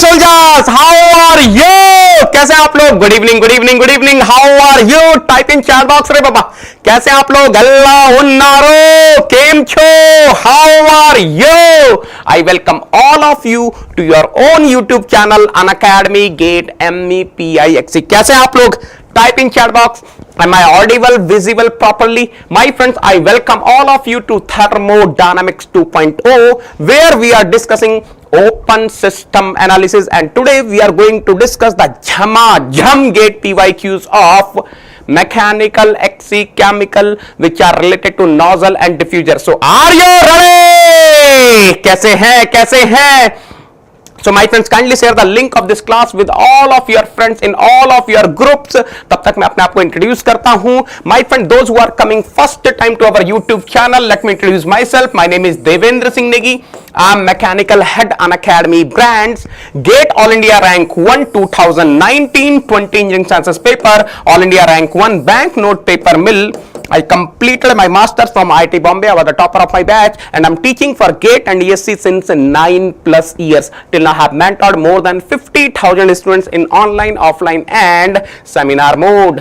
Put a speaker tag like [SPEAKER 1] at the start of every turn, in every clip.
[SPEAKER 1] Soldiers, how are you? कैसे आप लोग? Good evening, good evening, good evening. How are you? Type in chat box रे बाबा। कैसे आप लोग? अल्लाह उन्नारो केम छो? How are you? I welcome all of you to your own YouTube channel Unacademy get MEPIXC। कैसे आप लोग? Type in chat box. Am I audible, visible properly? My friends, I welcome all of you to Thermodynamics 2.0, where we are discussing open system analysis, and today we are going to discuss the jham gate PYQs of mechanical, XC, chemical, which are related to nozzle and diffuser. So are you ready? कैसे हैं? कैसे हैं? So my friends, kindly share the link of this class with all of your friends in all of your groups. तब तक मैं अपने आप को इंट्रोड्यूस करता हूं. My friend, those who are coming first time to our YouTube channel, let me introduce myself. My name is Devendra Singh Negi. I'm mechanical head Unacademy brands. GATE All India Rank 1 2019 20 Engineering Sciences paper, All India Rank 1 banknote paper mill. I completed my masters from IIT Bombay. I was the topper of my batch, and I'm teaching for GATE and ESC since 9+ years. Till now, I have mentored more than 50,000 students in online, offline, and seminar mode.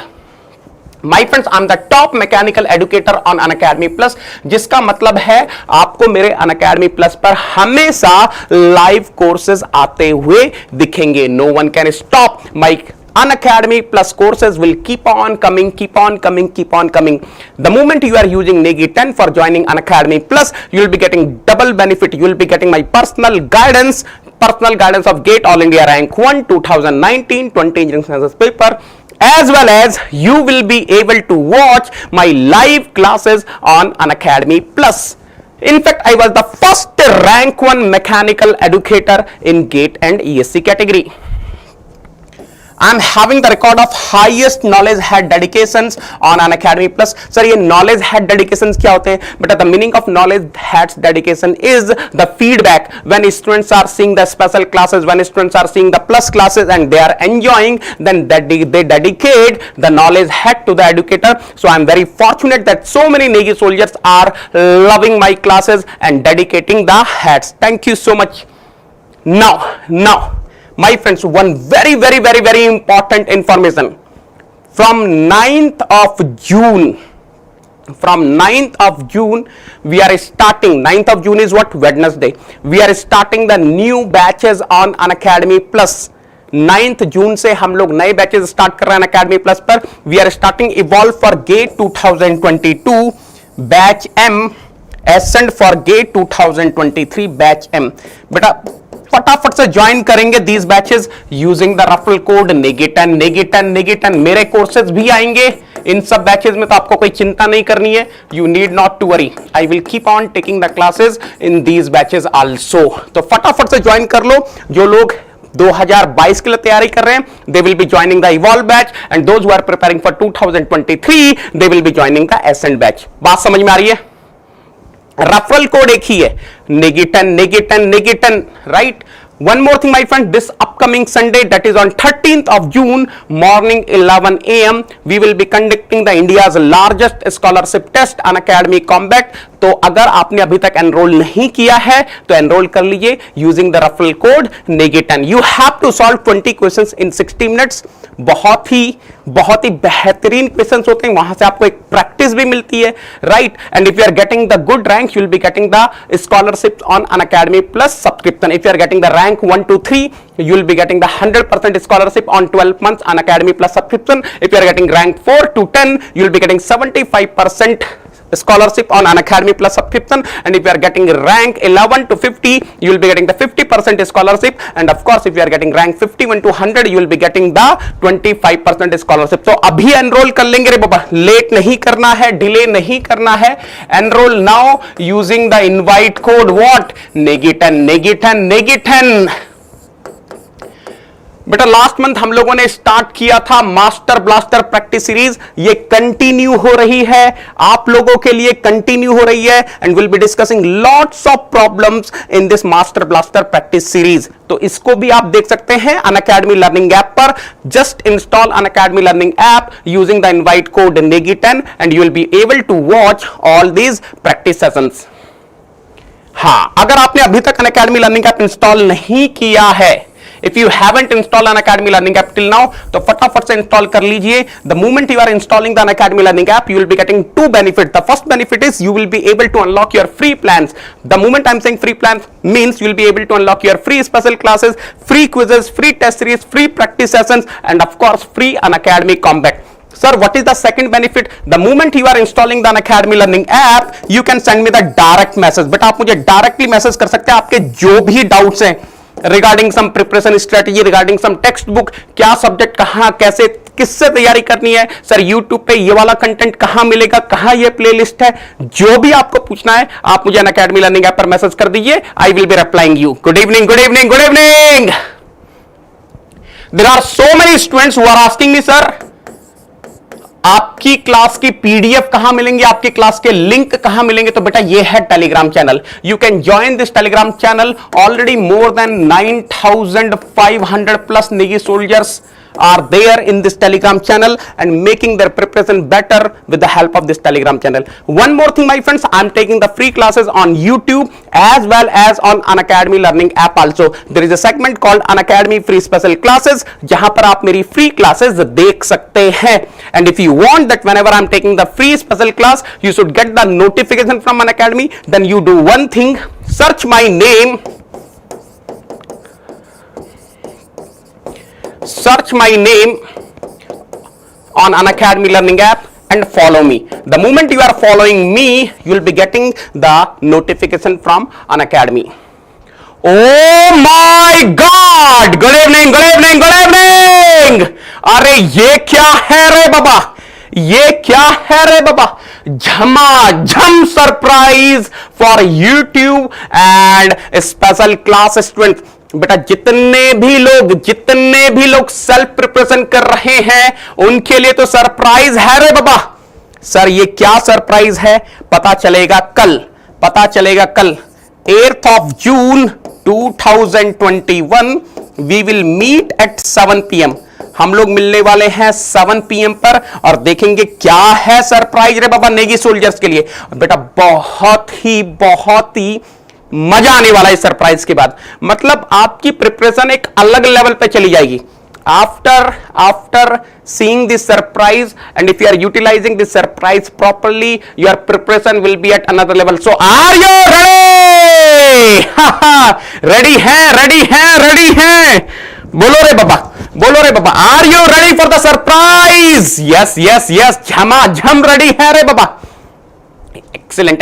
[SPEAKER 1] My friends, I'm the top mechanical educator on Unacademy Plus, जिसका मतलब है आपको मेरे Unacademy Plus पर हमेशा live courses आते हुए दिखेंगे. No one can stop my Unacademy Plus courses will keep on coming, keep on coming, keep on coming. The moment you are using Negi 10 for joining Unacademy Plus, you will be getting double benefit. You will be getting my personal guidance of GATE All India Rank 1 2019 20 Engineering Sciences paper, as well as you will be able to watch my live classes on Unacademy Plus. In fact, I was the first rank 1 mechanical educator in GATE and ESC category. I am having the record of highest knowledge head dedications on Unacademy Plus. Sir, ये knowledge head dedications क्या होते हैं? But the meaning of knowledge heads dedication is the feedback when students are seeing the special classes, when students are seeing the plus classes and they are enjoying, then they dedicate the knowledge head to the educator. So I am very fortunate that so many Negi soldiers are loving my classes and dedicating the heads. Thank you so much. Now. My friends, one very important information. From 9th of June, we are starting. 9th of June is what? Wednesday. We are starting the new batches on Unacademy Plus. 9th June से हम लोग नए batches start कर रहे हैं Unacademy Plus पर. We are starting Evolve for GATE 2022 Batch M, Ascent for GATE 2023 Batch M. बेटा फटाफट से ज्वाइन करेंगे these batches using the referral code Negi10. मेरे कोर्सेज भी आएंगे इन सब बैचेस में, तो आपको कोई चिंता नहीं करनी है. You need not to worry. I will keep on taking the classes in these batches also. तो फटाफट से ज्वाइन कर लो. जो लोग 2022 के लिए तैयारी कर रहे हैं, they will be joining the Evolve batch, and those who are preparing for 2023, they will be joining the Ascent batch. बात समझ में आ रही है? रेफरल कोड एक ही है, Negi10, right? One more thing, my friend, this upcoming Sunday, that is on 13th of June, morning 11 AM, we will be conducting the India's largest scholarship test, Unacademy Combat. तो अगर आपने अभी तक enrol नहीं किया है तो एनरोल कर लीजिए using the referral code Negi10. You have to solve 20 questions in 60 minutes. बहुत ही बेहतरीन क्वेश्चंस होते हैं, वहां से आपको एक प्रैक्टिस भी मिलती है, right? And if you are getting the good rank, you will be getting the scholarship on Unacademy Plus subscription. If you are getting the rank 1 to 3, you will be getting the 100% scholarship on 12 months Unacademy Plus subscription. If you are getting rank 4 to 10, you will be getting 75% scholarship on Unacademy Plus subscription. And if you are getting rank 11 to 50, you will be getting the 50% scholarship. And of course, if you are getting rank 51 to 100, you will be getting the 25% scholarship. So अभी enroll कर लेंगे रे बाबा, late नहीं करना है, delay नहीं करना है. Enroll now using the invite code what? Negi10. बेटा लास्ट मंथ हम लोगों ने स्टार्ट किया था मास्टर ब्लास्टर प्रैक्टिस सीरीज. ये कंटिन्यू हो रही है, आप लोगों के लिए कंटिन्यू हो रही है, and will be discussing lots of problems in this master blaster practice series. तो इसको भी आप देख सकते हैं Unacademy लर्निंग ऐप पर. Just install Unacademy learning app using the invite code Negi10 and you will be able to watch all these practice sessions. हाँ, अगर आपने अभी तक Unacademy लर्निंग ऐप इंस्टॉल नहीं किया है, if you haven't install Unacademy learning app till now, तो फटाफट से इंस्टॉल कर लीजिए. The moment you are installing the Unacademy learning app, you will be getting two benefit. The first benefit is you will be able to unlock your free plans. The moment I am saying free plans means you will be able to unlock your free special classes, free quizzes, free test series, free practice sessions, and of course free Unacademy Compact. Sir, what is the second benefit? The moment you are installing the Unacademy Learning app, you can send me the direct message. But आप मुझे directly message कर सकते हैं आपके जो भी doubts हैं regarding some preparation strategy, regarding some textbook, क्या subject कहाँ कैसे किससे तैयारी करनी है, सर YouTube पे ये वाला कंटेंट कहां मिलेगा, कहां ये प्लेलिस्ट है, जो भी आपको पूछना है आप मुझे अनअकैडमी लर्निंग ऐप पर मैसेज कर दीजिए. I will be replying you. Good evening, good evening, good evening. There are so many students who are asking me, sir आपकी क्लास की पीडीएफ कहां मिलेंगी, आपकी क्लास के लिंक कहां मिलेंगे. तो बेटा ये है Telegram channel. You can join this Telegram channel. Already more than 9,500 plus Negi soldiers are there in this telegram channel and making their preparation better with the help of this telegram channel. One more thing my friends, I am taking the free classes on YouTube as well as on Unacademy Learning app also. There is a segment called Unacademy Free Special Classes जहां पर आप मेरी free classes देख सकते हैं. And if you want that whenever I am taking the free special class you should get the notification from Unacademy, then you do one thing, search my name, search my name on Unacademy Learning app and follow me. The moment you are following me, you will be getting the notification from Unacademy. Oh my God! Good evening, good evening, good evening! अरे ये क्या है रे बाबा, ये क्या है रे बाबा, झमाझम surprise for YouTube and special class student. बेटा जितने भी लोग सेल्फ प्रिपरेशन कर रहे हैं उनके लिए तो सरप्राइज है रे बाबा. सर ये क्या सरप्राइज है, पता चलेगा कल. 8th of June 2021 we will meet at 7 PM. हम लोग मिलने वाले हैं 7 PM पर और देखेंगे क्या है सरप्राइज रे बाबा नेगी सोल्जर्स के लिए. बेटा बहुत ही मजा आने वाला है सरप्राइज के बाद. मतलब आपकी प्रिपरेशन एक अलग लेवल पे चली जाएगी after seeing this surprise, and if you are utilizing this surprise properly your preparation will be at another level. So are you ready? ready हैं बोलो रे बाबा, are you ready for the surprise? yes झमाझम ready है रे बाबा. Excellent.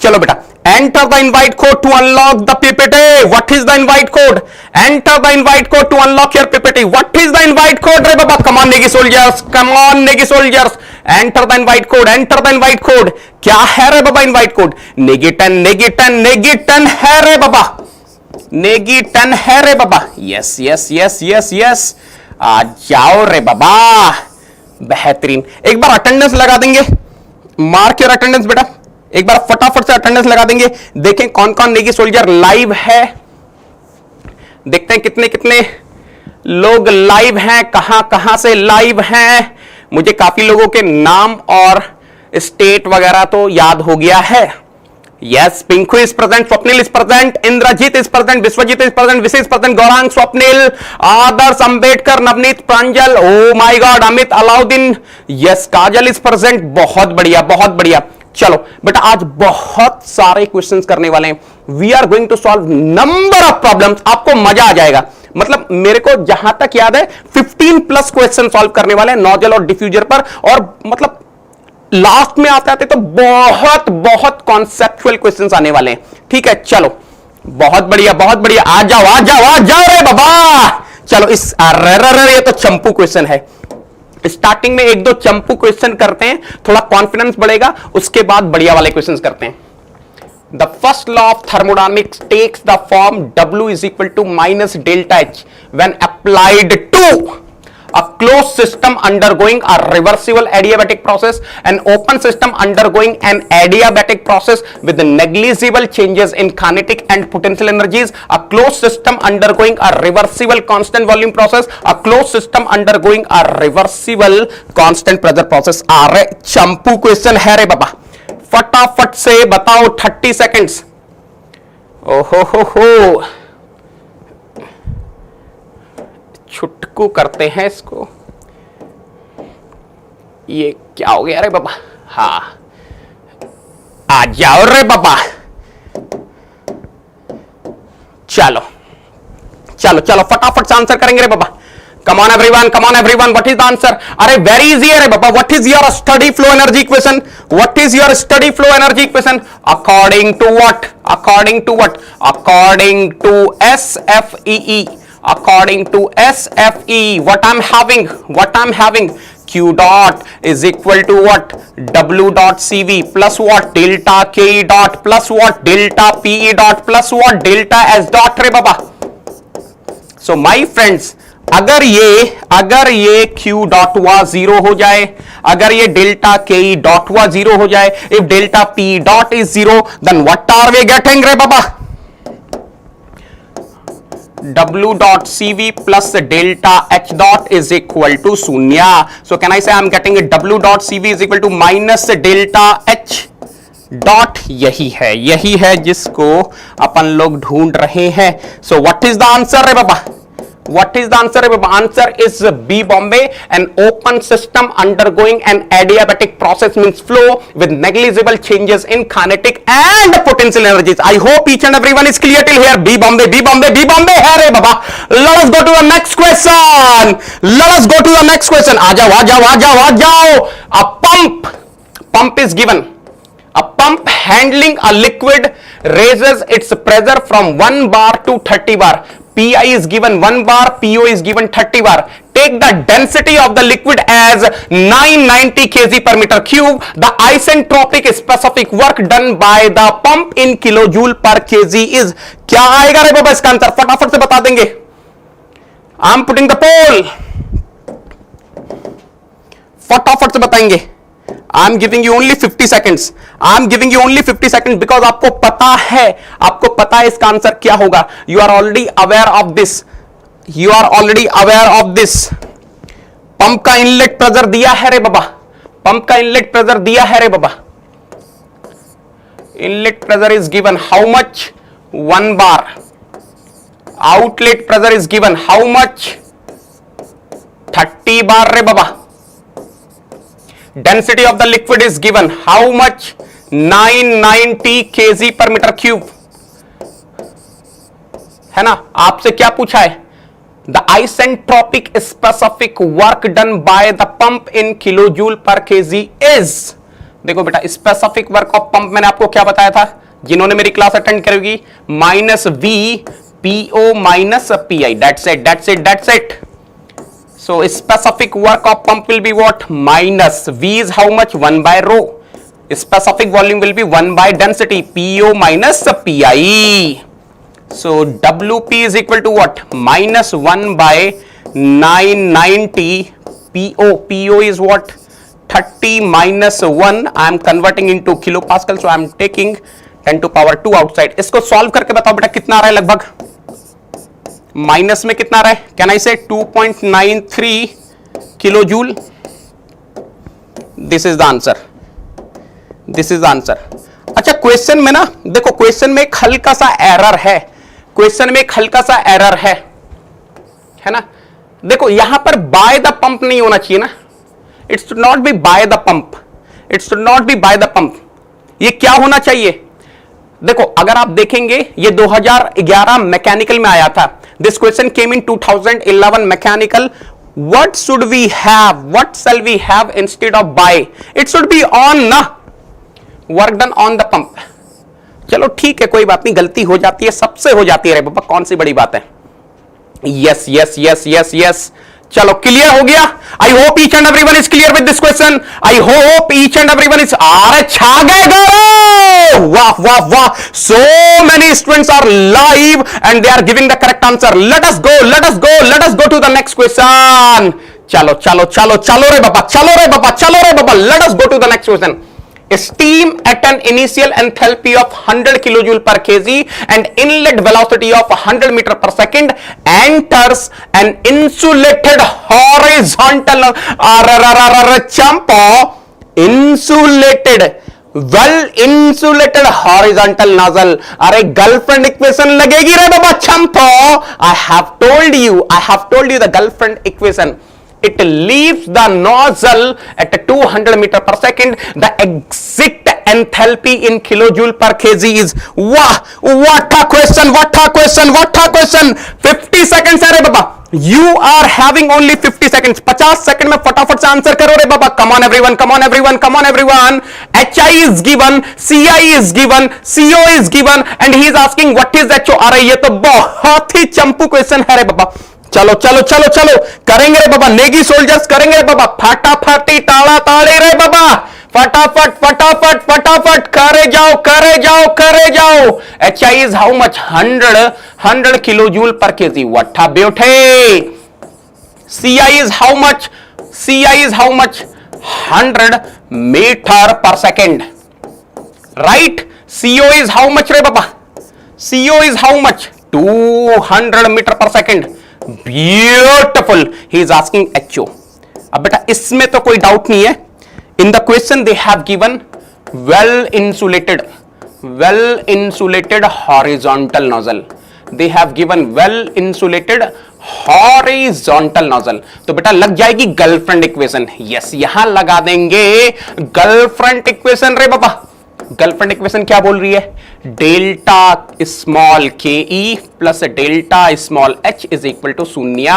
[SPEAKER 1] चलो बेटा, enter the invite code to unlock the PPT. What is the invite code? Enter the invite code to unlock your PPT. What is the invite code रे बाबा? Come on Negi soldiers. Enter the invite code. क्या है रे बाबा invite code? Negi 10 है रे बाबा. नेगी 10 है रे बाबा. yes. आ जाओ रे बाबा, बेहतरीन. एक बार अटेंडेंस लगा देंगे, मार्क योर अटेंडेंस बेटा. एक बार फटाफट से अटेंडेंस लगा देंगे. देखें कौन कौन नेगी सोल्जर लाइव है, देखते हैं कितने लोग लाइव हैं, कहां से लाइव हैं. मुझे काफी लोगों के नाम और स्टेट वगैरह तो याद हो गया है. Yes, Pinku is present, Swapnil is present, Indrajit is present, Vishwajit is present, Vishesh is present, Gaurang, Swapnil, Adarsh, Ambedkar, Navneet, Pranjal, oh my God, Amit, Alauddin, yes, Kajal is present. बहुत बढ़िया. चलो बेटा आज बहुत सारे क्वेश्चंस करने वाले हैं. We are going to solve number of problems. आपको मजा आ जाएगा. मतलब मेरे को जहां तक याद है 15 प्लस क्वेश्चन सॉल्व करने वाले हैं नोजल और डिफ्यूजर पर. और मतलब लास्ट में आते तो बहुत कॉन्सेप्चुअल क्वेश्चंस आने वाले हैं. ठीक है, चलो बहुत बढ़िया. आ जाओ रे बाबा. चलो इस ये तो चंपू क्वेश्चन है. स्टार्टिंग में 1-2 चंपू क्वेश्चन करते हैं, थोड़ा कॉन्फिडेंस बढ़ेगा, उसके बाद बढ़िया वाले क्वेश्चंस करते हैं. The first law of thermodynamics takes the form W is equal to minus delta H when applied to a closed system undergoing a reversible adiabatic process, an open system undergoing an adiabatic process with negligible changes in kinetic and potential energies, a closed system undergoing a reversible constant volume process, a closed system undergoing a reversible constant pressure process. अरे चंपू question है रे बाबा, फटाफट से बताओ. 30 seconds. ओहो हो छुटकू करते हैं इसको। ये क्या हो गया रे बाबा? हाँ, आ जाओ रे बाबा। चलो चलो चलो फटाफट से आंसर करेंगे रे बाबा। Come on everyone, what is the answer? अरे very easy है रे बाबा। What is your steady flow energy equation? What is your steady flow energy equation? According to what? According to what? According to SFEE. According to SFEE, what I'm having? Q dot is equal to what? W dot CV plus what? Delta KE dot plus what? Delta PE dot plus what? Delta S dot रे बाबा। So my friends, अगर ये Q dot हुआ 0 हो जाए, अगर ये delta K dot हुआ 0 हो जाए, if delta P dot is 0, then what are we getting रे बाबा? W dot CV plus delta H dot is equal to शून्य। So can I say I'm getting a W dot CV is equal to minus delta H dot. यही है जिसको अपन लोग ढूंढ रहे हैं। So what is the answer रे बाबा? What is the answer? Answer is B Bombay. An open system undergoing an adiabatic process means flow with negligible changes in kinetic and potential energies. I hope each and everyone is clear till here. B Bombay है रे बाबा। Let us go to the next question. आ जाओ। A pump is given. A pump handling a liquid raises its pressure from 1 bar to 30 bar. PI is given 1 bar, PO is given 30 bar. Take the density of the liquid as 990 kg per meter cube. The isentropic specific work done by the pump in kilojoule per kg is, क्या आएगा रे बाबा इसका answer? फटाफट से बता देंगे। I am putting the poll. फटाफट से बताएंगे। I am giving you only 50 seconds. Because आपको पता है इसका आंसर क्या होगा। You are already aware of this. Pump का इनलेट प्रेशर दिया है रे बाबा। Inlet pressure is given how much? 1 bar. Outlet pressure is given how much? 30 bar रे बाबा। Density of the liquid is given how much? 990 kg per meter cube, है ना? आपसे क्या पूछा है? The isentropic specific work done by the pump in kilojoule per kg is, देखो बेटा specific work of pump मैंने आपको क्या बताया था, जिन्होंने मेरी क्लास अटेंड करेगी, minus V PO minus PI, that's it. So specific work of pump will be what? Minus V is how much? 1 by rho. Specific volume will be 1 by density, PO minus PI. So WP is equal to what? Minus 1 by 990 PO. PO is what? 30 minus 1. I am converting into kilopascal, so I am taking 10 to power 2 outside. इसको solve करके बताओ बेटा कितना आ रहा है लगभग? Minus में कितना रहा है? कैन आई से 2.93 kilo joule. This is the answer. अच्छा क्वेश्चन में ना देखो, क्वेश्चन में एक हल्का सा एरर है, है ना? देखो यहां पर बाय द पंप नहीं होना चाहिए ना, it should not be by the pump. ये क्या होना चाहिए? देखो अगर आप देखेंगे ये 2011 मैकेनिकल में आया था। This question came in 2011 mechanical. What shall we have instead of by? It should be on ना, work done on the pump. चलो ठीक है, कोई बात नहीं, गलती हो जाती है, सबसे हो जाती है रे बाबा, कौन सी बड़ी बात है। यस चलो क्लियर हो गया। I hope each and everyone is clear with this question. अरे छा गए गौरव, वाह। So many students are live and they are giving the correct answer. Let us go to the next question. चलो रे बाबा, let us go to the next question. Steam at an initial enthalpy of 100 kilojoule per kg and inlet velocity of 100 meter per second enters an insulated horizontal insulated well insulated horizontal nozzle. अरे girlfriend equation लगेगी रे बाबा Champo. I have told you the girlfriend equation. It leaves the nozzle at 200 meter per second. The exit enthalpy in kilojoule per kg is what a question, what a question, what a question। 50 seconds है रे बाबा। You are having only 50 seconds। 50 second में फटाफट से answer करो रे बाबा। Come on everyone, come on everyone, come on everyone। HI is given, CI is given, CO is given and he is asking what is HO। अरे ये तो बहुत ही चंपू question है रे बाबा। चलो चलो चलो चलो करेंगे रे बाबा। नेगी सोल्जर्स करेंगे रे बाबा। फटाफटी ताड़ा ताड़े रे बाबा। फटाफट फटाफट फटाफट करे जाओ करे जाओ करे जाओ। HI is how much? 100 kilojoule per KG. What a beauty. CI is how much? CI is how much? 100 metre per second. Right. CO is how much रे बाबा? CO is how much? 200 metre per second. Beautiful. He is asking HO। अब बेटा इसमें तो कोई doubt नहीं है। In the question they have given well insulated horizontal nozzle. They have given well insulated horizontal nozzle. तो बेटा लग जाएगी गर्लफ्रेंड इक्वेशन। यस यहां लगा देंगे गर्लफ्रेंड इक्वेशन रे बाबा। गर्लफ्रेंड इक्वेशन क्या बोल रही है? Delta small K E plus delta small H is equal to शून्य।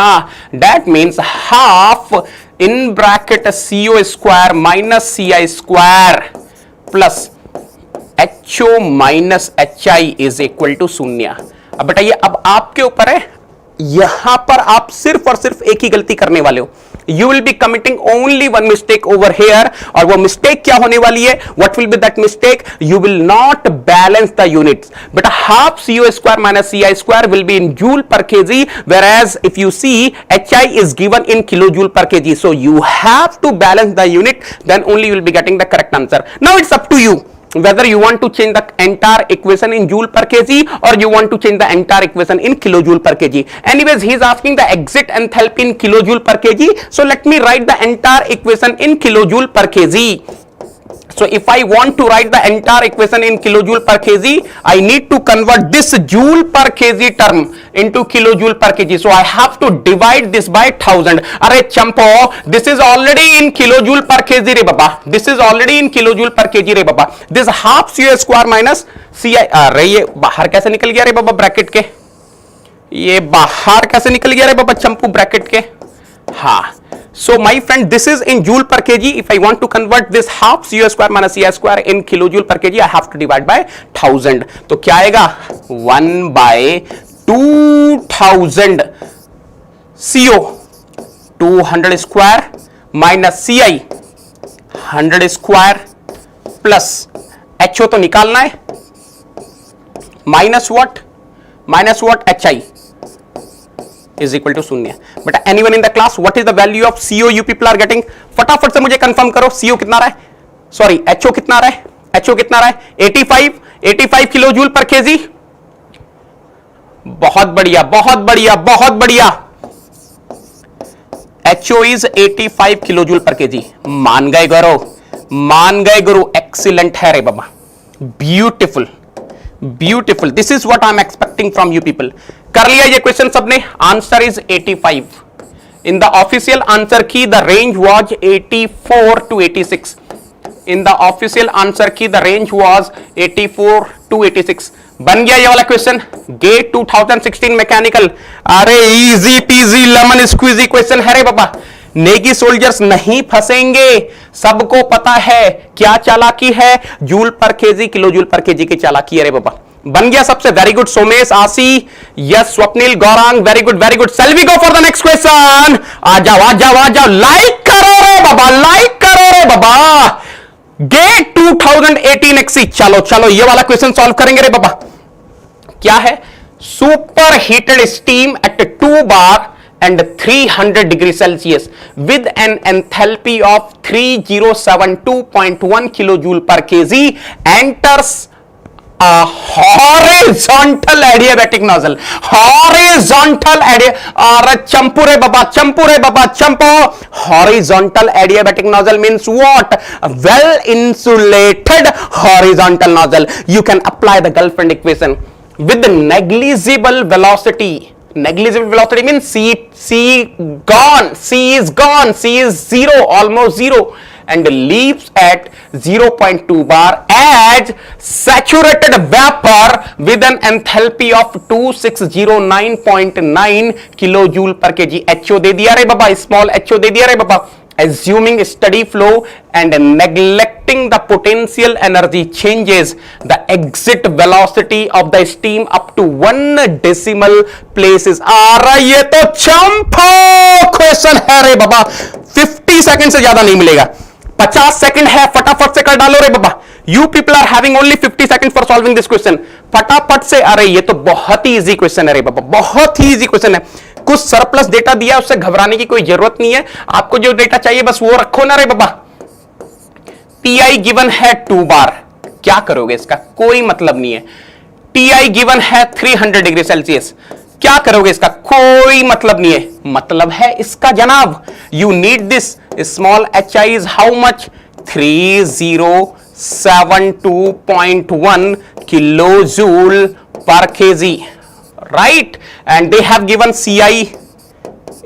[SPEAKER 1] That means half in bracket CO square minus CI square plus HO minus HI is equal to शून्य। अब बताइए, अब आपके ऊपर है। यहां पर आप सिर्फ और सिर्फ एक ही गलती करने वाले हो। You will be committing only one mistake over here। और वो मिस्टेक क्या होने वाली है? What will be that mistake? You will not balance the units। But half CO square minus CI square will be in joule per kg, whereas if you see HI is given in kilojoule per kg, so you have to balance the unit, then only you will be getting the correct answer। Now it's up to you whether you want to change the entire equation in joule per kg or you want to change the entire equation in kilojoule per kg। Anyways, he is asking the exit enthalpy in kilojoule per kg, so let me write the entire equation in kilojoule per kg। So if I want to write the entire equation in kilojoule per kg, I need to convert this joule per kg term into kilojoule per kg। So I have to divide this by 1000। अरे चंपो, this is already in kilojoule per kg रे बाबा। This is already in kilojoule per kg रे बाबा। This half CO square minus CI। अरे ये बाहर कैसे निकल गया रे बाबा ब्रैकेट के? ये बाहर कैसे निकल गया रे बाबा चंपू ब्रैकेट के? हाँ। So my friend, this is in joule per kg। If I want to convert this half CO square minus CI square in kilojoule per kg, I have to divide by 1000। तो क्या आएगा? 1/2000 CO 200 square minus CI 100 square plus HO तो निकालना है, minus what HI is equal to शून्य। बेटा anyone in the class, what is the value of CO you people are getting? फटाफट से मुझे कंफर्म करो। CO कितना रहा है? सॉरी HO कितना रहा है? HO कितना रहा है? 85 किलो जूल पर केजी। बहुत बढ़िया बहुत बढ़िया बहुत बढ़िया। HO is 85 kilo joule per KG. मान गए गुरु, एक्सीलेंट है रे बाबा। Beautiful. This is what I am expecting from you people. कर लिया ये क्वेश्चन सबने? Answer is 85। In the official answer key the range was 84 to 86। In the official answer key the range was 84 to 86। बन गया ये वाला question. GATE 2016 mechanical. अरे easy peasy lemon squeezy question है रे बाबा। नेगी सोल्जर्स नहीं फंसेंगे, सबको पता है क्या चालाकी है। Joule per KG, kilo joule per KG की चालाकी है रे बाबा। बन गया सबसे। Very good Somesh, Asi, yes, Swapnil, Gaurang, very good. Shall we go for the next question. आ जाओ। लाइक करो रे बाबा। Gate 2018 XC. चलो ये वाला क्वेश्चन सॉल्व करेंगे रे बाबा। क्या है? Super heated steam eight 2 bar and 300 degree Celsius with an enthalpy of 3072.1 kilojoule per kg enters horizontal adiabatic nozzle, horizontal और चंपू रे बाबा, चंपू रे बाबा, Champo. Horizontal adiabatic nozzle means what? Well insulated horizontal nozzle. You can apply the Gelfand equation with negligible velocity. Negligible velocity means C gone, C is gone, C is zero, almost zero, and leaves at 0.2 bar as saturated vapor with an enthalpy of 2609.9 kilojoule per kg. HO दे दिया रे बाबा, small HO दे दिया रे बाबा. Assuming steady flow and neglecting the potential energy changes, the exit velocity of the steam up to 1 decimal places. ये तो चंपो question है रे बाबा. 50 second से ज्यादा नहीं मिलेगा. 50 सेकंड है, फटाफट से कर डालो रे बाबा. You people are having only 50 seconds for solving this question. फटाफट से. अरे ये तो बहुत ही इजी क्वेश्चन है रे बाबा, बहुत ही इजी क्वेश्चन है. कुछ सरप्लस डेटा दिया, उससे घबराने की कोई जरूरत नहीं है. आपको जो डेटा चाहिए बस वो रखो ना रे बाबा. टीआई गिवन है 2 बार. क्या करोगे इसका? कोई मतलब नहीं है. टीआई गिवन है 300 डिग्री सेल्सियस. क्या करोगे इसका? कोई मतलब नहीं है. मतलब है इसका जनाब. You need this. Small H I is how much? 3072.1 kilojule per kg, right? And they have given CI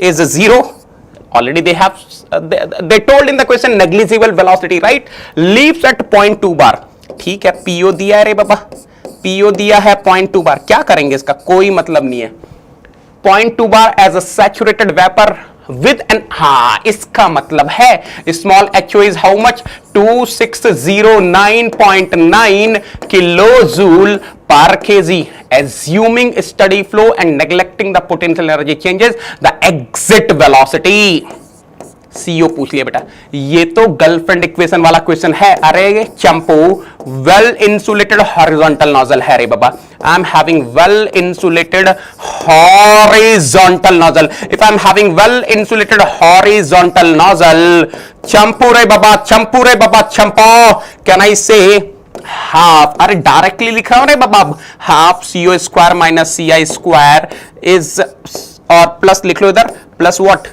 [SPEAKER 1] is 0. Already they have they told in the question negligible velocity, right? Leaves at 0.2 bar. ठीक है. PO दिया है रे बाबा, PO दिया है 0.2 बार. क्या करेंगे इसका? कोई मतलब नहीं है. 0.2 bar as a saturated vapour with an, हाँ इसका मतलब है small H O is how much? 2609.9 kilojule per kg. Assuming steady flow and neglecting the potential energy changes, the exit velocity. CO पूछ लिया बेटा. ये तो गर्लफ्रेंड इक्वेशन वाला क्वेश्चन है. अरे Champu, well insulated horizontal nozzle है रे बाबा. I am having well insulated horizontal nozzle. If I am having well insulated horizontal nozzle, Champu रे बाबा, चंपू रे बाबा, चंपो, कैन आई से हाफ? अरे डायरेक्टली लिख रहा हूं रे बाबा. Half CO square minus CI square is, और प्लस लिख लो इधर, plus what?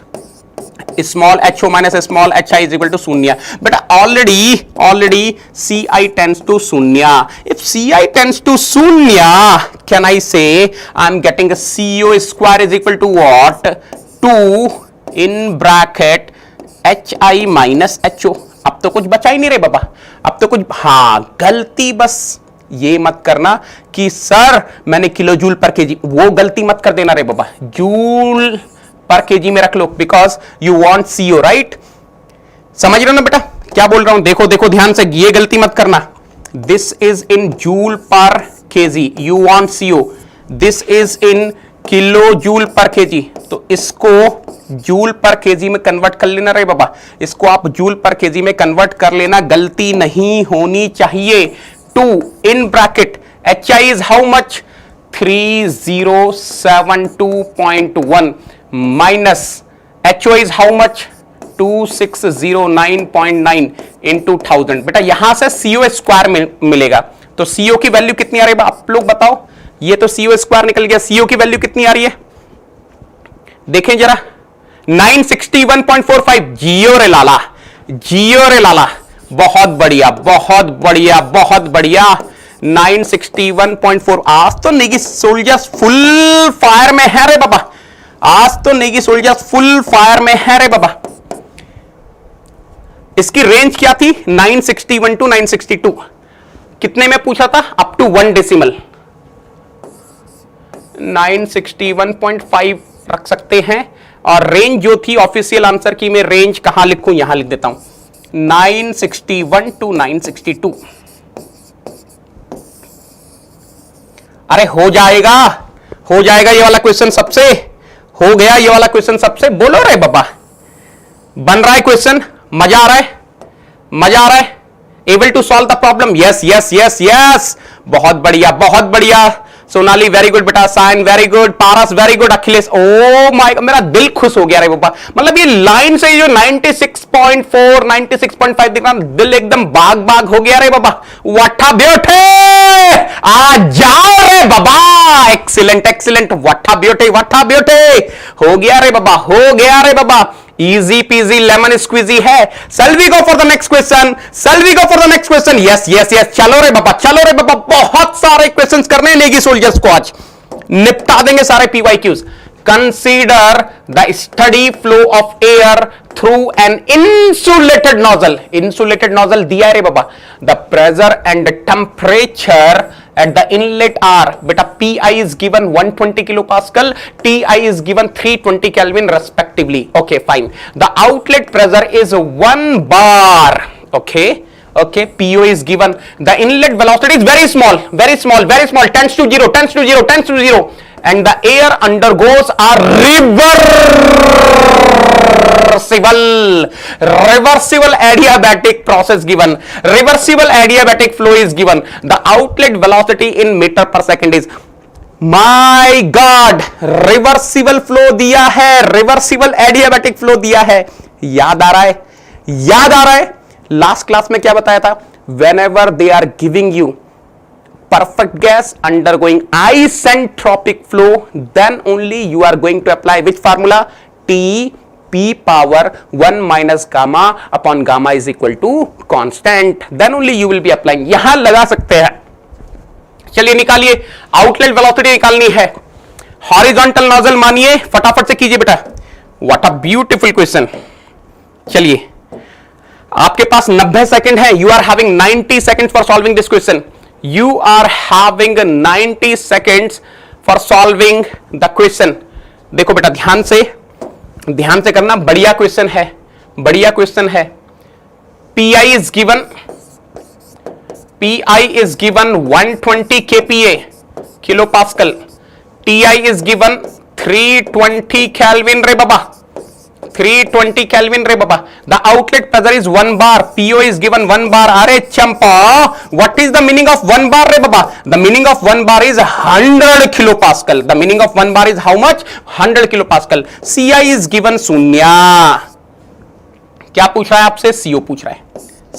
[SPEAKER 1] small ho minus small hi is equal to शून्य. But already Ci tends to शून्य. If Ci tends to शून्य, can I say I'm getting a CO square is equal to what? 2 in bracket hi minus ho. अब तो कुछ बचा ही नहीं रे बाबा. अब तो कुछ, हाँ गलती बस ये मत करना कि सर मैंने किलो जूल पर केजी, वो गलती मत कर देना रे बाबा. जूल पर केजी में रख लो, because you want CO, right? समझ रहे हो ना बेटा क्या बोल रहा हूं? देखो देखो ध्यान से, ये गलती मत करना. This is in joule per KG, you want CO. This is in kilo joule per KG, तो इसको जूल पर केजी में कन्वर्ट कर लेना रे बाबा. इसको आप जूल पर केजी में कन्वर्ट कर लेना, गलती नहीं होनी चाहिए. 2 in bracket H I is how much? 3072.1 minus HO is how much? 2609.9 into 1000. बेटा यहां से CO स्क्वायर मिलेगा, तो CO की वैल्यू कितनी आ रही है आप लोग बताओ? ये तो CO स्क्वायर निकल गया. CO की वैल्यू कितनी आ रही है देखें जरा? 961.45. जियो रे लाला, जियो रे लाला, बहुत बढ़िया, बहुत बढ़िया, बहुत बढ़िया. 961.4. आज तो नेगी सोल्जर्स फुल फायर में है रे बाबा. आज तो नेगी सोल्जर्स फुल फायर में है रे बाबा. इसकी रेंज क्या थी? 961 टू 962. कितने में पूछा था? Up to 1 decimal. 961.5 रख सकते हैं. और रेंज जो थी ऑफिशियल आंसर की, मैं रेंज कहां लिखूं? यहां लिख देता हूं, 961 टू 962. अरे हो जाएगा, हो जाएगा ये वाला क्वेश्चन सबसे. हो गया ये वाला क्वेश्चन सबसे. बोलो रे बाबा, बन रहा है क्वेश्चन? मजा आ रहा है? मजा आ रहा है? Able to solve the problem? Yes yes yes yes. बहुत बढ़िया, बहुत बढ़िया. सोनाली वेरी गुड बेटा, साइन very good, Paras very good, Akhilesh oh my, मेरा दिल खुश हो गया रे बाबा। मतलब ये लाइन से जो 96.4 96.5 दिख रहा, दिल एकदम बाग बाग हो गया रे बाबा। व्हाट ब्यूटी, आ जाओ रे बाबा, एक्सीलेंट एक्सीलेंट, व्हाट ब्यूटी हो गया रे बाबा, हो गया रे बाबा, इजी पीजी लेमन स्क्वीजी है। Shall we go for the next question? Shall we go for the next question? Yes yes yes, चलो रे बाबा, चलो रे बाबा, बहुत सारे क्वेश्चंस करने लेगी सोल्जर्स को, आज निपटा देंगे सारे PYQs। Consider the steady flow of air through an insulated nozzle. Insulated nozzle दिया है रे बाबा। The pressure and the temperature at the inlet are, beta Pi is given 120 kilopascal, Ti is given 320 Kelvin respectively. Okay, fine. The outlet pressure is 1 bar. Okay. Okay, PO is given. The inlet velocity is very small, very small, very small, tends to 0, tends to 0, tends to 0. And the air undergoes a reversible adiabatic process given. Reversible adiabatic flow is given. The outlet velocity in meter per second is, my God, reversible flow दिया है, reversible adiabatic flow दिया है। याद आ रहा है, याद आ रहा है, लास्ट क्लास में क्या बताया था? Whenever they are giving you perfect gas undergoing isentropic flow, then only you are going to apply which formula? T P power 1 minus gamma upon gamma is equal to constant. Then only you will be applying. यहां लगा सकते हैं। चलिए निकालिए, outlet velocity निकालनी है। Horizontal nozzle मानिए, फटाफट से कीजिए बेटा। What a beautiful question. चलिए, आपके पास 90 सेकंड है। You are having 90 second for solving this question. You are having 90 seconds for solving the question. देखो बेटा, ध्यान से करना, बढ़िया क्वेश्चन है, बढ़िया क्वेश्चन है। Pi is given 120 kPa kilo pascal, Ti is given 320 Kelvin रे बाबा, 320 Kelvin रे बाबा। The outlet pressure is 1 bar, PO is given 1 bar। अरे चंपा, what is the meaning of 1 bar रे बाबा? The meaning of 1 bar is 100 kilopascal. The meaning of 1 bar is how much? 100 kilopascal. CI is given शून्य। क्या पूछ रहा है आपसे? CO पूछ रहा है,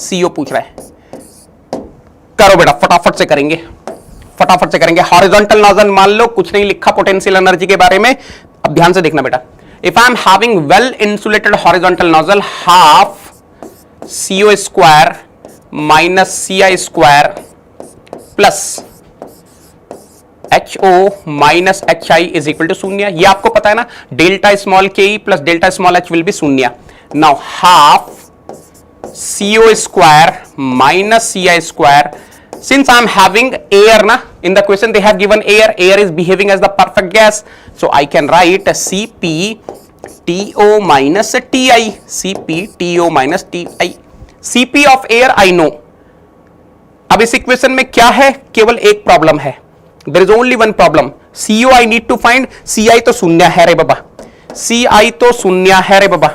[SPEAKER 1] CO पूछ रहा है। करो बेटा, फटाफट से करेंगे, फटाफट से करेंगे। हॉरिजॉन्टल नोजल मान लो, कुछ नहीं लिखा पोटेंशियल एनर्जी के बारे में। अब ध्यान से देखना बेटा, if I am having well insulated horizontal nozzle, half CO square minus CI square plus HO minus HI is equal to शून्य। ये आपको पता है ना, डेल्टा स्मॉल के plus delta small h will be शून्य। Now half CO square minus CI square, since I am having air na, in the question they have given air is behaving as the perfect gas, so I can write Cp TO minus Ti, Cp TO minus Ti। Cp of air I know। अब इस equation में क्या है? केवल एक problem है, there is only one problem। CO I need to find, Ci तो शून्य है रे बाबा, Ci तो शून्य है रे बाबा।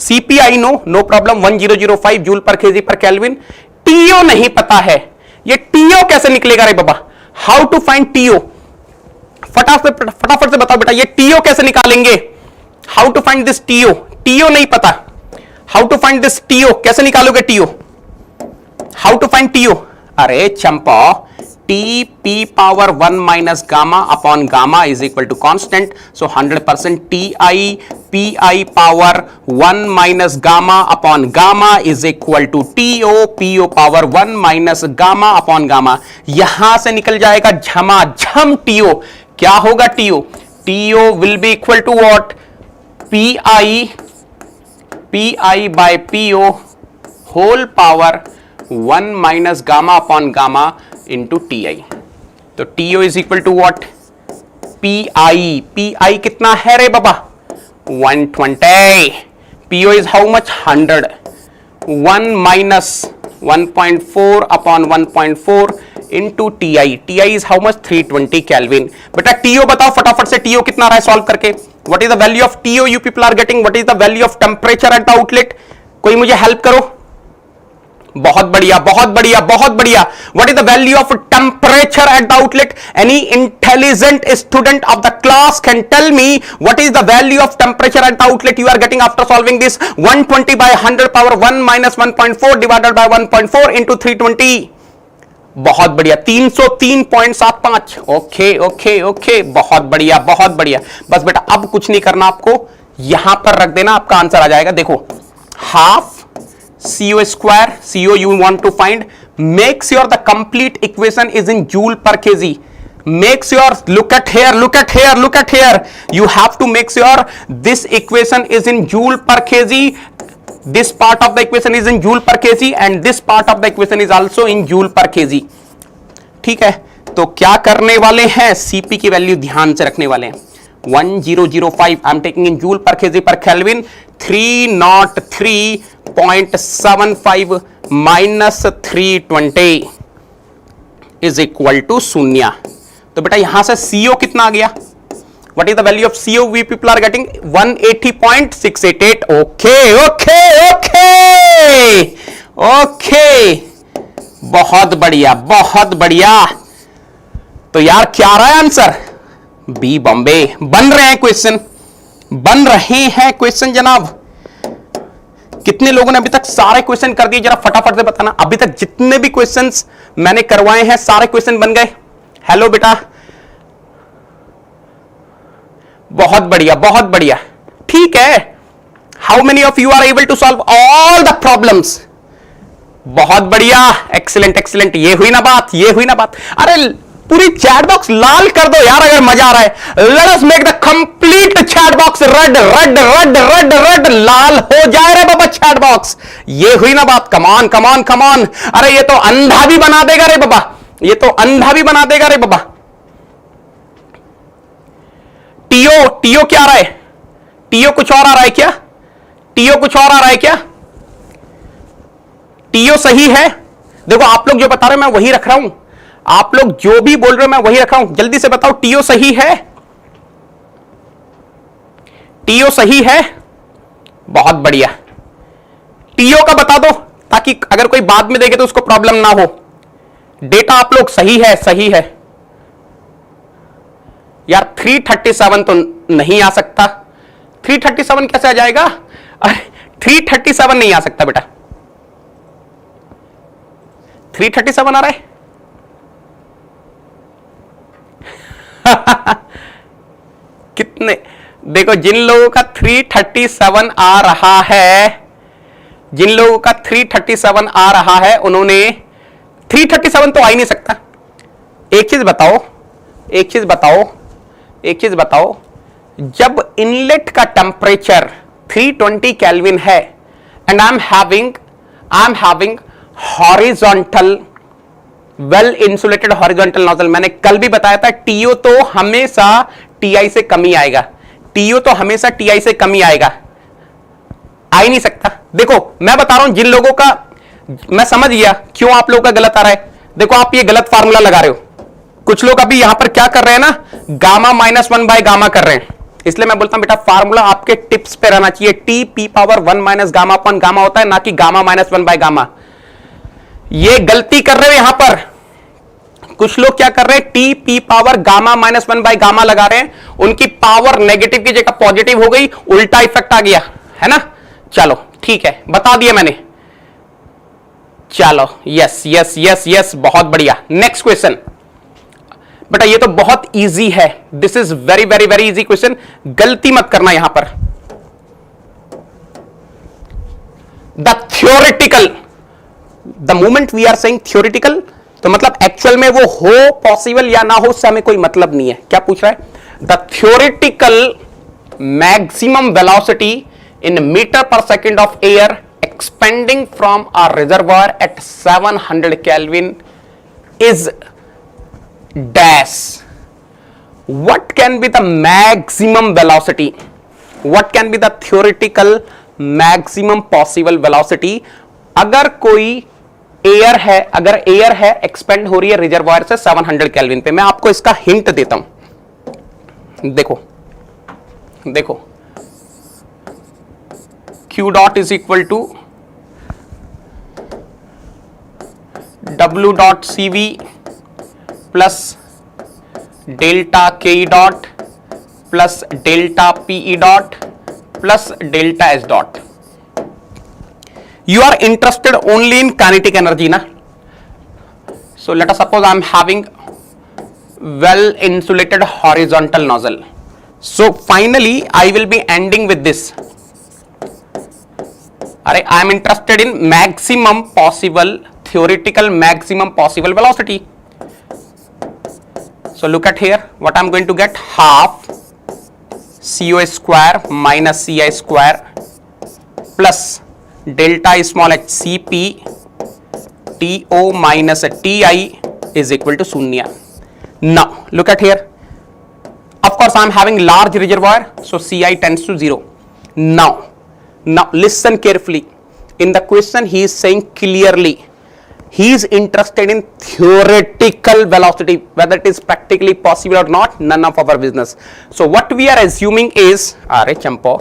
[SPEAKER 1] Cp I know, no problem, 1005 joule per KG per kelvin. TO नहीं पता है, ये TO कैसे निकलेगा रे बाबा? How to find TO? फटाफट से बताओ बेटा, ये TO कैसे निकालेंगे? How to find this TO? TO नहीं पता, how to find this TO? कैसे निकालोगे TO? How to find TO? अरे चंपा, P power 1 minus gamma upon gamma is equal to constant, so 100% Ti Pi power 1 minus gamma upon gamma is equal to PO power 1 minus gamma upon gamma। यहां से निकल जाएगा झमाझम TO। क्या होगा TO? TO will be equal to what? Pi by PO whole power 1 minus gamma upon gamma into Ti। तो TO is equal to what? Pi कितना है रे बाबा? 120। PO is how much? 100। 1 minus 1.4 upon 1.4 into Ti। Ti is how much? 320 Kelvin। बेटा TO बताओ फटाफट से, TO कितना रहा है सॉल्व करके? What is the value of TO you people are getting? What is the value of temperature at the outlet? कोई मुझे हेल्प करो, बहुत बढ़िया, बहुत बढ़िया, बहुत बढ़िया। What is the value of temperature at the outlet? Any intelligent student of the class can tell me what is the value of temperature at the outlet you are getting after solving this? 120 by 100 power 1 minus 1.4 divided by 1.4 into 320। बहुत बढ़िया, 303.75। Okay okay okay, बहुत बढ़िया, बहुत बढ़िया। बस बेटा अब कुछ नहीं करना, आपको यहां पर रख देना, आपका आंसर आ जाएगा। देखो, half CO square, CO you want to find, make sure the complete equation is in joule per kg. Make sure, look at here, look at here, look at here. You have to make sure this equation is in joule per kg. This part of the equation is in joule per kg and this part of the equation is also in joule per kg. ठीक है, तो क्या करने वाले हैं? Cp की value ध्यान से रखने वाले हैं। 1005 I am taking in joule per kg per Kelvin, 303.75 minus 320 is equal to 0। तो बेटा यहां से CO कितना आ गया? What is the value of CO we people are getting? 180.688। Okay okay okay okay, बहुत बढ़िया, बहुत बढ़िया। तो यार क्या आ रहा है आंसर? बी बॉम्बे। बन रहे हैं क्वेश्चन, बन रहे हैं क्वेश्चन जनाब। कितने लोगों ने अभी तक सारे क्वेश्चन कर दिए? जरा फटाफट से बताना। अभी तक जितने भी क्वेश्चंस मैंने करवाए हैं सारे क्वेश्चन बन गए? हेलो बेटा, बहुत बढ़िया, बहुत बढ़िया। ठीक है, how many of you are able to solve all the problems? बहुत बढ़िया, एक्सीलेंट एक्सीलेंट। ये हुई ना बात, ये हुई ना बात। अरे पूरी चैट बॉक्स लाल कर दो यार अगर मजा आ रहा है। Let us make the complete chat box red red red red red, लाल हो जाए रे बाबा चैट बॉक्स। ये हुई ना बात। कमान कमान कमान। अरे ये तो अंधा भी बना देगा रे बाबा, ये तो अंधा भी बना देगा रे बाबा। टीओ, टीओ क्या आ रहा है? टीओ कुछ और आ रहा है क्या? टीओ कुछ और आ रहा है क्या? टीओ सही है? देखो आप लोग जो बता रहे हो मैं वही रख रहा हूं, आप लोग जो भी बोल रहे हो मैं वही रख रहा हूं। जल्दी से बताओ, टीओ सही है? टीओ सही है? बहुत बढ़िया। टीओ का बता दो ताकि अगर कोई बाद में देखे तो उसको प्रॉब्लम ना हो। डेटा आप लोग सही है? सही है यार। 337 तो नहीं आ सकता। 337 कैसे आ जाएगा? अरे 337 नहीं आ सकता बेटा। 337 आ रहा है? कितने? देखो जिन लोगों का 337 आ रहा है, जिन लोगों का 337 आ रहा है उन्होंने 337 तो आ ही नहीं सकता। एक चीज बताओ, एक चीज बताओ, एक चीज बताओ, जब इनलेट का टेम्परेचर 320 केल्विन है and I am having horizontal well insulated horizontal nozzle, मैंने कल भी बताया था टीओ तो हमेशा टीआई से कम ही आएगा। टीओ तो हमेशा टीआई से कम ही आएगा, आ ही नहीं सकता। देखो मैं बता रहा हूं जिन लोगों का, मैं समझ गया क्यों आप लोगों का गलत आ रहा है। देखो आप ये गलत फार्मूला लगा रहे हो। कुछ लोग अभी यहां पर क्या कर रहे हैं ना, गामा -1 बाय गामा कर रहे हैं। इसलिए मैं बोलता हूं बेटा फार्मूला आपके टिप्स पे रहना चाहिए। T P power 1 minus gamma upon gamma होता है, ना कि गामा -1 बाय गामा। ये गलती कर रहे हो यहां पर कुछ लोग, क्या कर रहे हैं, T P power gamma -1 by gamma लगा रहे हैं। उनकी पावर नेगेटिव की जगह पॉजिटिव हो गई, उल्टा इफेक्ट आ गया है ना। चलो ठीक है, बता दिया मैंने। चलो यस यस यस यस, बहुत बढ़िया। नेक्स्ट क्वेश्चन बेटा, ये तो बहुत इजी है। This is very very very easy question, गलती मत करना यहां पर। The theoretical, the moment we are saying theoretical, तो मतलब एक्चुअल में वो हो पॉसिबल या ना हो उससे हमें कोई मतलब नहीं है। क्या पूछ रहा है? The theoretical maximum velocity in metre per second of air expanding from a reservoir at 700 kelvin is dash. What can be the maximum velocity? What can be the theoretical maximum possible velocity? अगर कोई air है, अगर air है expand हो रही है reservoir से 700 kelvin पे, मैं आपको इसका हिंट देता हूं। देखो देखो, Q dot is equal to W dot CV plus delta KE dot plus delta PE dot plus delta S dot. You are interested only in kinetic energy, na? So let us suppose I am having well insulated horizontal nozzle. So finally I will be ending with this. Alright, I am interested in maximum possible, theoretical maximum possible velocity. So look at here, what I am going to get, half CO square minus CI square plus delta small h Cp TO minus TI is equal to शून्य. Now look at here, of course I am having large reservoir, so CI tends to 0. Now listen carefully. In the question he is saying clearly he is interested in theoretical velocity. Whether it is practically possible or not, none of our business. So what we are assuming is, अरे चंपो,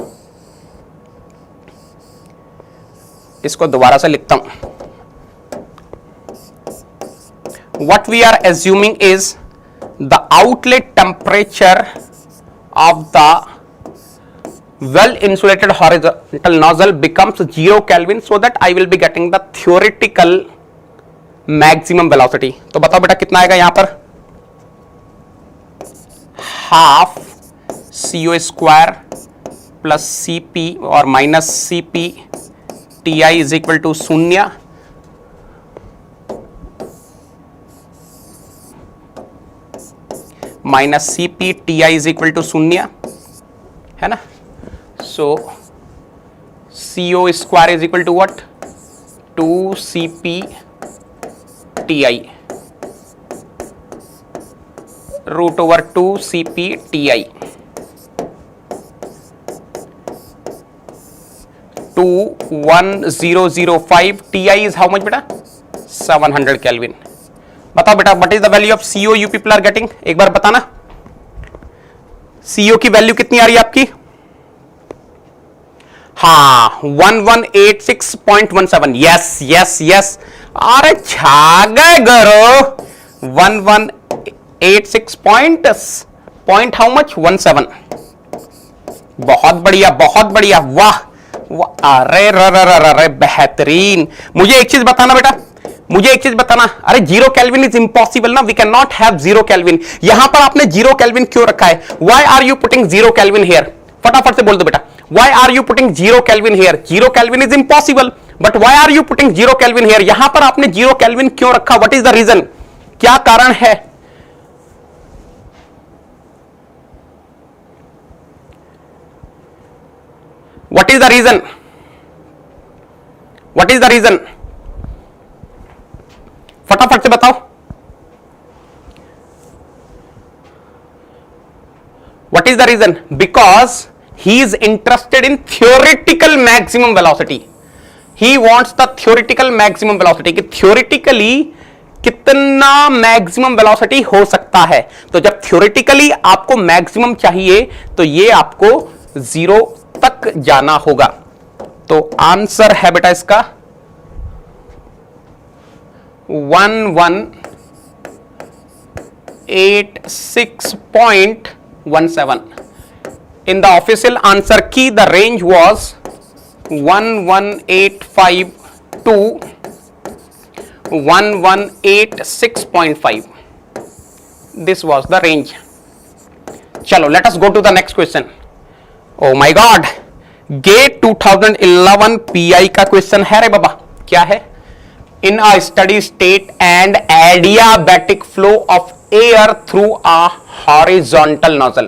[SPEAKER 1] इसको दोबारा से लिखता हूं. What we are assuming is the outlet temperature of the well insulated horizontal nozzle becomes 0 Kelvin, so that I will be getting the theoretical maximum velocity. तो बताओ बेटा कितना आएगा यहां पर, half CO square plus CP और minus CP TI is equal to शून्य, minus CP TI is equal to शून्य, है ना. So CO square is equal to what, 2CP TI root over 2CP TI. 21005 TI is how much बेटा, 700 Kelvin. बताओ बेटा what is the value of CO you people are getting, एक बार बताना. CO की value कितनी आ रही है आपकी, हाँ 1186.17. यस यस यस, अरे छा गए गरो. 1186 पॉइंट हाउ मच, 17. बहुत बढ़िया बहुत बढ़िया, वाह. अरे बेहतरीन. मुझे एक चीज बताना बेटा, मुझे एक चीज बताना. अरे 0 केल्विन इज इम्पॉसिबल ना, we can not have 0 kelvin. यहां पर आपने 0 केल्विन क्यों रखा है, why are you putting 0 kelvin here, फटाफट से बोल दो बेटा, why are you putting 0 kelvin here. 0 kelvin is impossible, but why are you putting 0 kelvin here. यहां पर आपने 0 केल्विन क्यों रखा, व्हाट इज द रीजन, क्या कारण है. What is the reason? What is the reason? फटाफट से बताओ. What is the reason? Because he is interested in theoretical maximum velocity. He wants the theoretical maximum velocity. कि theoretically कितना maximum velocity हो सकता है. तो जब theoretically आपको मैक्सिमम चाहिए तो ये आपको 0 तक जाना होगा. तो आंसर है बेटा इसका 1186.17. In the official answer key, the range was 11852 to 1186.5. This was the range. Chalo, let us go to the next question. Oh my God, GATE 2011 PI का क्वेश्चन है रे बाबा. क्या है, in a steady state and adiabatic flow of air through a horizontal nozzle.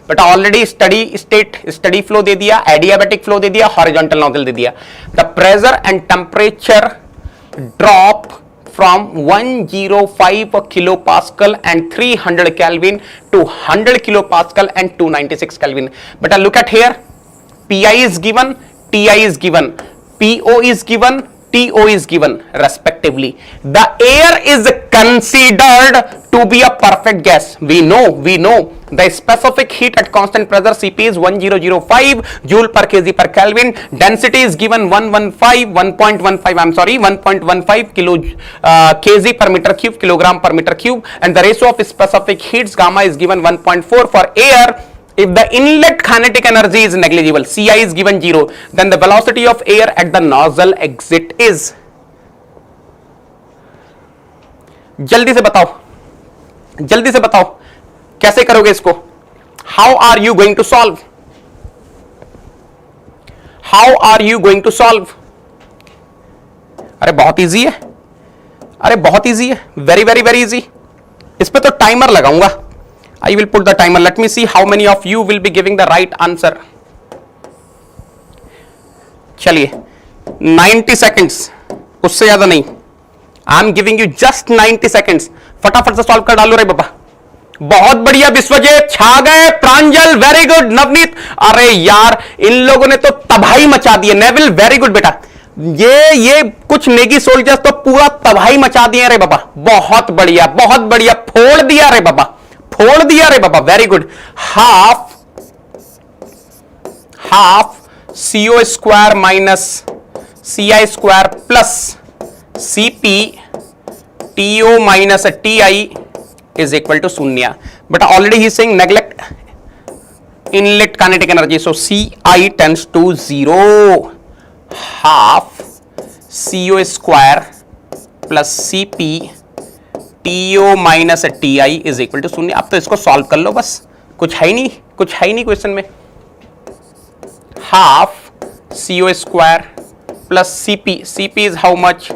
[SPEAKER 1] बेटा already steady state steady flow दे दिया, adiabatic flow दे दिया, हॉरिजॉन्टल नोजल दे दिया. The pressure and temperature drop from 105 kilopascal and 300 Kelvin to 100 kilopascal and 296 Kelvin. But look at here, PI is given, TI is given, PO is given, TO is given respectively. The air is considered to be a perfect gas? We know the specific heat at constant pressure Cp is 1005 joule per kg per Kelvin. Density is given 1.15 kilo kg per meter cube, kilogram per meter cube, and the ratio of specific heats gamma is given 1.4 for air. If the inlet kinetic energy is negligible, Ci is given 0, then the velocity of air at the nozzle exit is. जल्दी से बताओ कैसे करोगे इसको? How are you going to solve? अरे बहुत easy है, very very very easy. इस पे तो टाइमर लगाऊंगा. I will put the timer. Let me see how many of you will be giving the right answer. चलिए 90 seconds, उससे ज्यादा नहीं. I am giving you just 90 seconds. फटाफट से सॉल्व कर डालो रे बाबा. बहुत बढ़िया विश्वजीत, छा गए. प्रांजल वेरी गुड. नवनीत, अरे यार इन लोगों ने तो तबाही मचा दी है. नेविल वेरी गुड बेटा. ये कुछ नेगी सोल्जर्स तो पूरा तबाही मचा दिए रे बाबा. बहुत बढ़िया, फोड़ दिया रे बाबा. Very good. Half CO square minus CI square plus CP TO minus TI is equal to शून्य. But already he saying neglect inlet kinetic energy, so CI tends to 0. Half CO square plus CP TO minus TI is equal to शून्य. अब तो इसको solve कर लो बस. कुछ है नहीं क्वेश्चन में. Half CO square plus CP is how much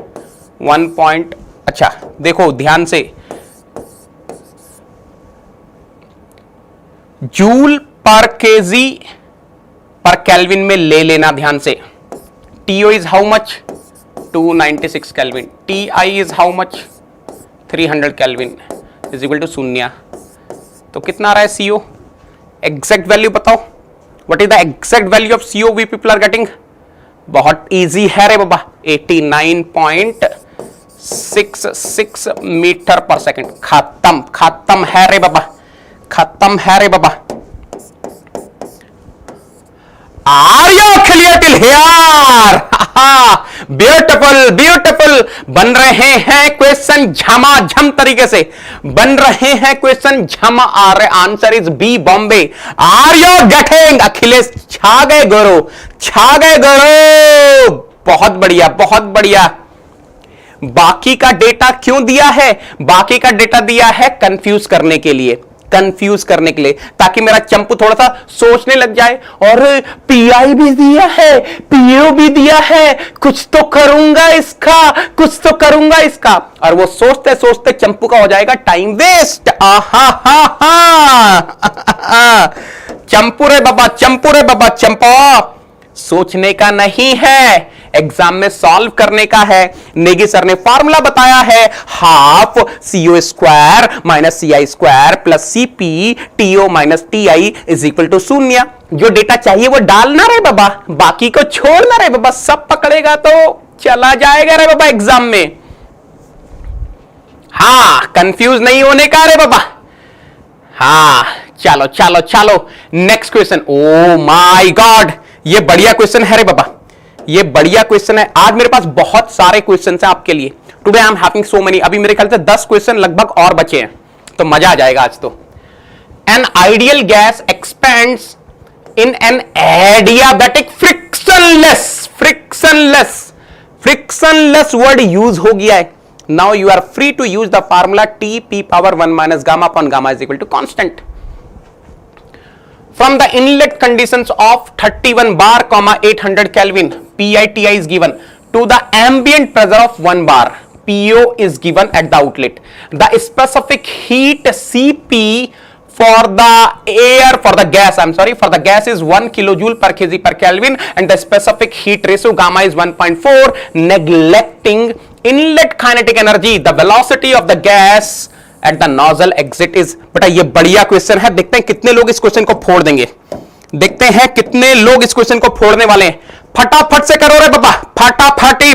[SPEAKER 1] 1 point. अच्छा देखो ध्यान से, joule per KG per kelvin में ले लेना ध्यान से. TO is how much 296 kelvin. TI is how much 300 kelvin is equal to शून्य. तो कितना आ रहा है CO? एग्जैक्ट वैल्यू बताओ. What is the exact value of CO we people are getting? बहुत इजी है रे बाबा. 89.66 मीटर पर सेकेंड. खत्म है रे बाबा. Are you clear till here? Beautiful. बन रहे हैं क्वेश्चन झमाझम तरीके से. अरे answer is B Bombay. Are you getting? Akhilesh छा गए गुरु. बहुत बढ़िया. बाकी का डेटा क्यों दिया है? बाकी का डेटा दिया है कंफ्यूज करने के लिए, ताकि मेरा चंपू थोड़ा सा सोचने लग जाए. और PI भी दिया है, PO भी दिया है, कुछ तो करूंगा इसका. और वो सोचते चंपू का हो जाएगा टाइम वेस्ट. चंपू रे बाबा. सोचने का नहीं है, एग्जाम में सॉल्व करने का है. नेगी सर ने फॉर्मूला बताया है. Half CO square minus CI square plus CP TO minus TI is equal to शून्य. जो डेटा चाहिए वो डालना रे बाबा, बाकी को छोड़ना रे बाबा. सब पकड़ेगा तो चला जाएगा रे बाबा एग्जाम में. हाँ, कंफ्यूज नहीं होने का रे बाबा. हाँ चलो next question. Oh my God, ये बढ़िया क्वेश्चन है रे बाबा. आज मेरे पास बहुत सारे क्वेश्चन हैं आपके लिए. Today I am having so many. अभी मेरे ख्याल से 10 क्वेश्चन लगभग और बचे हैं, तो मजा आ जाएगा आज तो. An ideal gas expands in an adiabatic frictionless word use हो गया है. Now you are free to use the formula T P⁻1 minus gamma upon gamma is equal to constant. From the inlet conditions of 31 bar, 800 Kelvin, PI/TI is given to the ambient pressure of 1 bar. PO is given at the outlet. The specific heat CP for the gas is 1 kilojoule per kg per Kelvin, and the specific heat ratio gamma is 1.4. Neglecting inlet kinetic energy, the velocity of the gas at the nozzle exit is. बेटा ये बढ़िया question है. देखते हैं कितने लोग इस question को फोड़ देंगे. फटाफट से करो रे बाबा. फटाफटे.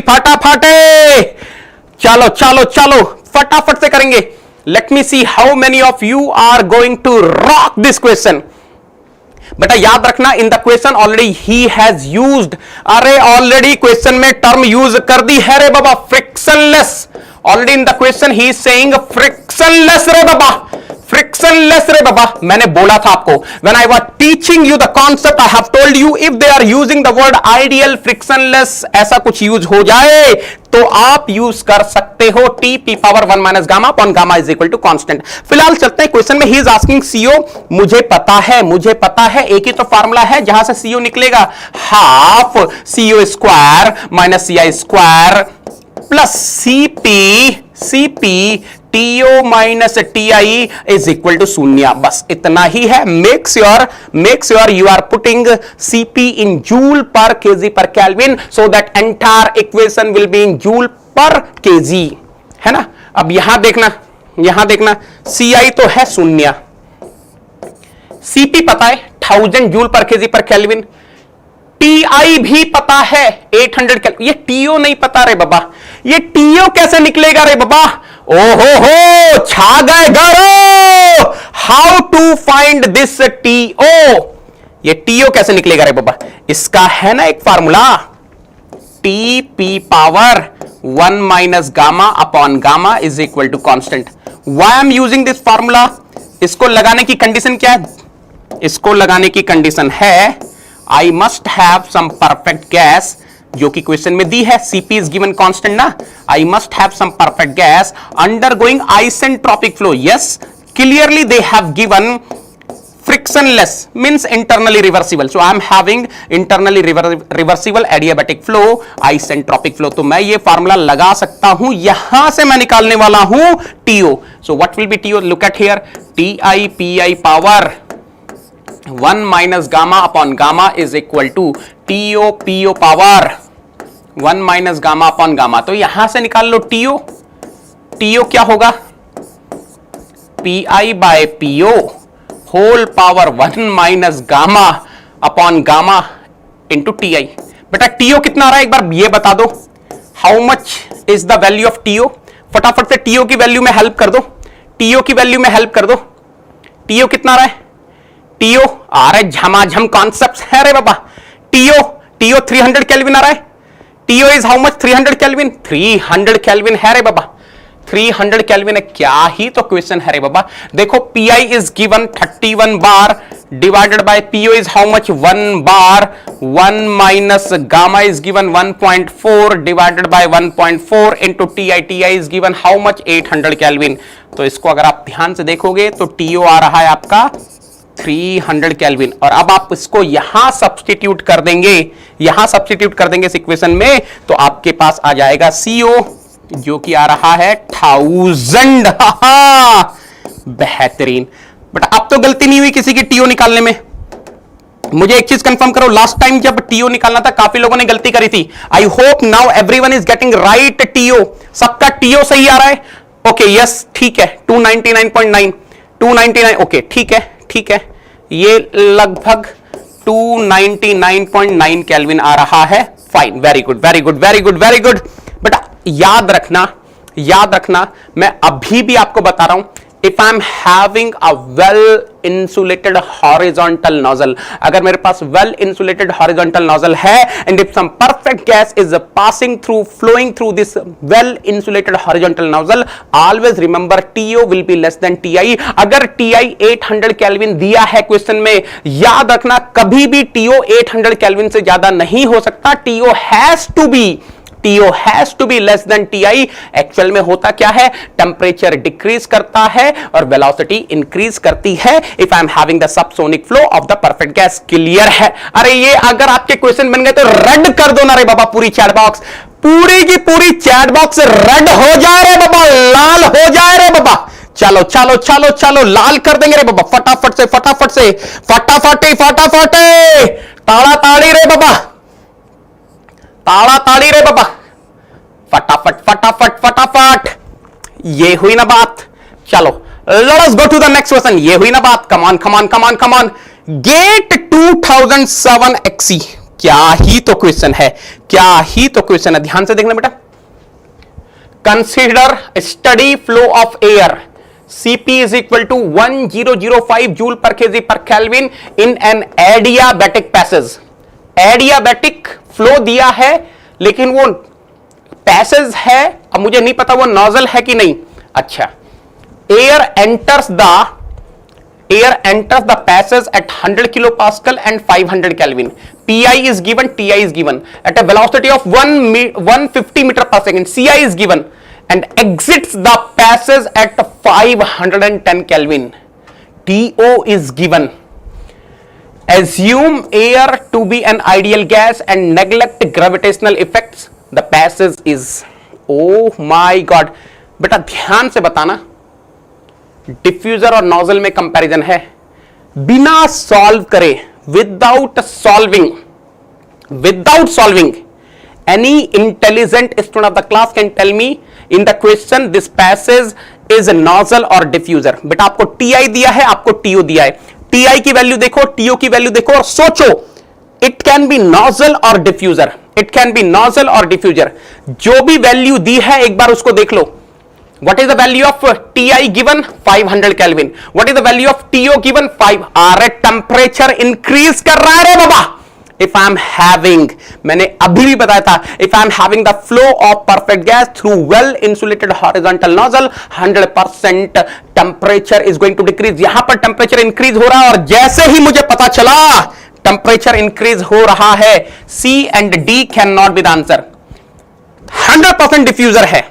[SPEAKER 1] चलो चलो चलो फटाफट से करेंगे। Let me see how many of you are going to rock this question. बेटा याद रखना, in the question already he has used, अरे ऑलरेडी क्वेश्चन में टर्म यूज कर दी है रे बाबा, frictionless. Already in the question he is saying frictionless रे बाबा, फ्रिक्शनलेस रे बाबा। मैंने बोला था आपको, when I was teaching you the concept I have told you if they are using the word ideal, frictionless ऐसा कुछ यूज हो जाए तो आप यूज कर सकते हो T P power 1 minus gamma upon gamma is equal to constant. फिलहाल चलते हैं क्वेश्चन में। ही इज आस्किंग सीओ, मुझे पता है एक ही तो फार्मूला है जहां से सीओ निकलेगा, half CO square minus CI square plus CP TO minus TI is equal to शून्य। बस इतना ही है। Make sure you are putting CP in joule per KG per kelvin so that entire equation will be in joule per kg, है ना। अब यहां देखना सीआई तो है शून्य, सीपी पता है 1000 joule per KG per kelvin, TI भी पता है 800 केल्विन। ये टीओ नहीं पता रे बाबा, ये टीओ कैसे निकलेगा रे बाबा? ओहो हो, छा गए गरो। How to find this TO, ये टीओ कैसे निकलेगा रे बाबा? इसका है ना एक formula, T P power 1 minus gamma upon gamma is equal to constant. Why I am using this formula? इसको लगाने की कंडीशन क्या है? इसको लगाने की कंडीशन है I must have some perfect gas, जो कि क्वेश्चन में दी है, सीपी इज गिवन कांस्टेंट ना। I must have some perfect gas undergoing isentropic flow. Yes, clearly they have given frictionless means internally reversible, so I am having internally reversible adiabatic flow, isentropic flow। तो मैं ये formula लगा सकता हूं, यहां से मैं निकालने वाला हूं TO। so what will be TO? look at here, TI PI power 1 minus gamma upon gamma is equal to TO PO power 1 minus gamma upon gamma। तो यहां से निकाल लो TO क्या होगा? PI by PO whole power 1 minus gamma upon gamma into TI. बेटा TO कितना आ रहा है एक बार ये बता दो, how much is the value of TO? फटाफट से टीओ की वैल्यू में हेल्प कर दो, टीओ की वैल्यू में हेल्प कर दो। टीओ कितना आ रहा है? टीओ आ रहा है झमाझम कॉन्सेप्ट है रे बाबा। टीओ 300 केल्विन आ रहा है। TO is how much? 300 kelvin. 300 kelvin है रे बाबा, 300 केल्विन है। क्या ही तो क्वेश्चन है रे बाबा। देखो PI is given 31 bar divided by PO is how much? 1 bar. 1 minus gamma is given 1.4 divided by 1.4 into TI is given how much? 800 kelvin. तो इसको अगर आप ध्यान से देखोगे तो TO आ रहा है आपका 300 केल्विन। और अब आप इसको यहां सब्स्टिट्यूट कर देंगे, इस इक्वेशन में, तो आपके पास आ जाएगा CO जो कि आ रहा है 1000। बेहतरीन। बट अब तो गलती नहीं हुई किसी की टीओ निकालने में। मुझे एक चीज कंफर्म करो, लास्ट टाइम जब टीओ निकालना था काफी लोगों ने गलती करी थी। I hope now everyone is getting right TO. सबका टीओ सही आ रहा है? ओके यस ठीक है। 299.9 299 ओके ठीक है। ये लगभग 299.9 केल्विन आ रहा है। Fine, very good. बट याद रखना मैं अभी भी आपको बता रहा हूं, if I am having a well insulated horizontal nozzle, अगर मेरे पास वेल इंसुलेटेड हॉरिजॉन्टल नोजल है and if some perfect gas is flowing through this well insulated horizontal nozzle, always remember TO will be less than TI. अगर TI 800 kelvin दिया है question में, याद रखना कभी भी टीओ 800 केल्विन से ज्यादा नहीं हो सकता। TO has to be less than TI. Actual में होता क्या है, टेम्परेचर डिक्रीज करता है और वेलोसिटी इंक्रीज करती है if I am having the subsonic flow of the perfect gas. Clear है? अरे ये अगर आपके क्वेश्चन बन गए तो रेड कर दो ना रे बाबा, पूरी चैट बॉक्स, पूरी की पूरी चैट बॉक्स रेड हो जाए रे बाबा, लाल हो जाए रे बाबा। चलो लाल कर देंगे रे बाबा, फटाफट से ताड़ा ताड़ी रे बाबा, ताड़ा ताड़ी रे बाबा, फटाफट। ये हुई ना बात। चलो let us go to the next question. ये हुई ना बात। Come on. GATE 2007 XE। क्या ही तो क्वेश्चन है। ध्यान से देखना बेटा। Consider steady flow of air, Cp is equal to 1005 joule per KG per kelvin in an adiabatic passage. Adiabatic flow दिया है लेकिन वो पैसेज है, अब मुझे नहीं पता वो नोजल है कि नहीं। अच्छा, air enters the passage at 100 kilo pascal and 500 kelvin. Pi is given, Ti is given at a velocity of 150 meter per second. Ci is given and exits the passage at 510 Kelvin. To is given. Assume air to be an ideal gas and neglect gravitational effects. The passage is, oh my God, बेटा ध्यान से बताना, diffuser और nozzle में comparison है, बिना solve करे, without solving, any intelligent student of the class can tell me in the question this passage is a nozzle or diffuser। बेटा आपको Ti दिया है, आपको To दिया है, Ti की वैल्यू देखो, To की वैल्यू देखो और सोचो, it can be nozzle or diffuser, it can be nozzle or diffuser। जो भी वैल्यू दी है एक बार उसको देख लो। What is the value of Ti given? 500 Kelvin. What is the value of To given? 5। अरे टेम्परेचर इंक्रीज कर रहा है रे बाबा। If I am having, मैंने अभी भी बताया था, if I am having the flow of perfect gas through well insulated horizontal nozzle, 100% temperature is going to decrease। यहां पर टेम्परेचर इंक्रीज हो रहा है और जैसे ही मुझे पता चला टेम्परेचर इंक्रीज हो रहा है, C and D can not be the answer. 100% diffuser है,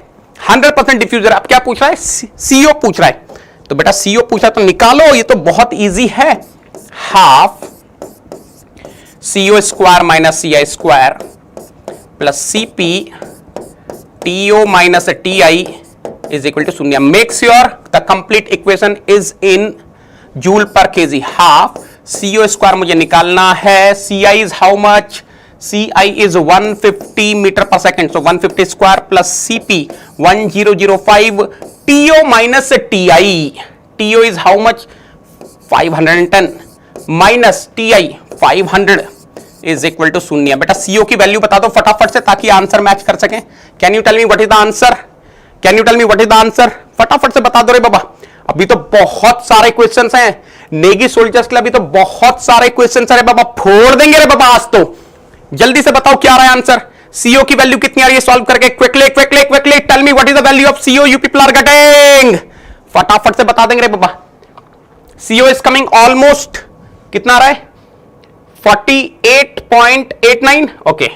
[SPEAKER 1] 100% डिफ्यूजर। अब क्या पूछ रहा है? CO पूछ रहा है, तो बेटा CO पूछा तो निकालो, ये तो बहुत इजी है। Half CO square minus CI square plus CP TO minus TI is equal to 0। Make sure the complete equation is in joule per kg. Half CO square मुझे निकालना है, CI is how much? CI is 150 meter per second, so 150 square plus CP 1005 TO minus TI. TO is how much? 510 minus TI 500 is equal to 0। बेटा CO की value बता दो फटाफट से ताकि आंसर मैच कर सकें। Can you tell me what is the answer? Can you tell me what is the answer? फटाफट से बता दो रे बाबा। अभी तो बहुत सारे क्वेश्चंस हैं नेगी सोल्जर्स के लिए, अभी तो बहुत सारे क्वेश्चंस है बाबा, फोड़ देंगे रे बाबा आज तो। जल्दी से बताओ क्या आ रहा है आंसर। CO की वैल्यू कितनी आ रही है सॉल्व करके? Quickly tell me what is the value of CO you people are getting. फटाफट से बता देंगे रे बाबा। CO इज कमिंग ऑलमोस्ट, कितना आ रहा है? 48.89। Okay,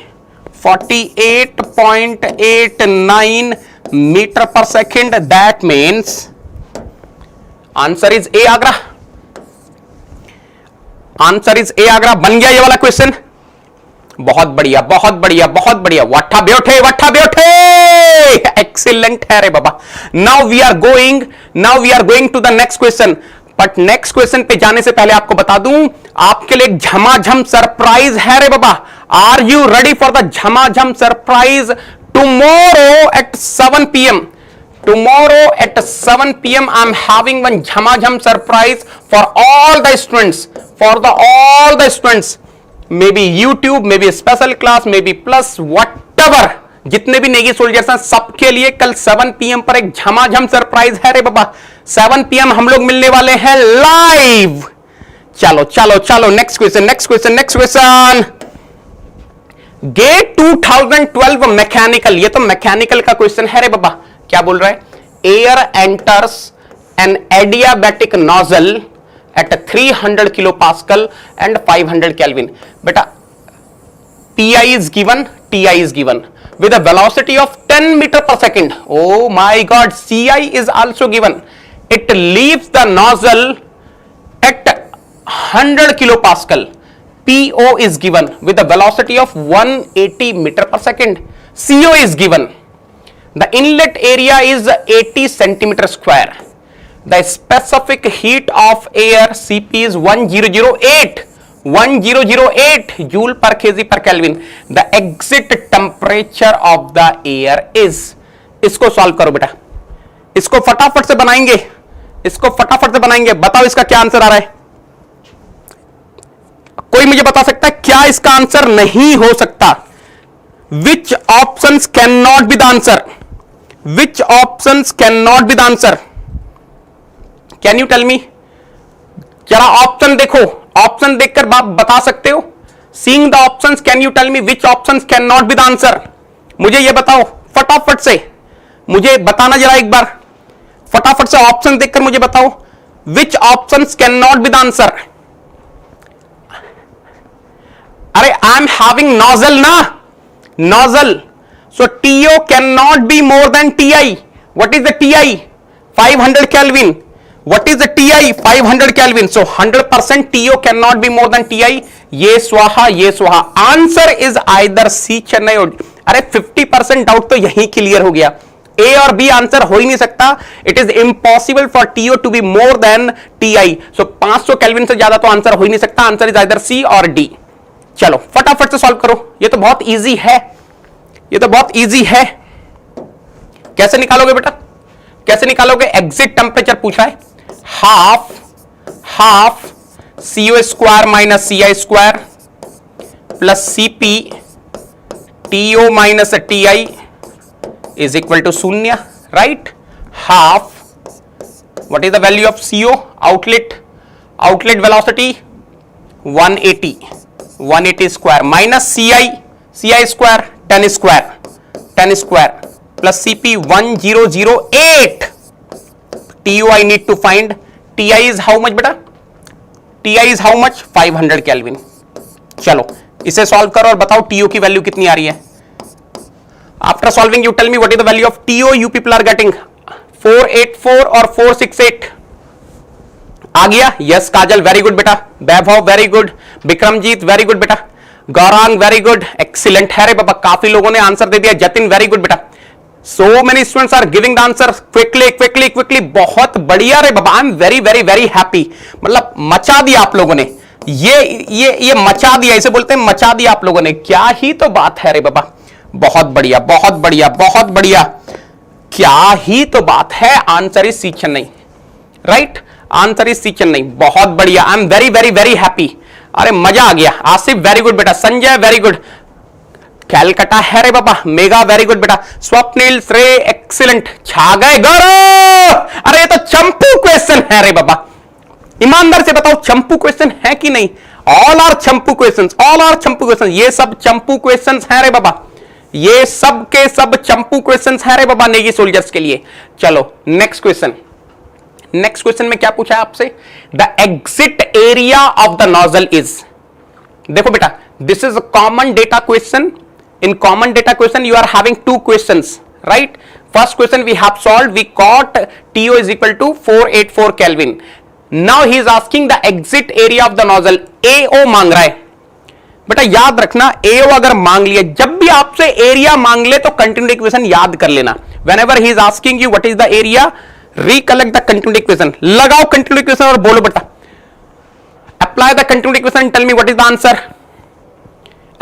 [SPEAKER 1] 48.89 metre per second. That means answer is A Agra. Answer is A Agra. बन गया ये वाला क्वेश्चन। बहुत बढ़िया, बहुत बढ़िया, बहुत बढ़िया। वट्ठा ब्योठे, वट्ठा ब्योठे, एक्सीलेंट है रे बाबा। Now we are going to the next question. But next question पे जाने से पहले आपको बता दूं, आपके लिए झमाझम सरप्राइज है रे बाबा। Are you ready for the झमाझम surprise? Tomorrow at 7 PM, tomorrow at 7 PM I'm having one झमाझम surprise for all the students, all the students, maybe YouTube, maybe special class, maybe plus whatever, जितने भी Negi soldiers हैं सबके लिए कल 7 PM पर एक झमाझम सरप्राइज है रे बाबा। 7 PM हम लोग मिलने वाले हैं लाइव। चलो चलो चलो, नेक्स्ट क्वेश्चन। गेट 2012 मैकेनिकल, ये तो मैकेनिकल का क्वेश्चन है रे बाबा। क्या बोल रहा है? Air enters an adiabatic nozzle at 300 kilo pascal and 500 kelvin. बेटा Pi is given, Ti is given with a velocity of 10 meter per second. Oh my God, Ci is also given. It leaves the nozzle at 100 kilopascal. Po is given with a velocity of 180 meter per second. Co is given. The inlet area is 80 centimeter square. The specific heat of air Cp is 1008 joule per kg per Kelvin. The exit temperature of the air is. इसको solve करो बेटा, इसको फटाफट से बनाएंगे, बताओ इसका क्या आंसर आ रहा है? कोई मुझे बता सकता है क्या इसका आंसर नहीं हो सकता? Which options cannot be the answer? Which options can not be the answer? Can you tell me? जरा ऑप्शन देखो, ऑप्शन देखकर आप बता सकते हो? Seeing the options can you tell me which options can not be the answer? मुझे ये बताओ फटाफट से, मुझे बताना जरा एक बार, फटाफट से ऑप्शन देखकर मुझे बताओ which options can not be the answer? अरे आई एम हैविंग नोजल ना, nozzle, so TO can not be more than TI. What is the TI? 500 Kelvin. What is the TI? 500 Kelvin. So 100% TO cannot be more than TI. ये स्वाहा, ये स्वाहा. Answer is either C Chennai और अरे 50% doubt तो यही clear हो गया. A और B आंसर हो ही नहीं सकता. It is impossible for TO to be more than TI. So 500 Kelvin से ज्यादा तो आंसर हो ही नहीं सकता. आंसर इज either C और D. चलो फटाफट से सॉल्व करो. ये तो बहुत इजी है, ये तो बहुत इजी है. कैसे निकालोगे बेटा? कैसे निकालोगे? एग्जिट टेम्परेचर पूछा है. Half CO square minus CI square plus CP TO minus TI is equal to 0, right? Half, what is the value of CO? Outlet velocity 180 square minus CI square 10 square plus CP 1008. TO I need to find. TI is how much बेटा? TI is how much? 500 Kelvin. चलो इसे solve करो और बताओ TO की value कितनी आ रही है. After solving you tell me what is the value of TO. You people are getting 484 और 468. आ गया? यस काजल वेरी गुड बेटा. Vaibhav very good. Vikramjit very good बेटा. Gaurang very good. एक्सीलेंट है रे बाबा, काफी लोगों ने आंसर दे दिया. जतिन वेरी गुड बेटा. So many students are giving the answer quickly. बहुत बढ़िया रे बाबा. I am very happy. मतलब मचा दिया आप लोगों ने. ये मचा दिया, इसे बोलते हैं मचा दिया आप लोगों ने. क्या ही तो बात है रे बाबा. बहुत बढ़िया. क्या ही तो बात है. Answer is C Chennai, right? Answer is C Chennai. बहुत बढ़िया. I am very happy. अरे मजा आ गया. आसिफ वेरी गुड बेटा. Sanjay very good. कैलकाटा है रे बाबा. मेगा वेरी गुड बेटा. स्वप्निल श्रेय एक्सीलेंट. छा गए गौरव. अरे ये तो चंपू क्वेश्चन है रे बाबा. ईमानदार से बताओ चंपू क्वेश्चन है कि नहीं? ऑल आर चंपू क्वेश्चन. ये सब चंपू क्वेश्चन है रे बाबा. ये सब के सब चंपू क्वेश्चन है रे बाबा नेवी सोल्जर्स के लिए. चलो नेक्स्ट क्वेश्चन में क्या पूछा है आपसे? The exit area of the nozzle is. देखो बेटा, this is a common data question. In common data question, you are having two questions, right? First question we have solved. We got TO is equal to 484 Kelvin. Now he is asking the exit area of the nozzle. AO मांग रहा है. बेटा याद रखना, AO अगर मांग लिया, जब भी आपसे एरिया मांग ले तो कंटिन्यूटी इक्वेशन याद कर लेना. Whenever he is asking you what is the area, recollect the continuity equation. लगाओ continuity equation और बोलो बेटा. Apply the continuity equation and tell me what is the answer.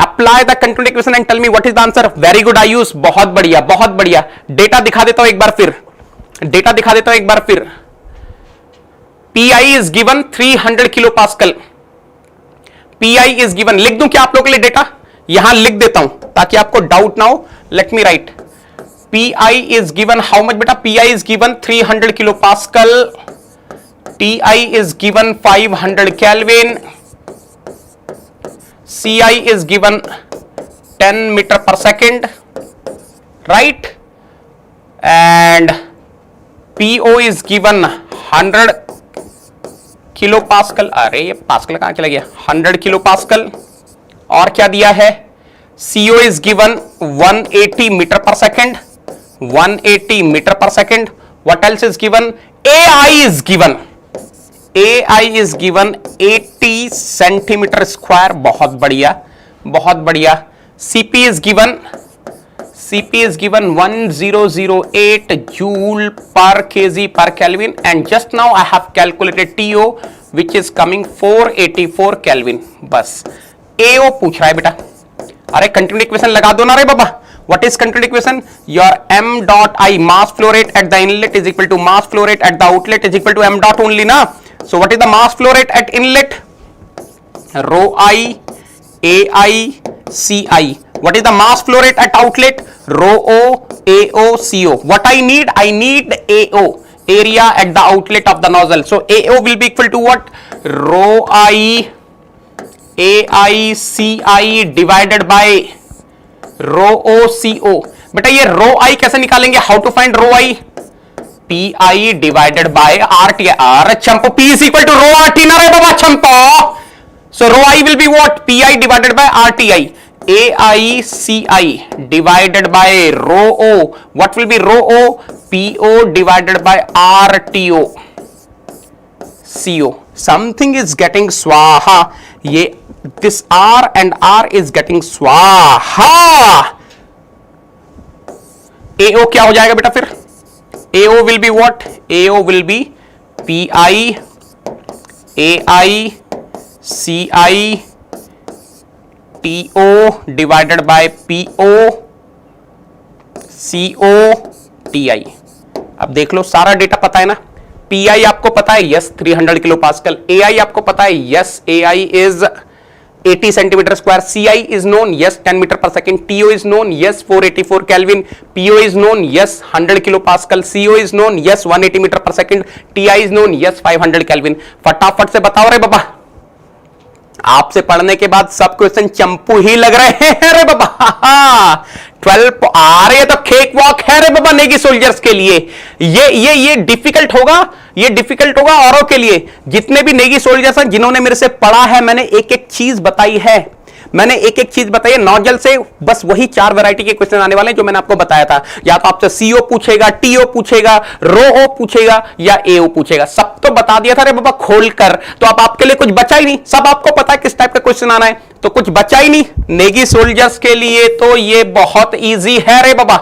[SPEAKER 1] Apply the continuity equation and tell me what is the answer. Very good Ayush. बहुत बढ़िया. Data दिखा देता हूं एक बार फिर. PI is given 300 kilopascal. PI is given. लिख दूं क्या आप लोगों के लिए डेटा? यहां लिख देता हूं ताकि आपको डाउट ना हो. Let me write. PI is given how much बेटा? PI is given 300 kilopascal. TI is given 500 Kelvin. CI is given 10 meter per second, right? And PO is given 100 kilopascal. अरे ये पास्कल कहाँ चला गया? 100 kilopascal. और क्या दिया है? CO is given 180 meter per second. 180 meter per second. What else is given? AI is given 80 centimetre square. बहुत बढ़िया. CP is given 1008 joule per kg per Kelvin. And just now I have calculated TO which is coming 484 Kelvin. बस AO पूछ रहा है बेटा. अरे continuity equation लगा दो ना रे बाबा. What is continuity equation? Your m dot I, mass flow rate at the inlet is equal to mass flow rate at the outlet is equal to m dot only na. So what is the mass flow rate at inlet? Rho I AI CI. What is the mass flow rate at outlet? Rho O, AO, CO. What I need? I need AO, area at the outlet of the nozzle. So AO will be equal to what? Rho I AI CI divided by rho O CO. बेटा ये रो I कैसे निकालेंगे? How to find rho I? P I divided by R T I. अरे चंपो, P is equal to rho R T ना रे बाबा चंपो. So rho I will be what? P I divided by R T I. A I C I divided by rho O. What will be rho O? P O divided by R T O C O. Something is getting स्वाहा. ये this are and R is getting स्वाहा. AO क्या हो जाएगा बेटा फिर? AO will be what? AO will be PI AI CI TO divided by PO CO TI. अब देख लो, सारा डेटा पता है ना. PI आपको पता है, यस 300 किलो पास्कल. AI आपको पता है, yes AI is 80 centimeter square. CI is known, yes 10 meter per second. TO is known, yes 484 Kelvin. PO is known, yes 100 kilopascal. CO is known, yes 180 meter per second. TI is known, yes 500 Kelvin. फटाफट से बताओ रे बाबा. आपसे पढ़ने के बाद सब question चंपू ही लग रहे हैं रे बाबा. 12 आ रहे तो केक वॉक है रे बाबा नेगी सोल्जर्स के लिए. ये डिफिकल्ट होगा, ये डिफिकल्ट होगा औरों के लिए. जितने भी नेगी सोल्जर्स हैं जिन्होंने मेरे से पढ़ा है, मैंने एक एक चीज बताई है. मैंने एक एक चीज बताई है. नोजल से बस वही 4 वैरायटी के क्वेश्चन आने वाले हैं जो मैंने आपको बताया था. या तो आपसे सीओ पूछेगा, टीओ पूछेगा, रो ओ पूछेगा या एओ पूछेगा. सब तो बता दिया था रे बाबा खोलकर. तो अब आपके लिए कुछ बचा ही नहीं. सब आपको पता है किस टाइप का क्वेश्चन आना है, तो कुछ बचा ही नहीं. नेगी सोल्जर्स के लिए तो ये बहुत ईजी है रे बाबा.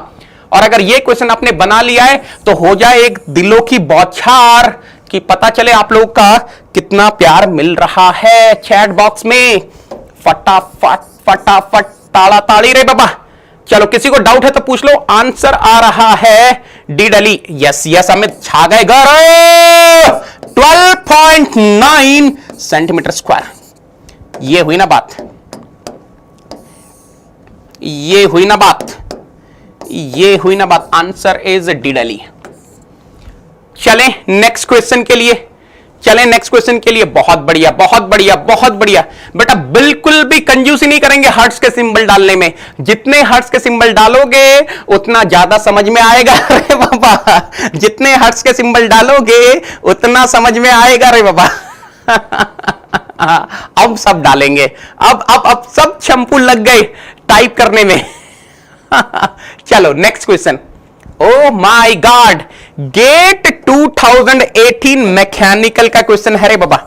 [SPEAKER 1] और अगर ये क्वेश्चन आपने बना लिया है तो हो जाए एक दिलों की बौछार कि पता चले आप लोगों का कितना प्यार मिल रहा है चैट बॉक्स में. फटाफट फटाफट ताड़ा ताड़ी रे बाबा. चलो, किसी को डाउट है तो पूछ लो. आंसर आ रहा है डी डली. यस यस, अमित छा गए घर. 12.9 सेंटीमीटर स्क्वायर. ये हुई ना बात, ये हुई ना बात, ये हुई ना बात. आंसर इज डी डली. चले नेक्स्ट क्वेश्चन के लिए, चलें नेक्स्ट क्वेश्चन के लिए. बहुत बढ़िया बहुत बढ़िया बहुत बढ़िया. बेटा बिल्कुल भी कंजूसी नहीं करेंगे हर्ट्ज के सिंबल डालने में. जितने हर्ट्ज के सिंबल डालोगे उतना ज्यादा समझ में आएगा रे बाबा. जितने हर्ट्ज के सिंबल डालोगे उतना समझ में आएगा रे बाबा. अब सब डालेंगे. अब सब शैम्पू लग गए टाइप करने में. चलो next question. Oh my God, GATE 2018 mechanical का क्वेश्चन है रे बाबा.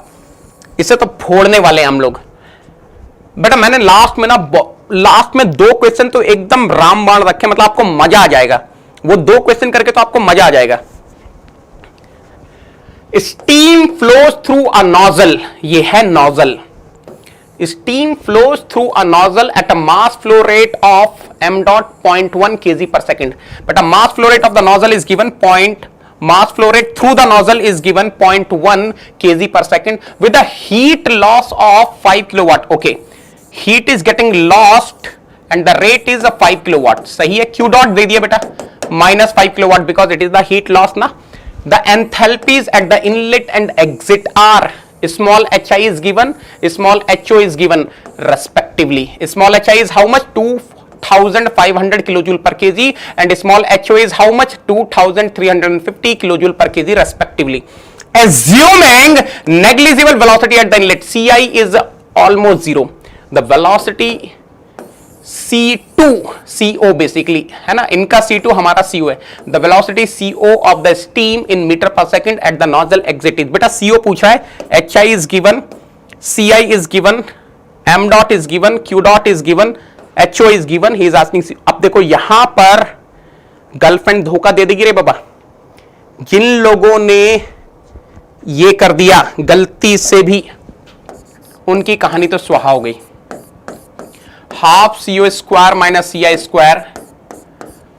[SPEAKER 1] इसे तो फोड़ने वाले हम लोग. बेटा मैंने लास्ट में 2 क्वेश्चन तो एकदम रामबाण रखे, मतलब आपको मजा आ जाएगा. वो 2 क्वेश्चन करके तो आपको मजा आ जाएगा. Steam flows through a nozzle. ये है nozzle. Steam flows through a nozzle at a mass flow rate of m dot 0.1 kg per second. But a mass flow rate of the nozzle is given mass flow rate through the nozzle is given 0.1 kg per second with a heat loss of 5 kilowatt. Okay, heat is getting lost and the rate is a 5 kilowatt. सही है. Q dot दे दिया बेटा -5 kilowatt because it is the heat loss ना. The enthalpies at the inlet and exit are small hi is given, small ho is given respectively. Small hi is how much? 2500 kilojoule per kg and small ho is how much? 2350 kilojoule per kg respectively. Assuming negligible velocity at the inlet, ci is almost zero. The velocity C2 CO basically है ना, इनका C2 हमारा CO है. The velocity CO of the steam in metre per second at the nozzle exit is. बेटा CO पूछा है, HI is given, CI is given, M dot is given, Q dot is given, HO is given. He is asking. अब देखो यहां पर girlfriend धोखा दे देगी रे बाबा. जिन लोगों ने ये कर दिया गलती से भी, उनकी कहानी तो सुहा हो गई. Half CO square minus CI square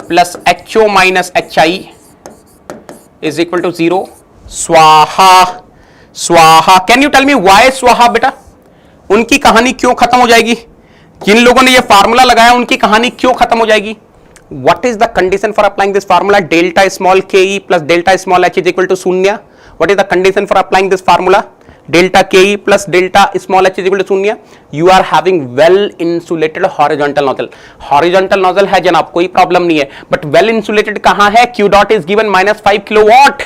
[SPEAKER 1] plus HO minus HI is equal to 0. स्वाहा स्वाहा. Can you tell me why स्वाहा बेटा? उनकी कहानी क्यों खत्म हो जाएगी? जिन लोगों ने ये फार्मूला लगाया उनकी कहानी क्यों खत्म हो जाएगी? What is the condition for applying this formula? Delta small ke plus delta small h is equal to शून्य. What is the condition for applying this formula? Delta ke plus delta small h is equal to शून्य. You are having well insulated horizontal nozzle. Horizontal nozzle है जनाब, कोई problem नहीं है, but well insulated कहां है? Q dot is given -5 kilowatt.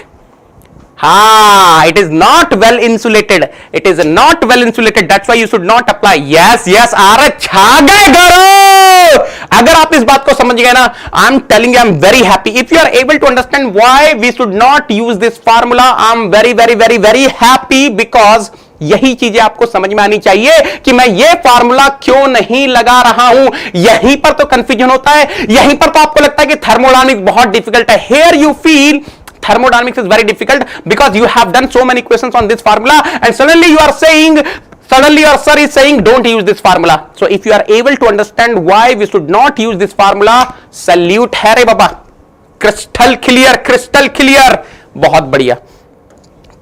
[SPEAKER 1] हाँ, it is not well insulated. It is not well insulated. That's why you should not apply. Yes, yes. अरे छा गए गरो. अगर आप इस बात को समझ गए ना, I'm telling you, I'm very happy. If you are able to understand why we should not use this formula, I'm very, very, very, very happy because यही चीजें आपको समझ में आनी चाहिए कि मैं ये फार्मूला क्यों नहीं लगा रहा हूं. यहीं पर तो कंफ्यूजन होता है. यहीं पर तो आपको लगता है कि थर्मोडायनामिक्स बहुत डिफिकल्ट है. Here you feel thermodynamics is very difficult because you have done so many questions on this formula and suddenly your sir is saying don't use this formula. So if you are able to understand why we should not use this formula, salute है रे बाबा. crystal clear. बहुत बढ़िया.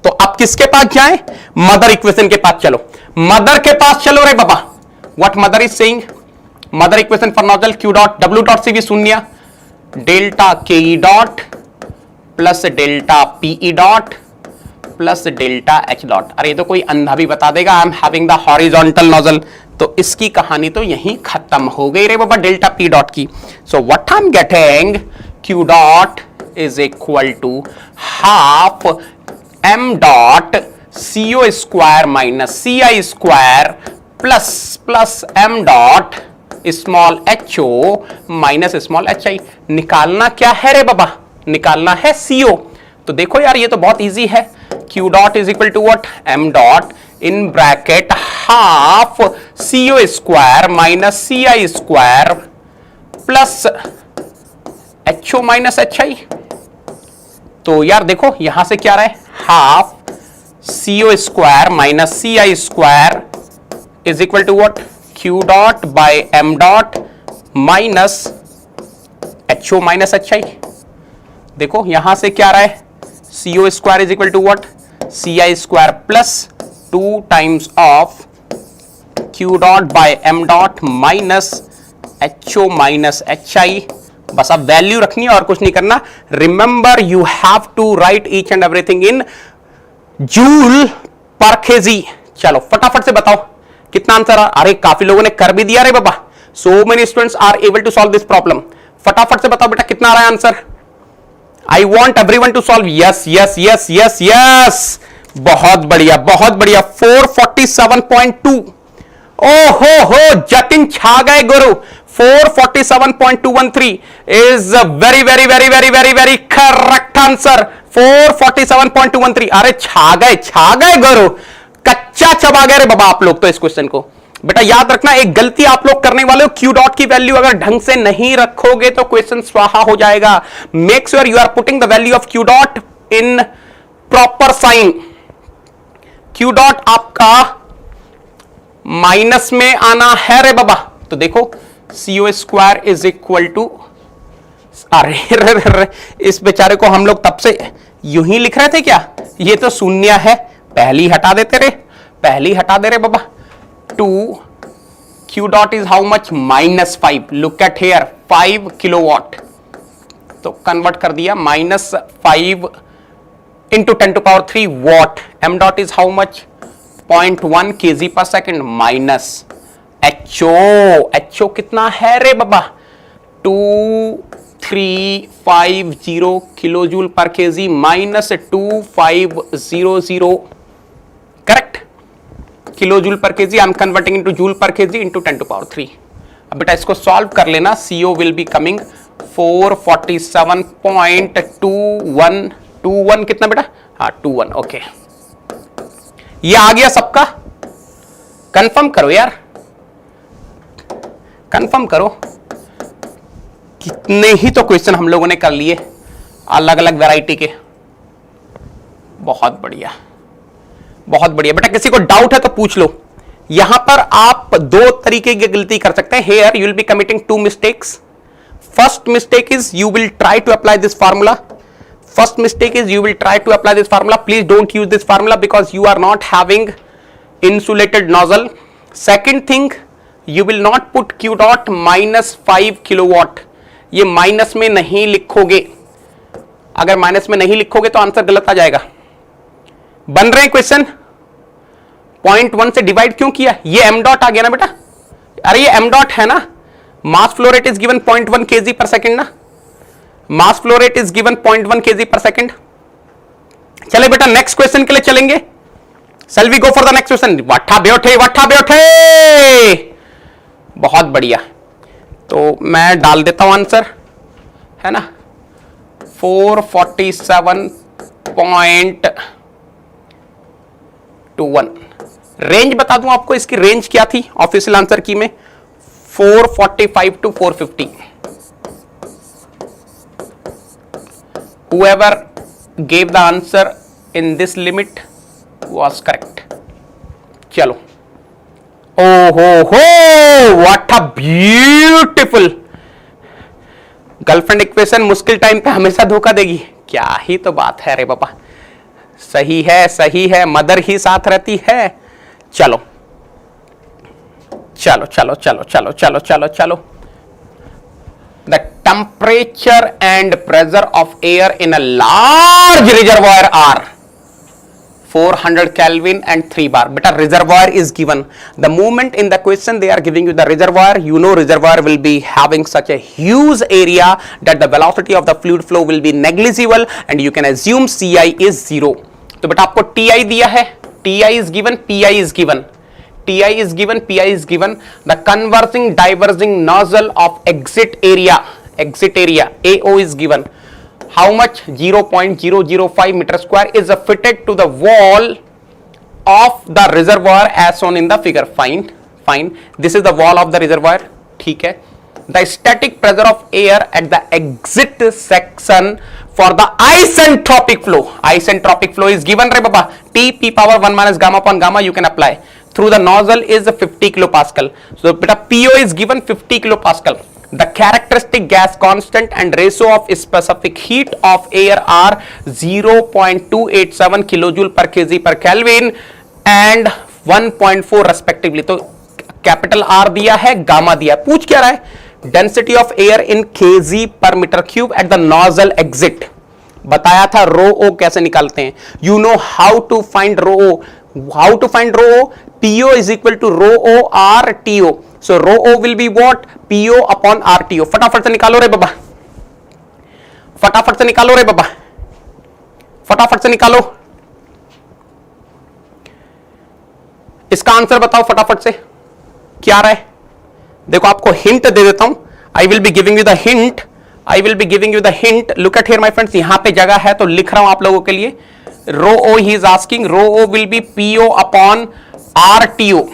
[SPEAKER 1] तो अब किसके पास जाएं? Mother equation के पास चलो. मदर के पास चलो रे बाबा. What mother is saying? Mother equation for nozzle Q dot W dot CV शून्य, delta KE dot plus delta PE dot plus delta H dot. अरे तो कोई अंधा भी बता देगा I am having the horizontal nozzle. तो इसकी कहानी तो यहीं खत्म हो गई रे बाबा डेल्टा पी डॉट की. So what I am getting, Q dot is equal to half M dot CO square minus C I square plus M dot small H O minus small H I. निकालना क्या है रे बाबा? निकालना है CO. तो देखो यार, ये तो बहुत इजी है. Q dot is equal to what? M dot in bracket half CO square minus CI square plus HO minus HI. तो यार देखो यहां से क्या रहा है? Half CO square minus CI square is equal to what? Q dot by M dot minus HO minus HI. देखो यहां से क्या रहा है? CO square is equal to what? CI square plus 2 times of Q dot by M dot minus HO minus HI. बस अब value रखनी है और कुछ नहीं करना. Remember you have to write each and everything in joule per KG. चलो फटाफट से बताओ कितना आंसर. अरे काफी लोगों ने कर भी दिया रे बाबा. So many students are able to solve this problem. फटाफट से बताओ बेटा कितना आ रहा है answer. I want everyone to solve. yes. बहुत बढ़िया 447.2. ओहो जतिन छा गए गुरु. 447.213 is a very correct answer. 447.213. अरे छा गए गुरु. कच्चा चबा गए रे बाबा आप लोग तो इस क्वेश्चन को. बेटा याद रखना, एक गलती आप लोग करने वाले हो. Q डॉट की वैल्यू अगर ढंग से नहीं रखोगे तो क्वेश्चन स्वाहा हो जाएगा. Make sure you are putting the value of Q dot in proper sign. Q dot आपका माइनस में आना है रे बाबा. तो देखो CO square is equal to, अरे इस बेचारे को हम लोग तब से यूं ही लिख रहे थे क्या? ये तो शून्य है. पहली हटा दे रे बाबा. 2 Q dot is how much? -5. Look at here, 5 kilowatt. तो कन्वर्ट कर दिया -5 into 10 to power 3 watt. M dot is how much? 0.1 kg per second minus HO कितना है रे बाबा? 2350 kilo joule per KG minus 2500. Correct. Kilo joule per KG. I am converting into joule per KG into 10 to power 3. अब बेटा इसको solve कर लेना. CO will be coming 447.21 कितना बेटा? हाँ 21. ओके, ये आ गया सबका. कंफर्म करो यार, कंफर्म करो. कितने ही तो क्वेश्चन हम लोगों ने कर लिए अलग अलग वैरायटी के. बहुत बढ़िया बेटा. किसी को डाउट है तो पूछ लो. यहां पर आप दो तरीके की गलती कर सकते हैं. Here you will be committing 2 mistakes. First mistake is you will try to apply this formula. Please don't use this formula because you are not having insulated nozzle. Second thing, you will not put Q dot -5 kilowatt, ये minus में नहीं लिखोगे। अगर minus में नहीं लिखोगे तो answer गलत आ जाएगा। बन रहे हैं क्वेश्चन? 0.1 से डिवाइड क्यों किया? ये एम डॉट आ गया ना बेटा, अरे ये एम डॉट है ना, मास flow rate is given 0.1 kg per second ना, मास flow rate is given 0.1 kg per second. चले बेटा नेक्स्ट क्वेश्चन के लिए चलेंगे। Shall we go for the next question? वट्ठा बैठे, बहुत बढ़िया। तो मैं डाल देता हूं आंसर, है ना, 447.21। रेंज बता दूं आपको, इसकी रेंज क्या थी ऑफिशियल आंसर की में, 445 to 450। Whoever gave the answer in this limit was correct। चलो, हो what a beautiful. Girlfriend equation मुश्किल टाइम पे हमेशा धोखा देगी, क्या ही तो बात है रे बाबा। सही है, मदर ही साथ रहती है। चलो चलो चलो चलो चलो चलो चलो चलो। The temperature and pressure of air in a large reservoir are 400 Kelvin and 3 bar. Beta, reservoir is given. The moment in the question they are giving you the reservoir, you know reservoir will be having such a huge area that the velocity of the fluid flow will be negligible and you can assume Ci is 0. तो बेटा आपको Ti दिया है, Ti is given, Pi is given. Ti is given, Pi is given. The converging diverging nozzle of exit area AO is given. How much? 0.005 meter square is fitted to the wall of the reservoir as shown in the figure. Fine. This is the wall of the reservoir. ठीक है. The static pressure of air at the exit section for the isentropic flow. Isentropic flow is given रे बाबा. T p power 1 minus gamma upon gamma you can apply. Through the nozzle is 50 kilopascal. So बेटा PO is given 50 kilopascal. The characteristic gas constant and ratio of specific heat of air are 0.287 kilojoule per kg per Kelvin and 1.4 respectively. तो capital R दिया है, gamma दिया है। पूछ क्या रहा है? Density of air in kg per meter cube at the nozzle exit। बताया था रो ओ कैसे निकालते हैं। You know how to find row O. How to find row O? PO is equal to row O R TO। So rho O will be what? PO upon RTO। फटाफट से निकालो रे बाबा, फटाफट से निकालो रे बाबा, फटाफट से निकालो। इसका आंसर बताओ फटाफट से, क्या रहा है? देखो आपको हिंट दे देता हूं। आई will be giving you the hint, I will be giving you the hint. Look at here my friends, यहां पे जगह है तो लिख रहा हूं आप लोगों के लिए। Rho O he is asking, rho O will be PO upon RTO।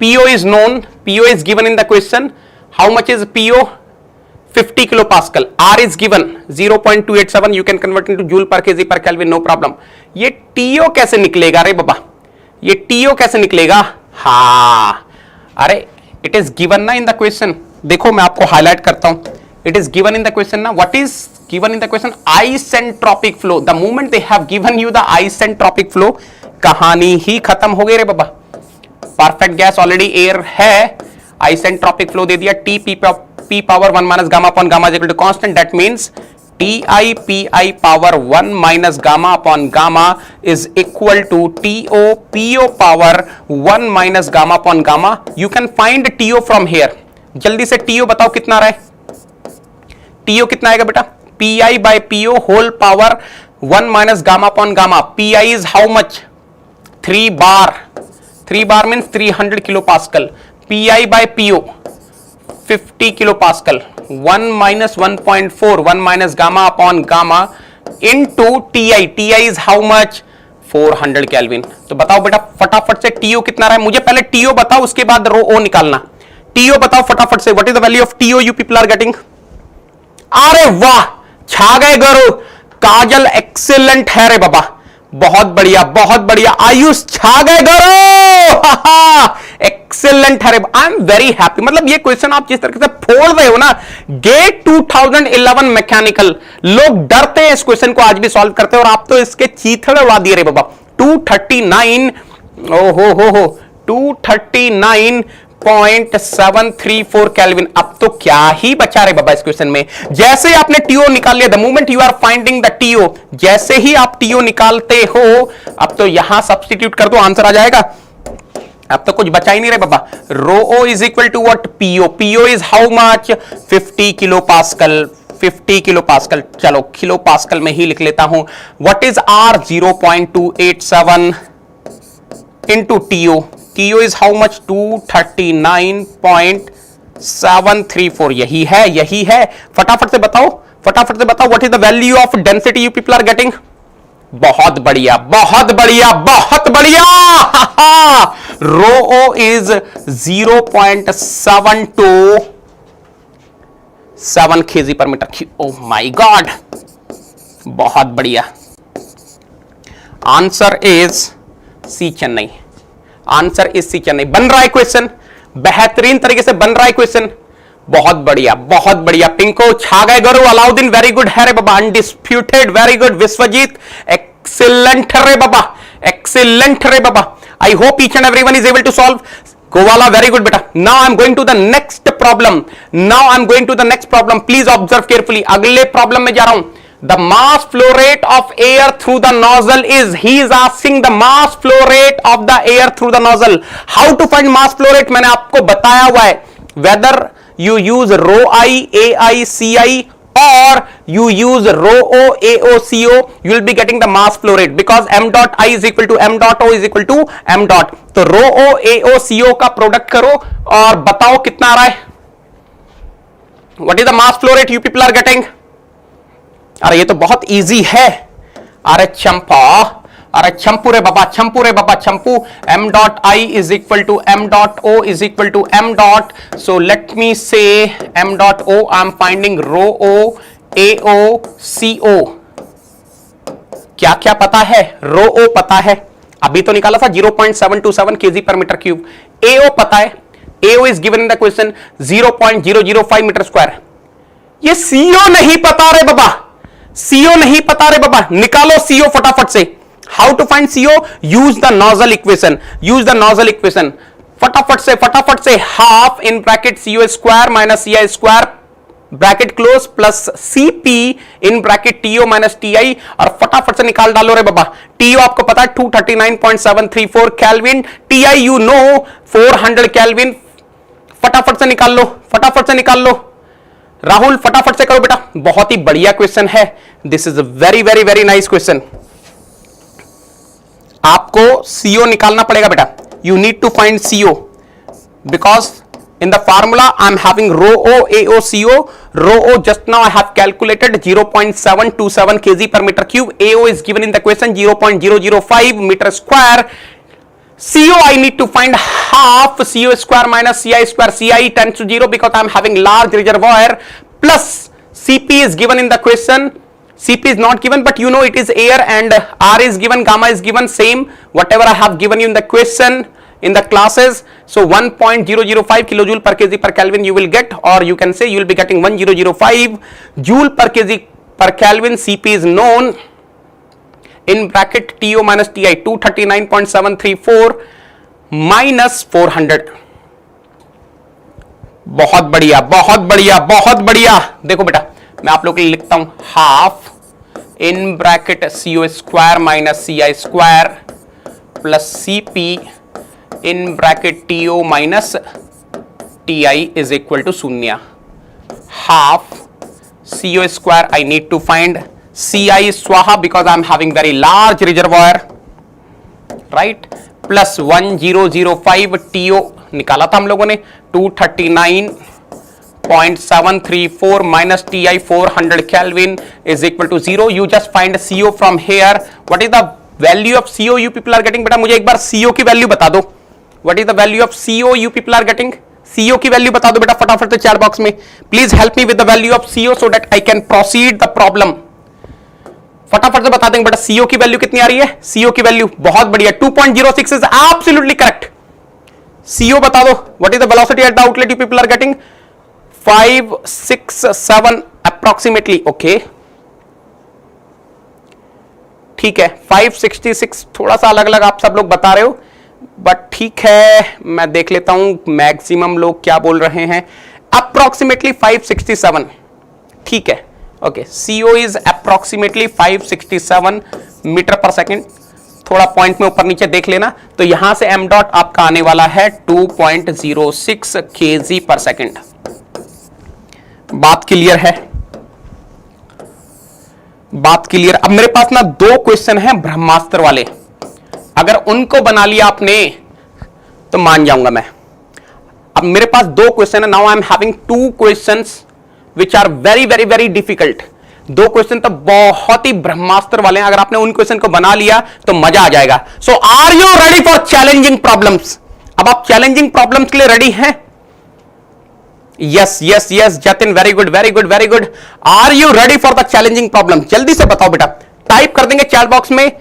[SPEAKER 1] PO is known, PO is given in the question. How much is PO? 50 kilopascal. R is given 0.287. You can convert into joule per kg per Kelvin, no problem. ये TO कैसे निकलेगा रे बाबा? ये TO कैसे निकलेगा? हाँ, अरे it is given ना in the question. देखो मैं आपको highlight करता हूँ. It is given in the question ना. What is given in the question? Isentropic flow. The moment they have given you the isentropic flow, कहानी ही खत्म हो गई रे बाबा। परफेक्ट गैस ऑलरेडी एयर है, आइसेंट्रोपिक फ्लो दे दिया, T P power 1 minus gamma upon gamma is equal to constant. That means Ti Pi power 1 minus gamma upon gamma is equal to TO PO power 1 minus gamma upon gamma. You can find TO from here. जल्दी से TO बताओ कितना रहा है? TO कितना आएगा बेटा? Pi by PO whole power 1 minus gamma upon gamma. Pi is how much? 3 bar. 3 bar means 300 kilopascal. Pi by PO 50 kilopascal। 1 minus 1.4 1 minus gamma upon gamma into Ti। Ti is how much? 400 Kelvin। तो बताओ बेटा फटाफट से TO कितना रहा है? मुझे पहले TO बताओ, उसके बाद रो O निकालना। TO बताओ फटाफट से। What is the value of TO you people are getting? अरे वाह, छा गए गुरु। काजल एक्सीलेंट है रे बाबा, बहुत बढ़िया बहुत बढ़िया। आयुष छा गए गुरु, एक्सीलेंट है रे। आई एम वेरी हैप्पी। मतलब ये क्वेश्चन आप जिस तरीके से फोड़ रहे हो ना, गेट 2011 मैकेनिकल, लोग डरते हैं इस क्वेश्चन को आज भी सॉल्व करते हैं, और आप तो इसके चीथड़े उड़ा दिए रे बाबा। 239 ओ हो 239.734 केल्विन। अब तो क्या ही बचा रहे बाबा इस क्वेश्चन में। जैसे आपने टीओ निकाल लिया, the moment you are finding the TO, जैसे ही आप टीओ निकालते हो, अब तो यहां सब्स्टिट्यूट कर दो, आंसर आ जाएगा। अब तो कुछ बचा ही नहीं रहे बाबा। Rho O is equal to what? PO. PO is how much? 50 kilopascal. 50 kilopascal, चलो किलो पास्कल में ही लिख लेता हूं। What is R? 0.287 into TO. TO is how much? 239.734। यही है, यही है। फटाफट से बताओ, फटाफट से बताओ, what is the value of density you people are getting? बहुत बढ़िया, बहुत बढ़िया, बहुत बढ़िया। Rho O is 0.727 kg per meter cube। Oh my God, बहुत बढ़िया। Answer is C Chennai. Answer is C Chennai. बन रहा है क्वेश्चन, बेहतरीन तरीके से बन रहा है क्वेश्चन। बहुत बढ़िया, बहुत बढ़िया। पिंको छा गए। गुरु अलाउद्दीन वेरी गुड है रे बाबा, undisputed, very good. Vishwajit excellent रे बाबा, एक्सीलेंट रे बाबा। I hope each and everyone is able to solve. Gowala very good बेटा। Now I am going to the next problem. Now I am going to the next problem. Please observe carefully. अगले problem में जा रहा हूं। The mass flow rate of air through the nozzle is, he is asking the mass flow rate of the air through the nozzle. How to find mass flow rate? मैंने आपको बताया हुआ है। Whether you use rho I, AI, CI or you use rho O, AO, CO, you will be getting the mass flow rate because m dot I is equal to m dot O is equal to m dot. तो rho O, AO, CO का product करो और बताओ कितना आ रहा है। What is the mass flow rate you people are getting? अरे ये तो बहुत इजी है। अरे चंपा, अरे चंपू रे बाबा, चंपू रे बाबा, चंपू। m dot I is equal to m dot O is equal to m dot. So let me say m dot O, I am finding rho O, AO, CO। क्या क्या पता है? rho O पता है, अभी तो निकाला था 0.727 kg per meter cube। AO पता है, AO is given in the question 0.005 metre square. ये CO नहीं पता रे बाबा, CO नहीं पता रे बाबा। निकालो CO फटाफट से। How to find CO? Use the nozzle equation, use the nozzle equation. फटाफट से, फटाफट से। Half in bracket CO square minus CI square bracket close plus CP in bracket TO minus TI, और फटाफट से निकाल डालो रे बाबा। TO आपको पता है 239.734 kelvin, TI you know 400 kelvin. फटाफट से निकाल लो, फटाफट से निकाल लो। राहुल फटाफट से करो बेटा, बहुत ही बढ़िया क्वेश्चन है। This is a very very very nice question. आपको CO निकालना पड़ेगा बेटा। You need to find CO because in the formula I am having rho O, AO, CO। Rho O just now I have calculated 0.727 kg per meter cube। AO is given in the question 0.005 meter square। CO I need to find half CO square minus CI square. CI tends to 0 because I am having large reservoir, plus CP is given in the question. CP is not given, but you know it is air, and R is given, gamma is given, same whatever I have given you in the question in the classes. So 1.005 kilojoule per kg per Kelvin you will get, or you can say you will be getting 1005 joule per kg per Kelvin. CP is known in bracket TO minus TI 239.734 minus 400। बहुत बढ़िया, बहुत बढ़िया, बहुत बढ़िया। देखो बेटा मैं आप लोगों के लिए लिखता हूं half in bracket CO square minus CI square plus CP in bracket TO minus TI is equal to 0। Half CO square I need to find, CI स्वाहा because I am having very large reservoir, right? Plus 1005 TO निकाला था हम लोगों ने 239.734 minus TI 400 Kelvin is equal to 0. You just find CO from here. What is the value of CO you people are getting? बेटा मुझे एक बार CO की value बता दो। What is the value of CO you people are getting? CO की value बता दो बेटा फटाफट से चैट बॉक्स में। Please help me with the value of CO so that I can proceed the problem. फटाफट से बता देंगे बेटा CO की वैल्यू कितनी आ रही है। CO की वैल्यू बहुत बढ़िया 2.06 इज एब्सोल्युटली करेक्ट। CO बता दो। What is the velocity at the outlet you people are getting? 567 approximately. Okay ठीक है 566, थोड़ा सा अलग अलग आप सब लोग बता रहे हो। बट ठीक है, मैं देख लेता हूं मैक्सिमम लोग क्या बोल रहे हैं। अप्रोक्सीमेटली 567, ठीक है, okay. CO is approximately 567 metre per second. थोड़ा पॉइंट में ऊपर नीचे देख लेना, तो यहां से m डॉट आपका आने वाला है 2.06 kg पर सेकेंड। बात क्लियर है? बात क्लियर। अब मेरे पास ना 2 क्वेश्चन हैं ब्रह्मास्त्र वाले, अगर उनको बना लिया आपने तो मान जाऊंगा मैं। अब मेरे पास 2 क्वेश्चन है, now I am having 2 questions which are very very very difficult. 2 question तो बहुत ही ब्रह्मास्त्र वाले हैं, अगर आपने उन क्वेश्चन को बना लिया तो मजा आ जाएगा। So are you ready for challenging problems? अब आप चैलेंजिंग प्रॉब्लम्स के लिए रेडी हैं? Yes yes yes Jatin, very good very good very good. Are you ready for the challenging problem? जल्दी से बताओ बेटा, टाइप कर देंगे चैट बॉक्स में,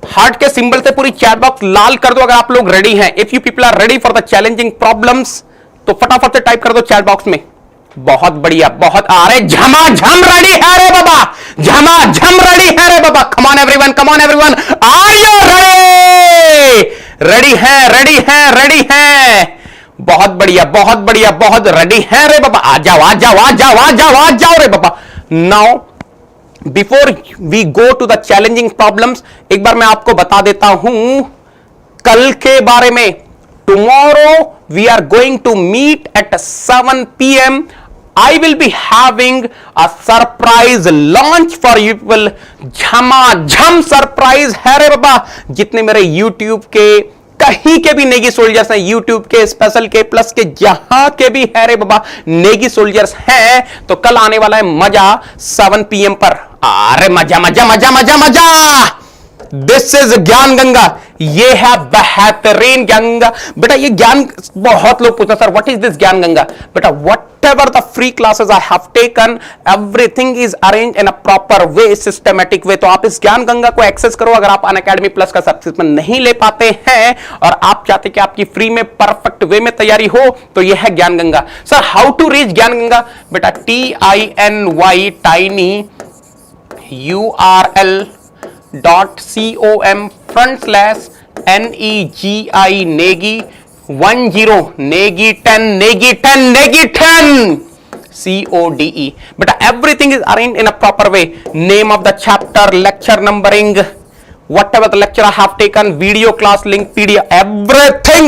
[SPEAKER 1] हार्ट के सिंबल से पूरी चैट बॉक्स लाल कर दो अगर आप लोग रेडी हैं। If you people are ready for the challenging problems तो फटाफट से टाइप कर दो चैट बॉक्स में। बहुत बढ़िया, बहुत। अरे झमाझम रेडी है रे बाबा, झमाझम रेडी है रे बाबा। Come on everyone, come on everyone, are you ready? Ready है, रेडी है, रेडी है। बहुत बढ़िया, बहुत बढ़िया, बहुत रेडी है रे बाबा। आ जाओ, आ जाओ, आ जाओ, आ जाओ, आ जाओ रे बाबा। Now before we go to the challenging problems, एक बार मैं आपको बता देता हूं कल के बारे में। Tomorrow we are going to meet at 7 PM. I will be having a surprise launch for you people. झमाझम सरप्राइज है रे बाबा। जितने मेरे YouTube के कहीं के भी नेगी सोल्जर्स हैं, YouTube के, स्पेशल के, प्लस के, जहां के भी है रे बाबा नेगी सोल्जर्स हैं, तो कल आने वाला है मजा 7 PM पर। अरे मजा मजा मजा मजा मजा। दिस इज ज्ञान गंगा, ये है बेहतरीन ज्ञान गंगा। बेटा ये ज्ञान, बहुत लोग पूछते सर व्हाट इज दिस ज्ञान गंगा? बेटा whatever the free classes I have taken, everything is arranged in a proper way, systematic way। तो आप इस ज्ञान गंगा को एक्सेस करो। अगर आप अनअकैडमी प्लस का सब्सक्रिप्शन नहीं ले पाते हैं और आप चाहते कि आपकी फ्री में परफेक्ट वे में तैयारी हो, तो यह है Gyan Ganga. Sir how to reach Gyan Ganga? बेटा TINY tiny URL.com/NEGI Negi 10 Negi 10 Negi 10 Negi 10 CODE। बेटा everything is arranged in a proper way. Name of the chapter, lecture numbering, whatever the lecture I have taken, video class link, PDF,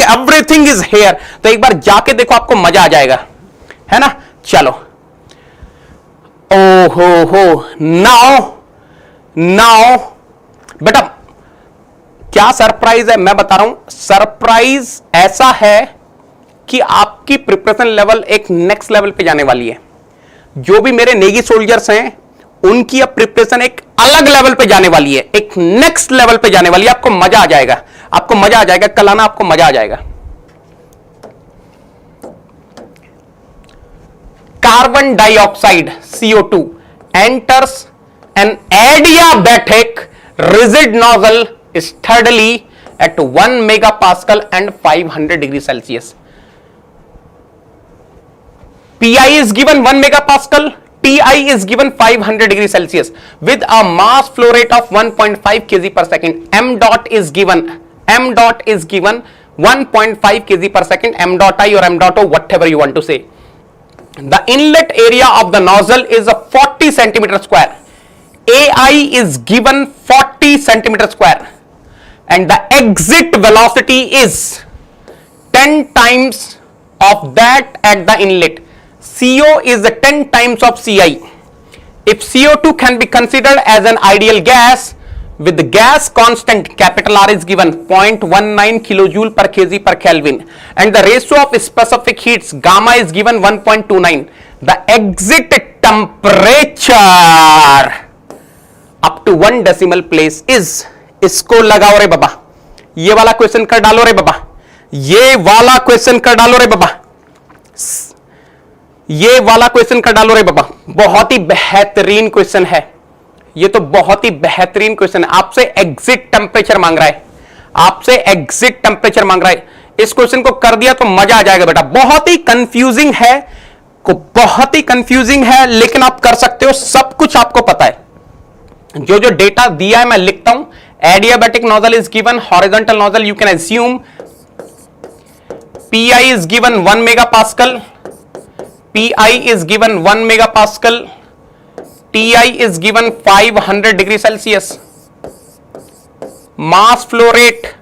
[SPEAKER 1] everything is here। तो एक बार जाके देखो, आपको मजा आ जाएगा, है ना? चलो, ओहो हो, नाउ बेटा क्या सरप्राइज है मैं बता रहा हूं। सरप्राइज ऐसा है कि आपकी प्रिपरेशन लेवल एक नेक्स्ट लेवल पे जाने वाली है। जो भी मेरे नेगी सोल्जर्स हैं उनकी अब प्रिपरेशन एक अलग लेवल पे जाने वाली है, एक नेक्स्ट लेवल पे जाने वाली है। आपको मजा आ जाएगा, आपको मजा आ जाएगा, कल आना, आपको मजा आ जाएगा। Carbon dioxide CO2 enters an adiabatic rigid nozzle steadily at 1 megapascal and 500 degree Celsius. PI is given 1 megapascal, TI is given 500 degree Celsius with a mass flow rate of 1.5 kg per second. M dot is given 1.5 kg per second, M dot I or M dot O, whatever you want to say. The inlet area of the nozzle is a 40 centimeter square. AI is given 40 centimeter square and the exit velocity is 10 times of that at the inlet. CO is 10 times of CI. If CO2 can be considered as an ideal gas with the gas constant capital R is given 0.19 kilojoule per kg per Kelvin and the ratio of specific heats gamma is given 1.29. The exit temperature up to 1 decimal place is, इसको लगाओ रे बाबा, ये वाला question कर डालो रे बाबा, ये वाला क्वेश्चन कर डालो रे बाबा, ये वाला क्वेश्चन कर डालो रे बाबा। बहुत ही बेहतरीन क्वेश्चन है ये, तो बहुत ही बेहतरीन क्वेश्चन है। आपसे एग्जिट टेम्परेचर मांग रहा है, आपसे एग्जिट टेम्परेचर मांग रहा है। इस क्वेश्चन को कर दिया तो मजा आ जाएगा बेटा। बहुत ही कंफ्यूजिंग है, बहुत ही कंफ्यूजिंग है, लेकिन आप कर सकते हो, सब कुछ आपको पता है। जो जो डेटा दिया है मैं लिखता हूं, Adiabatic nozzle is given, horizontal nozzle you can assume PI is given 1 megapascal, PI is given 1 megapascal, TI is given 500 degree Celsius. Mass flow rate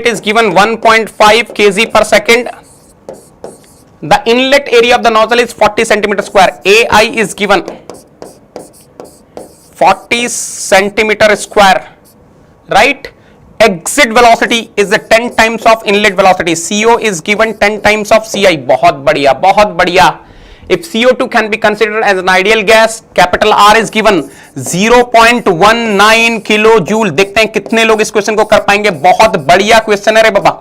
[SPEAKER 1] is given 1.5 kg per second. The inlet area of the nozzle is 40 centimeter square. AI is given 40 centimeter square, right? Exit velocity is the 10 times of inlet velocity. CO is given 10 times of CI. बहुत बढ़िया, बहुत बढ़िया. If CO2 can be considered as an ideal gas, capital R is given 0.19 kilojoule. देखते हैं कितने लोग इस question को कर पाएंगे. बहुत बढ़िया क्वेश्चन है रे बाबा,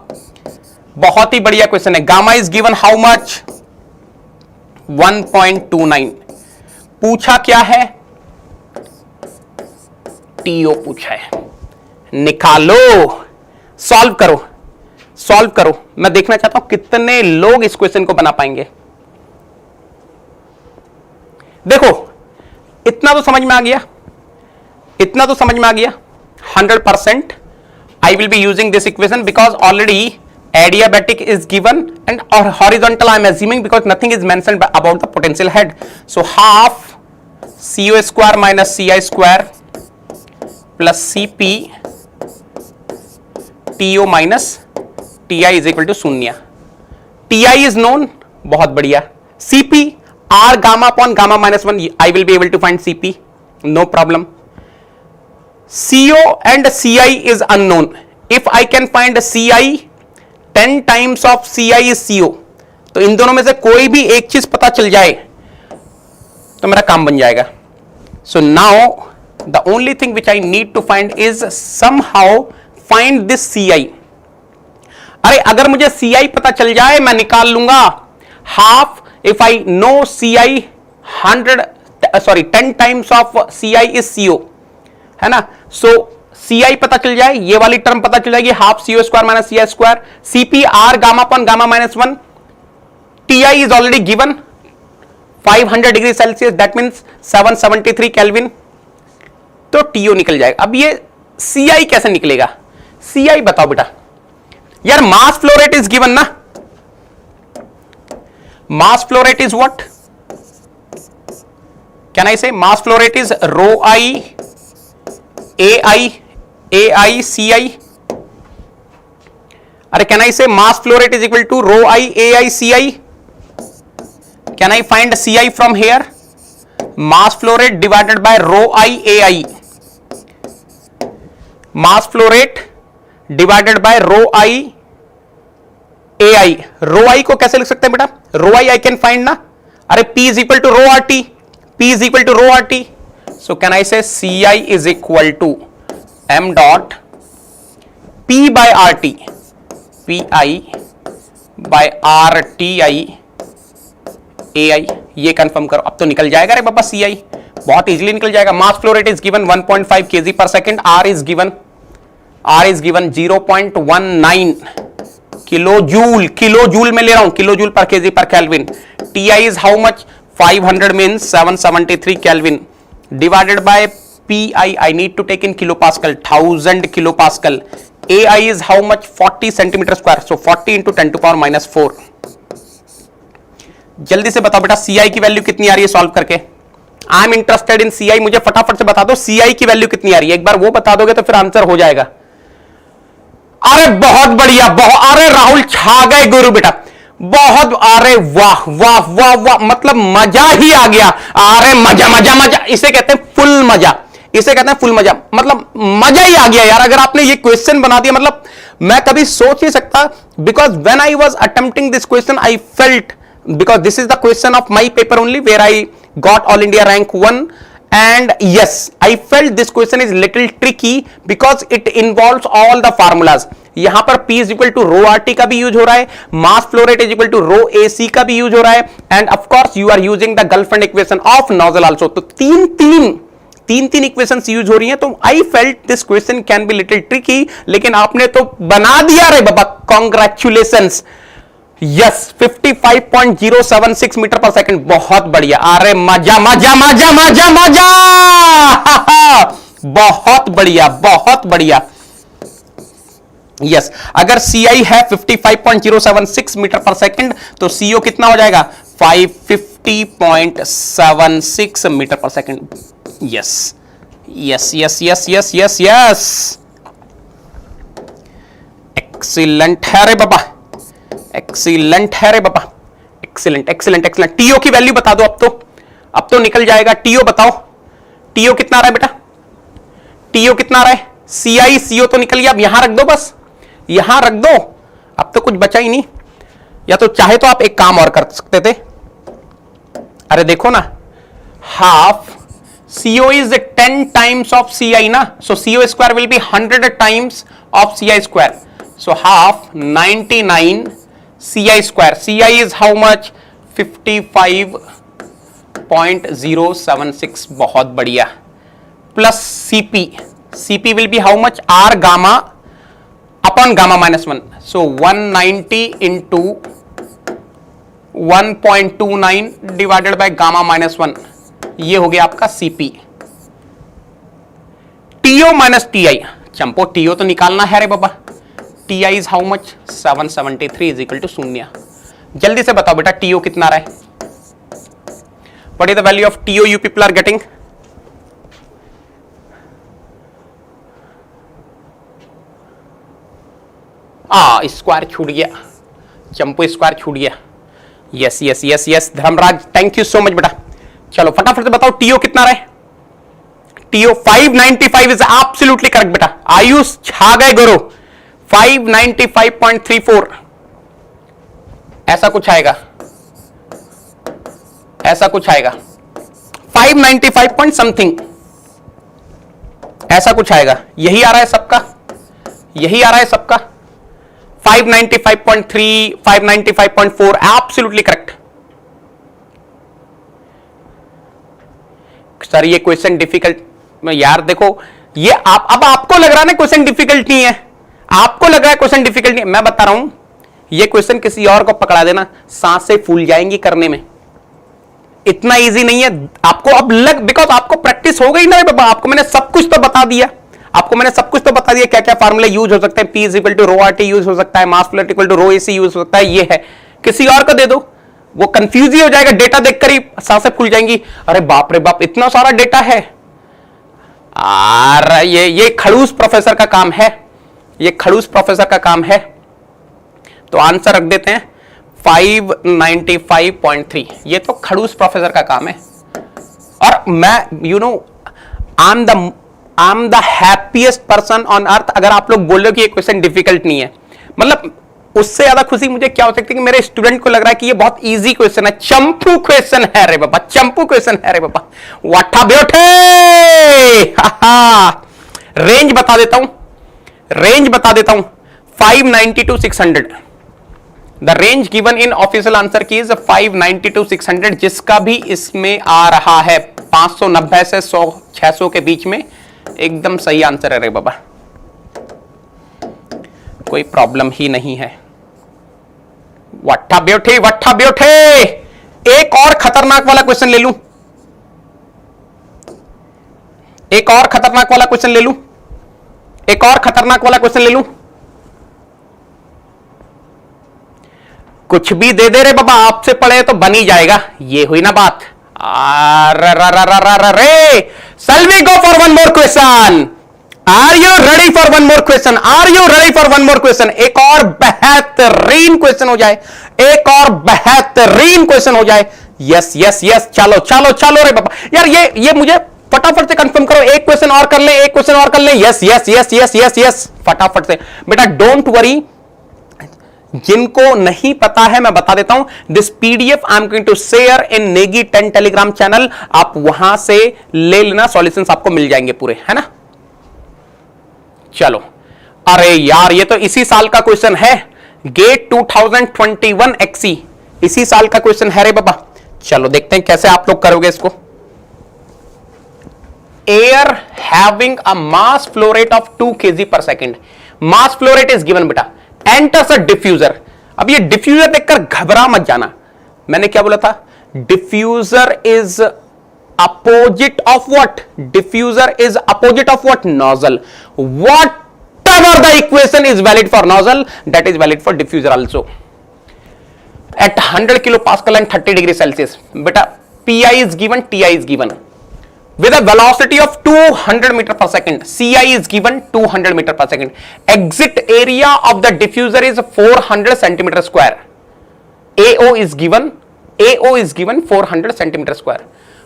[SPEAKER 1] बहुत ही बढ़िया क्वेश्चन है. Gamma is given how much? 1.29. पूछा क्या है? टीओ पूछा है. निकालो, सॉल्व करो, सॉल्व करो. मैं देखना चाहता हूं कितने लोग इस क्वेश्चन को बना पाएंगे. देखो, इतना तो समझ में आ गया, इतना तो समझ में आ गया. 100% I will be using this equation because already adiabatic is given and horizontal I am assuming because nothing is mentioned about the potential head. So half CO square minus CI square plus CP TO minus TI is equal to शून्य. TI is known, बहुत बढ़िया. CP R gamma upon gamma minus 1, I will be able to find CP, no problem. CO and CI is unknown. If I can find CI, 10 times of CI is CO. तो इन दोनों में से कोई भी एक चीज पता चल जाए तो मेरा काम बन जाएगा. So now the only thing which I need to find is somehow find this CI. अरे अगर मुझे CI पता चल जाए मैं निकाल लूंगा. Half if I know CI 10 times of CI is CO, है ना. So CI पता चल जाए, ये वाली टर्म पता चल जाएगी, half CO square minus CI square. CP R gamma upon gamma minus 1. TI is already given 500 degree Celsius, that means 773 kelvin. तो TO निकल जाएगा. अब ये CI कैसे निकलेगा? CI बताओ बेटा. यार मास फ्लो रेट इज गिवन ना. Mass flow rate is what? Can I say mass flow rate is rho I AI CI? Or can I say mass flow rate is equal to rho I AI CI? Can I find CI from here? Mass flow rate divided by rho I AI. Mass flow rate divided by rho I AI. रो आई को कैसे लिख सकते हैं बेटा? रो I can find ना. अरे P is equal to rho R T. P is equal to rho R T. So can I say CI is equal to m dot P by R T. PI by R T I AI. ये confirm करो. अब तो निकल जाएगा रे बाबा CI, बहुत easily निकल जाएगा. Mass flow rate is given 1.5 kg per second. R is given 0.19 kilojoule. Kilojoule में ले रहा हूं, kilojoule per KG per kelvin. TI is how much? 500 means 773 kelvin divided by PI. I need to take in kilo pascal, 1000 kilo pascal. AI is how much? 40 centimetre square. So 40 into 10 to power minus 4. जल्दी से बताओ बेटा CI की value कितनी आ रही है solve करके. I am interested in CI. मुझे फटाफट से बता दो CI की वैल्यू कितनी आ रही है. एक बार वो बता दोगे तो फिर आंसर हो जाएगा. अरे बहुत बढ़िया, बहुत. अरे राहुल छा गए गुरु बेटा, बहुत. अरे वाह वाह वाह वाह, मतलब मजा ही आ गया. अरे मजा मजा मजा, इसे कहते हैं फुल मजा, इसे कहते हैं फुल मजा. मतलब मजा ही आ गया यार अगर आपने ये क्वेश्चन बना दिया. मतलब मैं कभी सोच नहीं सकता, because when I was attempting this question I felt, because this is the question of my paper only where I got all India rank 1, and yes, I felt this question is little tricky because it involves all the formulas. यहां पर P is equal to rho RT का भी use हो रहा है, mass flow rate is equal to rho AC का भी use हो रहा है, and of course you are using the Gelfand equation of nozzle also. तो तीन इक्वेशंस यूज हो रही हैं. तो I felt this question can be little tricky, लेकिन आपने तो बना दिया रे बाबा. Congratulations. Yes, 55.076 metre per second. बहुत बढ़िया. अरे मजा मजा मजा मजा मजा. बहुत बढ़िया, बहुत बढ़िया। यस, अगर CI है 55.076 मीटर पर सेकंड तो CO कितना हो जाएगा? 550.76 metre per second. Yes yes yes yes yes yes yes, excellent है रे बाबा, एक्सीलेंट है रे बाबा, एक्सीलेंट एक्सीलेंट एक्सीलेंट। टीओ की वैल्यू बता दो, अब तो निकल जाएगा। टीओ बताओ, टीओ कितना आ रहा है बेटा? टीओ कितना आ रहा है? CI CO तो निकल गया, अब यहां रख दो, बस यहां रख दो, अब तो कुछ बचा ही नहीं। या तो चाहे तो आप एक काम और कर सकते थे, अरे देखो ना, half CO is 10 times of CI ना, so CO square will be 100 times of CI square, so half 99 CI square. CI is how much? 55.076, बहुत बढ़िया, plus CP will be how much? R gamma upon gamma minus 1, so 190 into 1.29 divided by gamma minus 1, ये हो गया आपका CP। TO minus TI, चंपो TO तो निकालना है रे बाबा। TI is how much? 773 is equal to 0। जल्दी से बताओ बेटा TO कितना रहा है? What is the value of TO you people are getting? Square छूट गया, चंपो स्क्वायर छूट गया। Yes yes yes yes Dharmraj, thank you so much बेटा। चलो फटाफट से बताओ टीओ कितना रहे? टीओ 595 इज एब्सोल्युटली करेक्ट बेटा। आयुष छा गए गुरु, 595.34 ऐसा कुछ आएगा, ऐसा कुछ आएगा, 595 पॉइंट समथिंग ऐसा कुछ आएगा। यही आ रहा है सबका, यही आ रहा है सबका, 595.3 595.4 एब्सोल्युटली करेक्ट। सर ये क्वेश्चन डिफिकल्ट, यार देखो ये अब आपको लग रहा है ना क्वेश्चन डिफिकल्ट नहीं है, आपको लग रहा है क्वेश्चन डिफिकल्ट नहीं है, मैं बता रहा हूं ये क्वेश्चन किसी और को पकड़ा देना, सांसें फूल जाएंगी करने में, इतना इजी नहीं है आपको अब लग, बिकॉज आपको प्रैक्टिस हो गई ना बाबा, आपको मैंने सब कुछ तो बता दिया, आपको मैंने सब कुछ तो बता दिया क्या क्या फार्मूले यूज हो सकते हैं, P equal to rho RT use हो सकता है, mass flow equal to rho AC use हो सकता है, ये है। किसी और को दे दो वो कंफ्यूज ही हो जाएगा, डेटा देखकर ही सांसें फूल जाएंगी, अरे बाप रे बाप इतना सारा डेटा है। अरे ये खड़ूस प्रोफेसर का काम है, ये खड़ूस प्रोफेसर का काम है। तो आंसर रख देते हैं 595.3, ये तो खड़ूस प्रोफेसर का काम है। और मैं you know I am the happiest person on earth अगर आप लोग बोल रहे हो कि ये क्वेश्चन डिफिकल्ट नहीं है, मतलब उससे ज्यादा खुशी मुझे क्या हो सकती है कि मेरे स्टूडेंट को लग रहा है कि ये बहुत इजी क्वेश्चन है, चंपू क्वेश्चन है रे बाबा, चंपू क्वेश्चन है रे बाबा, वाठा बेटे। रेंज बता देता हूं, रेंज बता देता हूं, 590 to 600। The range given in official answer की इज 590 to 600, जिसका भी इसमें आ रहा है 590 से 600 के बीच में एकदम सही आंसर है रे बाबा, कोई प्रॉब्लम ही नहीं है। वट्ठा ब्योठे, वट्ठा ब्योठे। एक और खतरनाक वाला क्वेश्चन ले लूं, एक और खतरनाक वाला क्वेश्चन ले लूं, एक और खतरनाक वाला क्वेश्चन ले लूं, कुछ भी दे दे रे बाबा, आपसे पढ़े तो बन ही जाएगा, ये हुई ना बात। रे shall we go for one more question? Are you ready for one more question? Are you ready for one more question? एक और बेहतरीन क्वेश्चन हो जाए, एक और बेहतरीन क्वेश्चन हो जाए। यस यस यस, चलो चलो चलो रे बाबा, यार ये मुझे फटाफट से कंफर्म करो, एक क्वेश्चन और कर ले, एक क्वेश्चन और कर ले। Yes yes yes yes yes yes, फटाफट से बेटा, डोंट वरी। जिनको नहीं पता है मैं बता देता हूं, this PDF I am going to share in Negi 10 Telegram channel, आप वहां से ले लेना, सॉल्यूशंस आपको मिल जाएंगे पूरे, है ना। चलो, अरे यार ये तो इसी साल का क्वेश्चन है, गेट 2021 XE इसी साल का क्वेश्चन है रे बाबा। चलो देखते हैं कैसे आप लोग करोगे इसको। Air having a mass flow rate of 2 kg per second, mass flow rate is given बेटा, एंटर्स अ डिफ्यूजर। अब ये डिफ्यूजर देखकर घबरा मत जाना, मैंने क्या बोला था, diffuser is opposite of what? Diffuser is opposite of what? Nozzle. Whatever the equation is valid for nozzle, that is valid for diffuser also. At 100 kilopascal and 30 degree Celsius, beta Pi is given, Ti is given. With a velocity of 200 meter per second, Ci is given 200 meter per second. Exit area of the diffuser is 400 centimeter square. AO is given 400 centimeter square.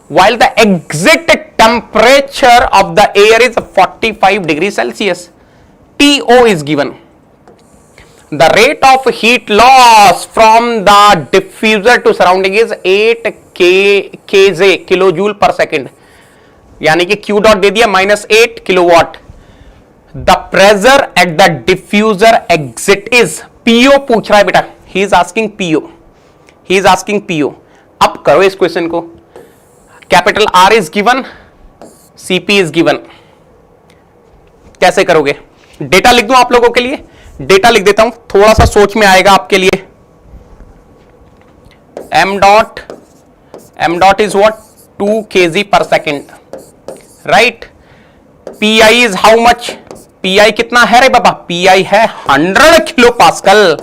[SPEAKER 1] While the exit temperature of the air is 45 degrees Celsius. TO is given. The rate of heat loss from the diffuser to surrounding is 8 kJ kilojoule per second. यानी कि Q dot दे दिया -8 kilowatt. The pressure at the diffuser exit is, PO पूछ रहा है बेटा, ही is asking PO. अब करो इस क्वेश्चन को. Capital R is given, CP is given. कैसे करोगे? डेटा लिख दूं आप लोगों के लिए, डेटा लिख देता हूं, थोड़ा सा सोच में आएगा आपके लिए. M dot is what? 2 kg per second, right. Pi is how much? Pi कितना है रे बाबा? Pi है 100 किलो पास्कल.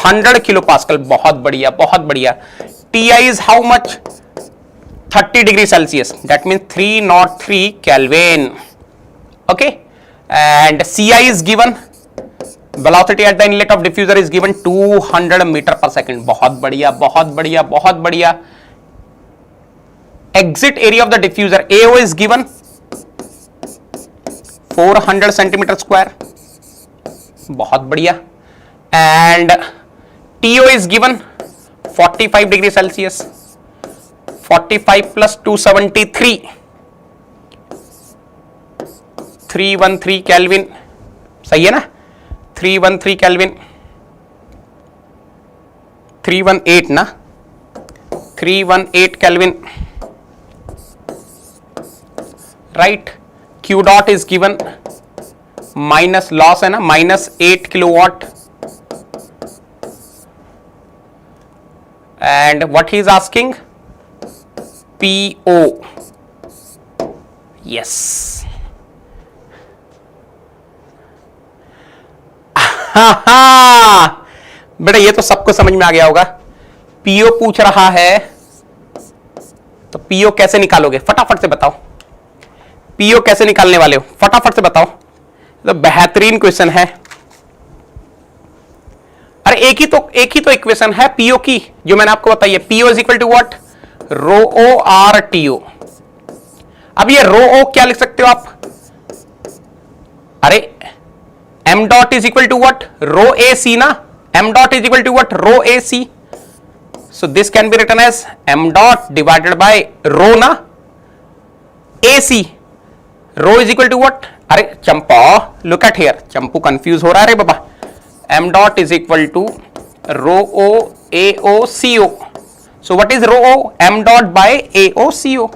[SPEAKER 1] 100 किलो पास्कल, बहुत बढ़िया, बहुत बढ़िया. Ti is how much? 30 degree Celsius, that mean 303 kelvin. Okay, and Ci is given, velocity at the inlet of diffuser is given 200 metre per second. बहुत बढ़िया, बहुत बढ़िया, बहुत बढ़िया. Exit area of the diffuser, AO is given 400 centimeter square. बहुत बढ़िया. And TO is given 45 degree Celsius. 45 plus 273, 313 Kelvin. सही है ना? 313 Kelvin. 318 ना? 318 Kelvin. Right. Q dot is given, minus loss है ना, -8 kilowatt. And what he is asking? PO. Yes. बेटा ये तो सबको समझ में आ गया होगा. PO पूछ रहा है, तो PO कैसे निकालोगे? फटाफट से बताओ. पीओ कैसे निकालने वाले हो? फटाफट से बताओ. तो बेहतरीन क्वेश्चन है. अरे एक ही तो इक्वेशन है पीओ की, जो मैंने आपको बताई है. PO is equal to what? Rho O R TO. अब ये रो ओ क्या लिख सकते हो आप? अरे M dot is equal to what? Rho A C ना. M dot is equal to what? Rho A C. So this can be written as M dot divided by rho ना, A C. Rho is equal to what? अरे चंपा, look at here. चंपू confuse हो रहा है रे बाबा. M dot is equal to rho O A O C O. So what is rho O? M dot by A O C O.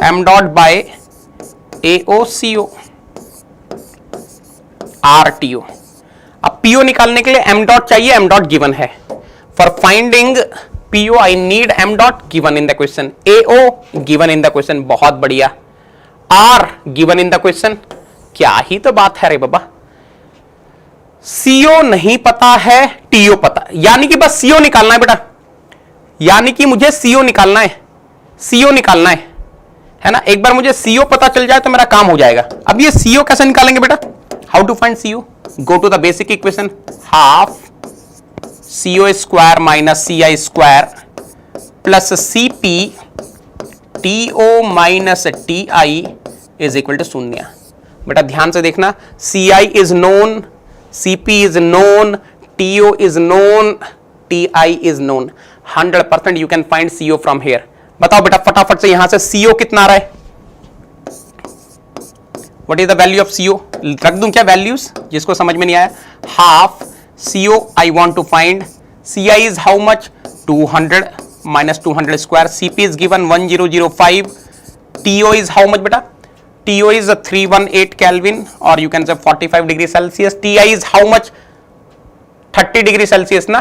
[SPEAKER 1] M dot by A O C O R T O. अब PO निकालने के लिए M dot चाहिए, M dot given है. For finding PO I need M dot given in the question. A O given in the question. बहुत बढ़िया. R given in the question. क्या ही तो बात है रे बाबा. सीओ नहीं पता है, टीओ पता, यानी कि बस सीओ निकालना है बेटा. यानी कि मुझे सीओ निकालना है, सीओ निकालना है ना. एक बार मुझे सीओ पता चल जाए तो मेरा काम हो जाएगा. अब ये सीओ कैसे निकालेंगे बेटा? How to find CO? Go to the basic equation. Half CO square minus CI square plus CP TO minus TI is equal to 0. बेटा ध्यान से देखना. CI is known, CP is known, TO is known, TI is known. 100% you can find CO from here. बताओ बेटा फटाफट से, यहां से सीओ कितना आ रहा है? What is the value of CO? रख दूं क्या वैल्यूज, जिसको समझ में नहीं आया? Half CO I want to find. CI is how much? 200 minus 200 square. CP is given 1005. TO is how much beta? TO is a 318 Kelvin, or you can say 45 degree Celsius. TI is how much? 30 degree Celsius na.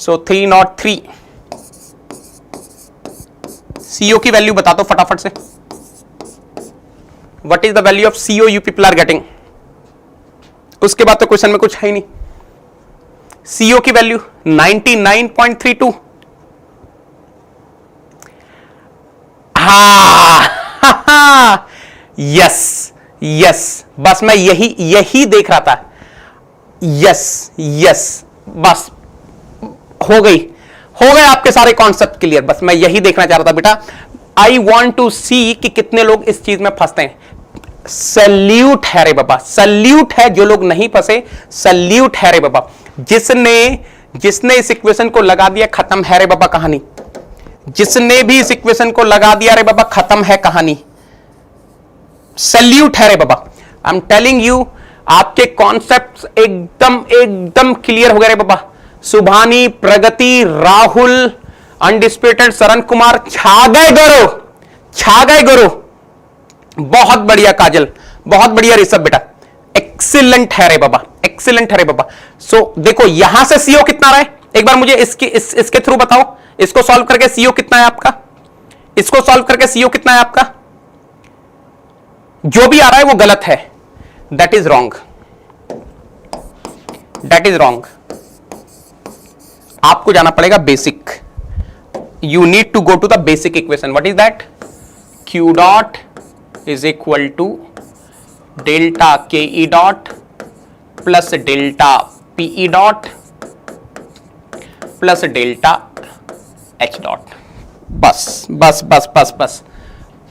[SPEAKER 1] So 303. CO की value बता दो फटाफट से। What is the value of CO you people are getting? उसके बाद तो question में कुछ है ही नहीं। सीओ की वैल्यू 99.32। हाँ यस यस, बस मैं यही देख रहा था। यस यस, बस हो गए आपके सारे कॉन्सेप्ट क्लियर। बस मैं यही देखना चाह रहा था बेटा। आई वॉन्ट टू सी कि कितने लोग इस चीज में फंसते हैं। सल्यूट है रे बाबा, सल्यूट है। जो लोग नहीं फंसे, सल्यूट है रे बाबा। जिसने इस इक्वेशन को लगा दिया, खत्म है रे बाबा कहानी। जिसने भी इस इक्वेशन को लगा दिया रे बाबा, खत्म है कहानी। सल्यूट है रे बाबा। आई एम टेलिंग यू, आपके कॉन्सेप्ट्स एकदम क्लियर हो गए रे बाबा। सुभानी, प्रगति, राहुल, अनडिस्प्यूटेड, शरण कुमार, छा गए गुरु। बहुत बढ़िया काजल, बहुत बढ़िया ऋषभ बेटा, एक्सीलेंट है रे बाबा, एक्सीलेंट है रे बाबा। सो देखो यहां से सीओ कितना रहा है, एक बार मुझे इसके थ्रू बताओ। इसको सॉल्व करके सीओ कितना है आपका? इसको सॉल्व करके सीओ कितना है आपका? जो भी आ रहा है वो गलत है। That is wrong, that is wrong. आपको जाना पड़ेगा basic. You need to go to the basic equation. What is that? Q dot is equal to delta K E dot plus delta PE dot plus delta H dot. बस बस बस बस बस,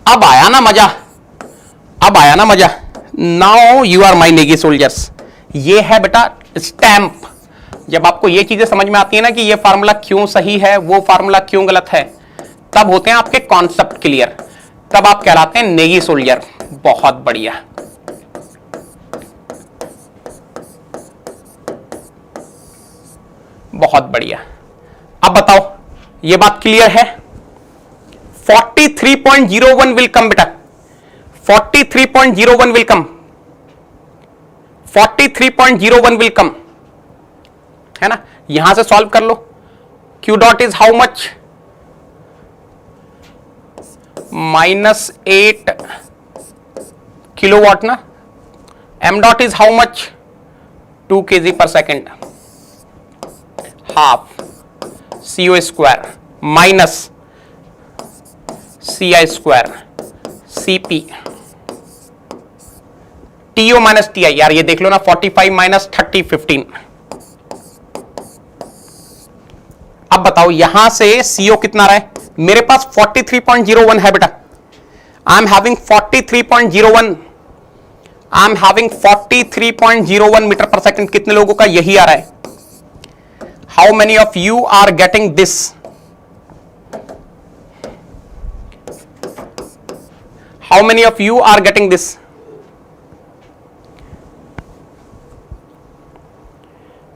[SPEAKER 1] अब आया ना मजा, अब आया ना मजा। Now you are my Negi soldiers. ये है बेटा स्टैंप। जब आपको ये चीजें समझ में आती है ना कि ये फार्मूला क्यों सही है, वो फार्मूला क्यों गलत है, तब होते हैं आपके कॉन्सेप्ट क्लियर, तब आप कहलाते हैं नेगी सोल्जर। बहुत बढ़िया। बहुत बढ़िया। अब बताओ, ये बात क्लियर है? 43.01 विल कम बेटा, 43.01 विल कम, 43.01 विल कम, है ना? यहां से सॉल्व कर लो। Q dot is how much? -8 kilowatt ना। M dot is how much? 2 kg per second, half CO square minus CI square CP TO minus TI। यार ये देख लो ना, 45 माइनस 30 15। अब बताओ यहां से CO कितना रहा है? मेरे पास 43.01 है बेटा। I am having 43.01, I am having 43.01 meter per second. कितने लोगों का यही आ रहा है? How many of you are getting this? How many of you are getting this?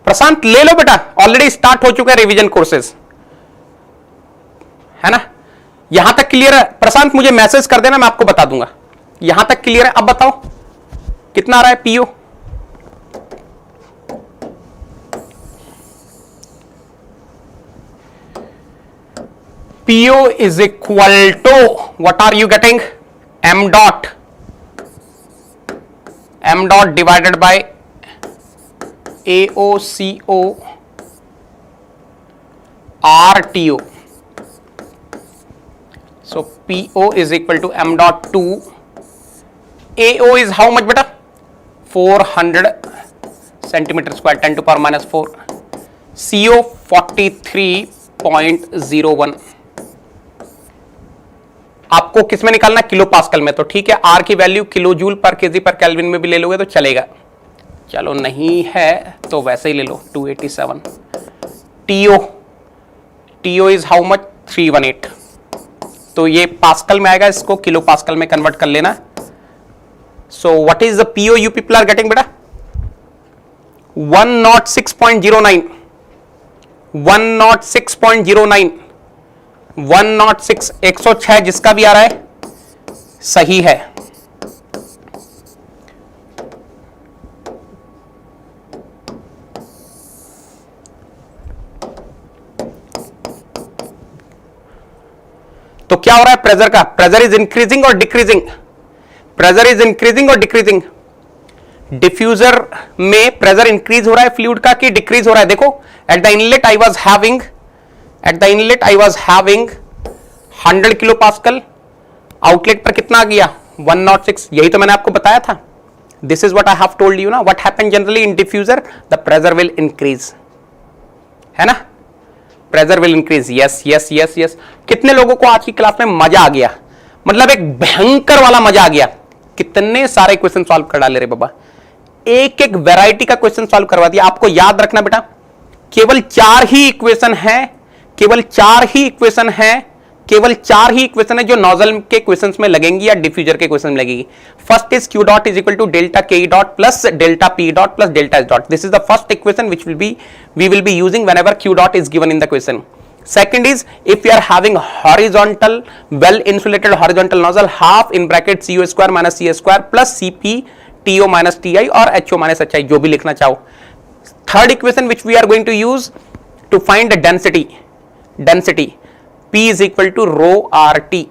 [SPEAKER 1] Prashant ले लो बेटा, ऑलरेडी स्टार्ट हो चुका है रिवीजन कोर्सेज, है ना? यहां तक क्लियर है? प्रशांत मुझे मैसेज कर देना, मैं आपको बता दूंगा। यहां तक क्लियर है? अब बताओ कितना आ रहा है PO? PO is equal to, what are you getting? M dot divided by AOCO RTO. So PO is equal to M dot 2. AO is how much beta? 400 centimeter square, 10 to power minus 4. CO 43.01। आपको किस में निकालना? Kilo pascal में। तो ठीक है, are की value kilo joule per KG per kelvin में भी ले लोगे तो चलेगा। चलो नहीं है तो वैसे ही ले लो, 287। TO is how much? 318। तो ये पास्कल में आएगा, इसको किलो पास्कल में कन्वर्ट कर लेना। So what is the PO you people are getting बेटा? 106.09, 106.09, 106, 106 जिसका भी आ रहा है सही है। तो क्या हो रहा है प्रेशर का? प्रेशर इज इंक्रीजिंग और डिक्रीजिंग? प्रेशर इज इंक्रीजिंग और डिक्रीजिंग? डिफ्यूजर में प्रेशर इंक्रीज हो रहा है फ्लूइड का कि डिक्रीज हो रहा है? देखो eight the inlet I was having 100 kilo pascal, outlet पर कितना आ गया 106। यही तो मैंने आपको बताया था। This is what I have told you ना, what happen generally in diffuser, the pressure will increase, है ना, pressure will increase. Yes yes yes yes. कितने लोगों को आज की क्लास में मजा आ गया? मतलब एक भयंकर वाला मजा आ गया। कितने सारे क्वेश्चन सॉल्व कर डाले रे बाबा, एक एक वैरायटी का क्वेश्चन सॉल्व करवा दिया। आपको याद रखना बेटा, केवल 4 ही इक्वेशन है, केवल 4 ही इक्वेशन है, केवल 4 ही इक्वेशन है जो नोजल के क्वेश्चंस में लगेंगी या डिफ्यूजर के क्वेश्चन में लगेगी। First is Q dot is equal to delta K dot plus delta P dot plus delta S dot. This is the first equation which we will be using whenever Q dot is given in the question. Second is if you are having horizontal well insulated horizontal nozzle, half in bracket cu square minus c square plus cp to minus ti और ho minus hi, जो भी लिखना चाहो। Third equation which we are going to use to find the density p is equal to rho rt,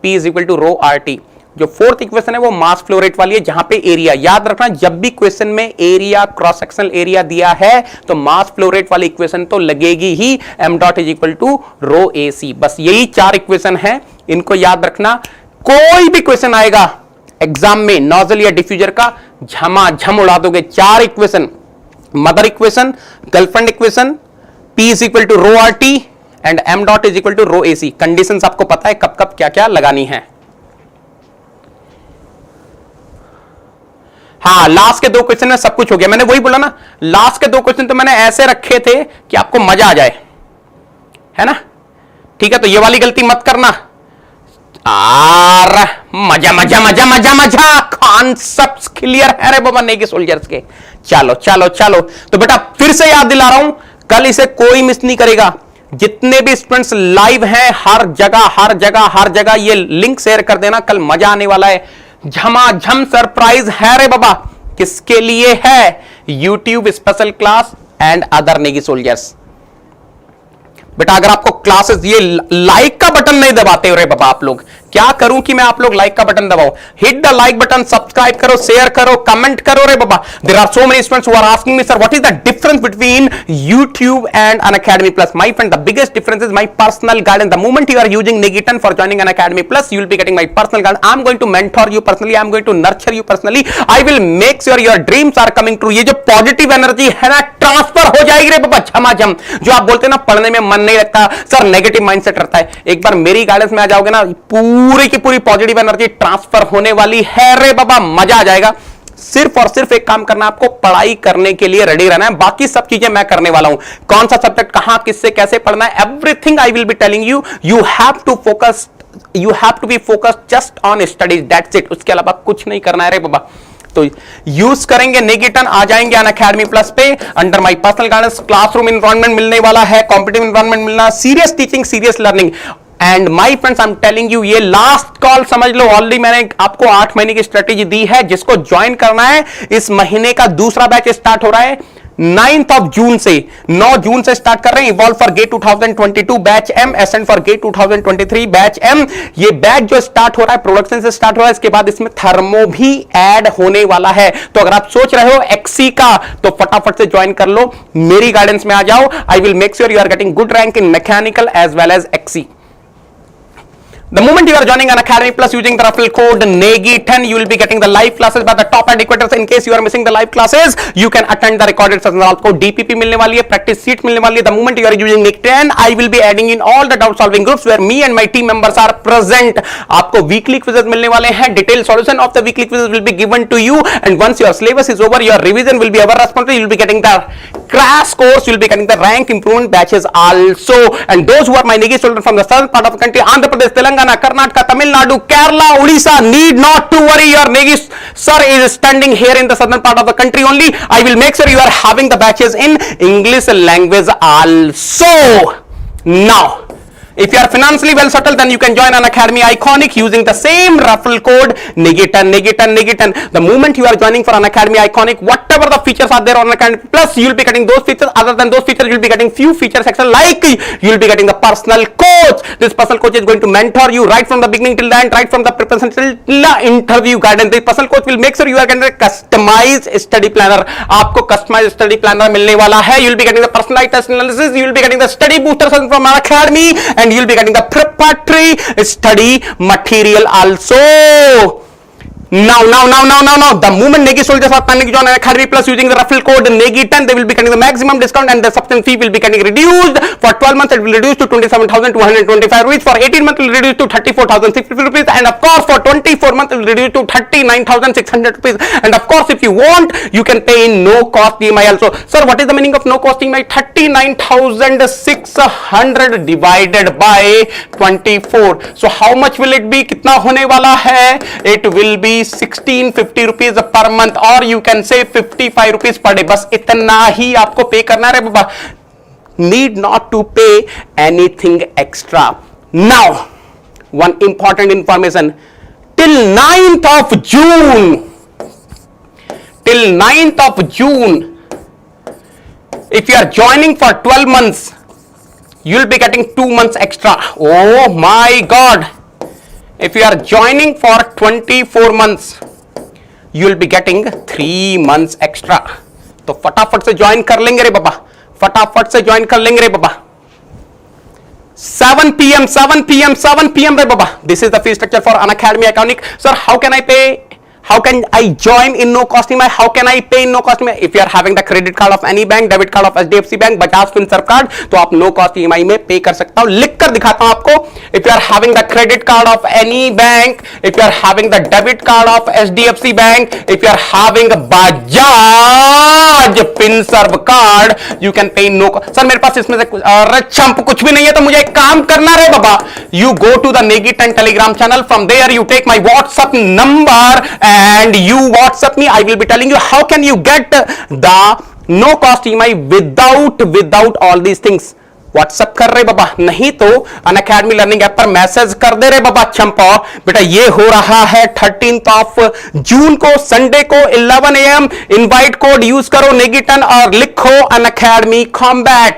[SPEAKER 1] p is equal to rho rt। जो fourth equation है वो मास flow rate वाली है, जहां पे एरिया, याद रखना जब भी क्वेश्चन में एरिया क्रॉस सेक्शनल एरिया दिया है तो मास फ्लो रेट वाली इक्वेशन तो लगेगी ही, m dot is equal to rho A C. बस यही 4 इक्वेशन है, इनको याद रखना। कोई भी क्वेश्चन आएगा एग्जाम में नोजल या डिफ्यूजर का, झमाझम उड़ा दोगे। 4 equation, mother equation, girlfriend equation, p is equal to rho R T and m dot is equal to rho A C. Condition आपको पता है कब कब क्या क्या लगानी है। हाँ, लास्ट के 2 क्वेश्चन में सब कुछ हो गया। मैंने वही बोला ना, लास्ट के 2 क्वेश्चन तो मैंने ऐसे रखे थे कि आपको मजा आ जाए, है ना। ठीक है, तो ये वाली गलती मत करना। आर मजा मजा मजा मजा मजा, कॉन्सेप्ट्स क्लियर है रे बाबा नेगी सोल्जर्स के। चलो चलो चलो, तो बेटा फिर से याद दिला रहा हूं, कल इसे कोई मिस नहीं करेगा। जितने भी स्टूडेंट्स लाइव हैं हर जगह हर जगह हर जगह ये लिंक शेयर कर देना, कल मजा आने वाला है। झमाझम सरप्राइज है रे बाबा। किसके लिए है? YouTube special class and other Negi soldiers. बेटा अगर आपको क्लासेस, ये लाइक का बटन नहीं दबाते हो रे बाबा आप लोग, क्या करूं कि मैं आप लोग लाइक का बटन दबाओ? Hit the like button, subscribe करो, शेयर करो, कमेंट करो रे बाबा। There are so many students who are asking me sir what is the difference between YouTube and Unacademy plus. My friend, the biggest difference is my personal guidance. The moment you are using Negiton for joining Unacademy plus, you will be getting my personal guidance. I am going to mentor you personally, I am going to nurture you personally. I will make sure your dreams are coming true. ये जो positive energy है ना, transfer हो जाएगी रे बाबा झमाझम। जो आप बोलते हैं ना पढ़ने में मन नहीं लगता सर, नेगेटिव माइंडसेट रहता है, एक बार मेरी गाइडेंस में आ जाओगे ना, पूरी की पूरी पॉजिटिव एनर्जी ट्रांसफर होने वाली है रे बाबा, मजा आ जाएगा। सिर्फ और सिर्फ एक काम करना, आपको पढ़ाई करने के लिए रेडी रहना है, बाकी सब चीजें मैं करने वाला हूं। कौन सा सब्जेक्ट कहां किससे कैसे पढ़ना है, everything I will be telling you. You have to focus, you have to be focused just on studies, that's it. उसके अलावा कुछ नहीं करना है रे बाबा। तो यूज करेंगे Negiton, आ जाएंगे अनअकैडमी प्लस पे, under my personal guidance. Classroom environment मिलने वाला है, कॉम्पिटिटिव एनवायरनमेंट मिलना, serious teaching, serious learning. And my friends, I am telling you, ये लास्ट कॉल समझ लो। ऑलरेडी मैंने आपको 8 महीने की स्ट्रेटेजी दी है, जिसको ज्वाइन करना है इस महीने का दूसरा बैच स्टार्ट हो रहा है 9th of June से, 9 जून से स्टार्ट कर रहे हैं। Evolve for GATE 2022 batch M, ascend for GATE 2023 batch M. ये बैच जो स्टार्ट हो रहा है प्रोडक्शन से स्टार्ट हो रहा है, इसके बाद इसमें थर्मो भी ऐड होने वाला है। तो अगर आप सोच रहे हो एक्सी का, तो फटाफट से ज्वाइन कर लो, मेरी गाइडेंस में आ जाओ। I will make sure you are getting good rank in mechanical as well as XE. The moment you are joining Unacademy Plus using the referral code Negiton, you will be getting the live classes by the top educators. In case you are missing the live classes, you can attend the recorded sessions. आपको DPP मिलने वाली है, practice sheet मिलने वाली है. The moment you are using Negiton, I will be adding in all the doubt solving groups where me and my team members are present. आपको weekly quizzes मिलने वाले हैं. Detailed solution of the weekly quizzes will be given to you. And once your syllabus is over, your revision will be our responsibility. You will be getting the crash course. You will be getting the rank improvement batches also. And those who are my Negi students from the southern part of the country, Andhra Pradesh, Telangana, Karnataka, Tamil Nadu, Kerala, Odisha, need not to worry. Your Negi sir is standing here in the southern part of the country only. I will make sure you are having the batches in English language also. Now, If you are financially well settled, then you can join Unacademy Iconic using the same referral code NEGI10. The moment you are joining for Unacademy Iconic, whatever the features are there on Unacademy Plus, you will be getting those features. Other than those features, you will be getting few features extra, like you will be getting the personal coach. This personal coach is going to mentor you right from the beginning till the end, right from the preparation till the interview guidance. This personal coach will make sure you are getting a customized study planner. आपको customized study planner मिलने वाला है. You will be getting the personalized test analysis. You will be getting the study booster session from Unacademy, and you'll be getting the preparatory study material also. Now, the moment Negi soldiers are planning to join Unacademy Plus using the referral code NEGI10, they will be getting the maximum discount, and the subscription fee will be getting reduced. For 12 months, it will reduce to 27,225 rupees. For 18 months, it will reduce to 34,650 rupees. And of course, for 24 months, it will reduce to 39,600 rupees. And of course, if you want, you can pay in no cost EMI also. Sir, what is the meaning of no cost EMI? 39,600 divided by 24. So how much will it be? कितना होने वाला है? It will be 1650 rupees per month, or you can say 55 rupees per day. बस इतना ही आपको पे करना है बाबा. Need not to pay anything extra. Now, one important information. Till 9th of June, if you are joining for 12 months, you will be getting 2 months extra. Oh my God. If you are joining for 24 months, you will be getting 3 months extra. तो फटाफट से join कर लेंगे रे बाबा, फटाफट से join कर लेंगे रे बाबा. 7 p.m. रे बाबा. This is the fee structure for Unacademy Iconic. Sir, how can I pay? How can I join in no cost EMI? How can I pay in no cost EMI? If you are having the credit card of any bank, debit card of HDFC Bank, Bajaj Finserv card, तो आप no cost EMI में पे कर सकता हूं. लिख कर दिखाता हूं आपको. If you are having the credit card of any bank, if you are having the debit card of HDFC Bank, if you are having Bajaj Finserv card, you can pay in no cost. Sir मेरे पास इसमें से अरे चंप कुछ भी नहीं है, तो मुझे एक काम करना रे बाबा. You go to the NEGI10 Telegram channel. From there you take my WhatsApp number and you WhatsApp me. I will be telling you how can you get the no cost EMI without all these things. WhatsApp कर रहे बाबा, नहीं तो Unacademy learning app पर message कर दे रहे बाबा. चंपा बेटा, ये हो रहा है 13th ऑफ जून को, संडे को 11 AM. इनवाइट कोड यूज करो NEGI10 और लिखो Unacademy Combat.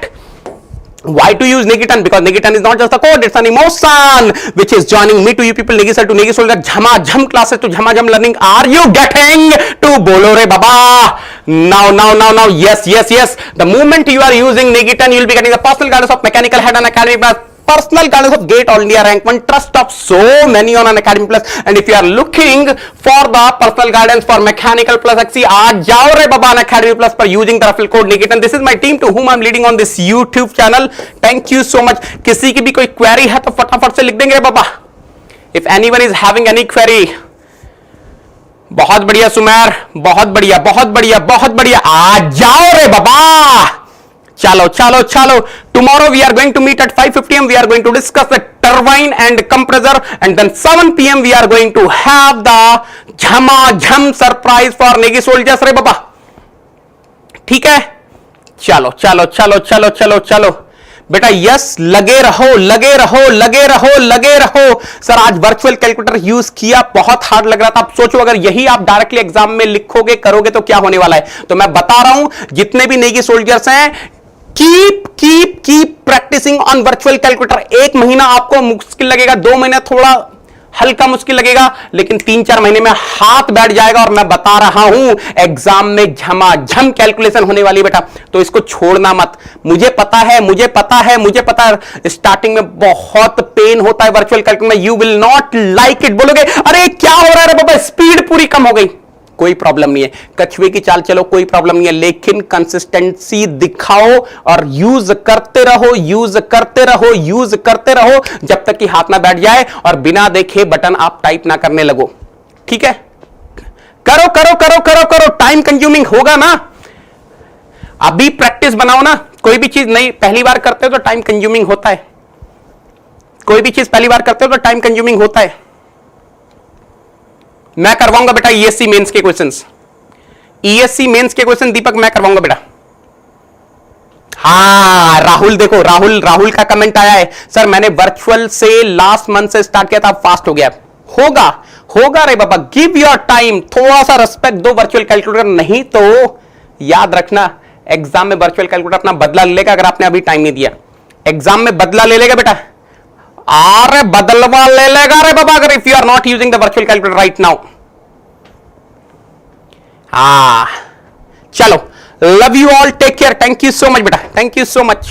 [SPEAKER 1] Why to use NEGI10? Because NEGI10 is not just a code, it's an emotion which is joining me to you people, NEGI sir to NEGI soldier, Jhamajam classes to Jhamajam learning. Are you getting to bolo re baba? Now, yes. The moment you are using NEGI10, you will be getting the personal guidance of Mechanical Head Unacademy Plus, personal guidance of GATE All India Rank 1, trust of so many on Unacademy Plus. And if you are looking for the personal guidance for Mechanical Plus XC, aaj jao re baba Unacademy Plus पर using the referral code NEGI10. This is my team to whom I am leading on this YouTube channel. Thank you so much. किसी की भी कोई query है तो फटाफट से लिख देंगे रे बाबा. If anyone is having any query, बहुत बढ़िया सुमेर, बहुत बढ़िया. आ जाओ रे बाबा. चलो. Tomorrow we are going to meet at 5:50 AM. We are going to discuss the turbine and compressor, and then 7 PM we are going to have the Jhamajam surprise for NEGI soldiers रे बाबा. ठीक है, चलो बेटा. Yes, लगे रहो. Sir आज virtual calculator use किया, बहुत हार्ड लग रहा था. आप सोचो अगर यही आप डायरेक्टली एग्जाम में लिखोगे करोगे तो क्या होने वाला है. तो मैं बता रहा हूं, जितने भी NEGI सोल्जर्स हैं, keep practicing on virtual calculator. 1 महीना आपको मुश्किल लगेगा, 2 महीना थोड़ा हल्का मुश्किल लगेगा, लेकिन 3-4 महीने में हाथ बैठ जाएगा. और मैं बता रहा हूं, एग्जाम में झमाझम कैलकुलेशन होने वाली बेटा. तो इसको छोड़ना मत. मुझे पता है स्टार्टिंग में बहुत पेन होता है वर्चुअल कैलकुलेटर में. You will not like it. बोलोगे अरे क्या हो रहा है बाबा, स्पीड पूरी कम हो गई. कोई प्रॉब्लम नहीं है, कछुए की चाल चलो, कोई प्रॉब्लम नहीं है, लेकिन कंसिस्टेंसी दिखाओ और यूज करते रहो जब तक कि हाथ ना बैठ जाए और बिना देखे बटन आप टाइप ना करने लगो. ठीक है, करो. टाइम कंज्यूमिंग होगा ना, अभी प्रैक्टिस बनाओ ना. कोई भी चीज नहीं पहली बार करते हो तो टाइम कंज्यूमिंग होता है. मैं करवाऊंगा बेटा ESC मेंस के क्वेश्चंस. दीपक मैं करवाऊंगा बेटा. हाँ राहुल, देखो राहुल, राहुल का कमेंट आया है, सर मैंने वर्चुअल से लास्ट मंथ से स्टार्ट किया था, फास्ट हो गया। होगा होगा रे बाबा, गिव योर टाइम, थोड़ा सा रिस्पेक्ट दो वर्चुअल कैलकुलेटर, नहीं तो याद रखना एग्जाम में वर्चुअल कैलकुलेटर अपना बदला ले लेगा, अगर आपने अभी टाइम नहीं दिया। एग्जाम में बदला ले लेगा बेटा, अरे बदलवा ले लेगा रे बाबा, अगर if you are not using the virtual calculator right now. चलो, love you all, take care, thank you so much बेटा, थैंक यू सो मच।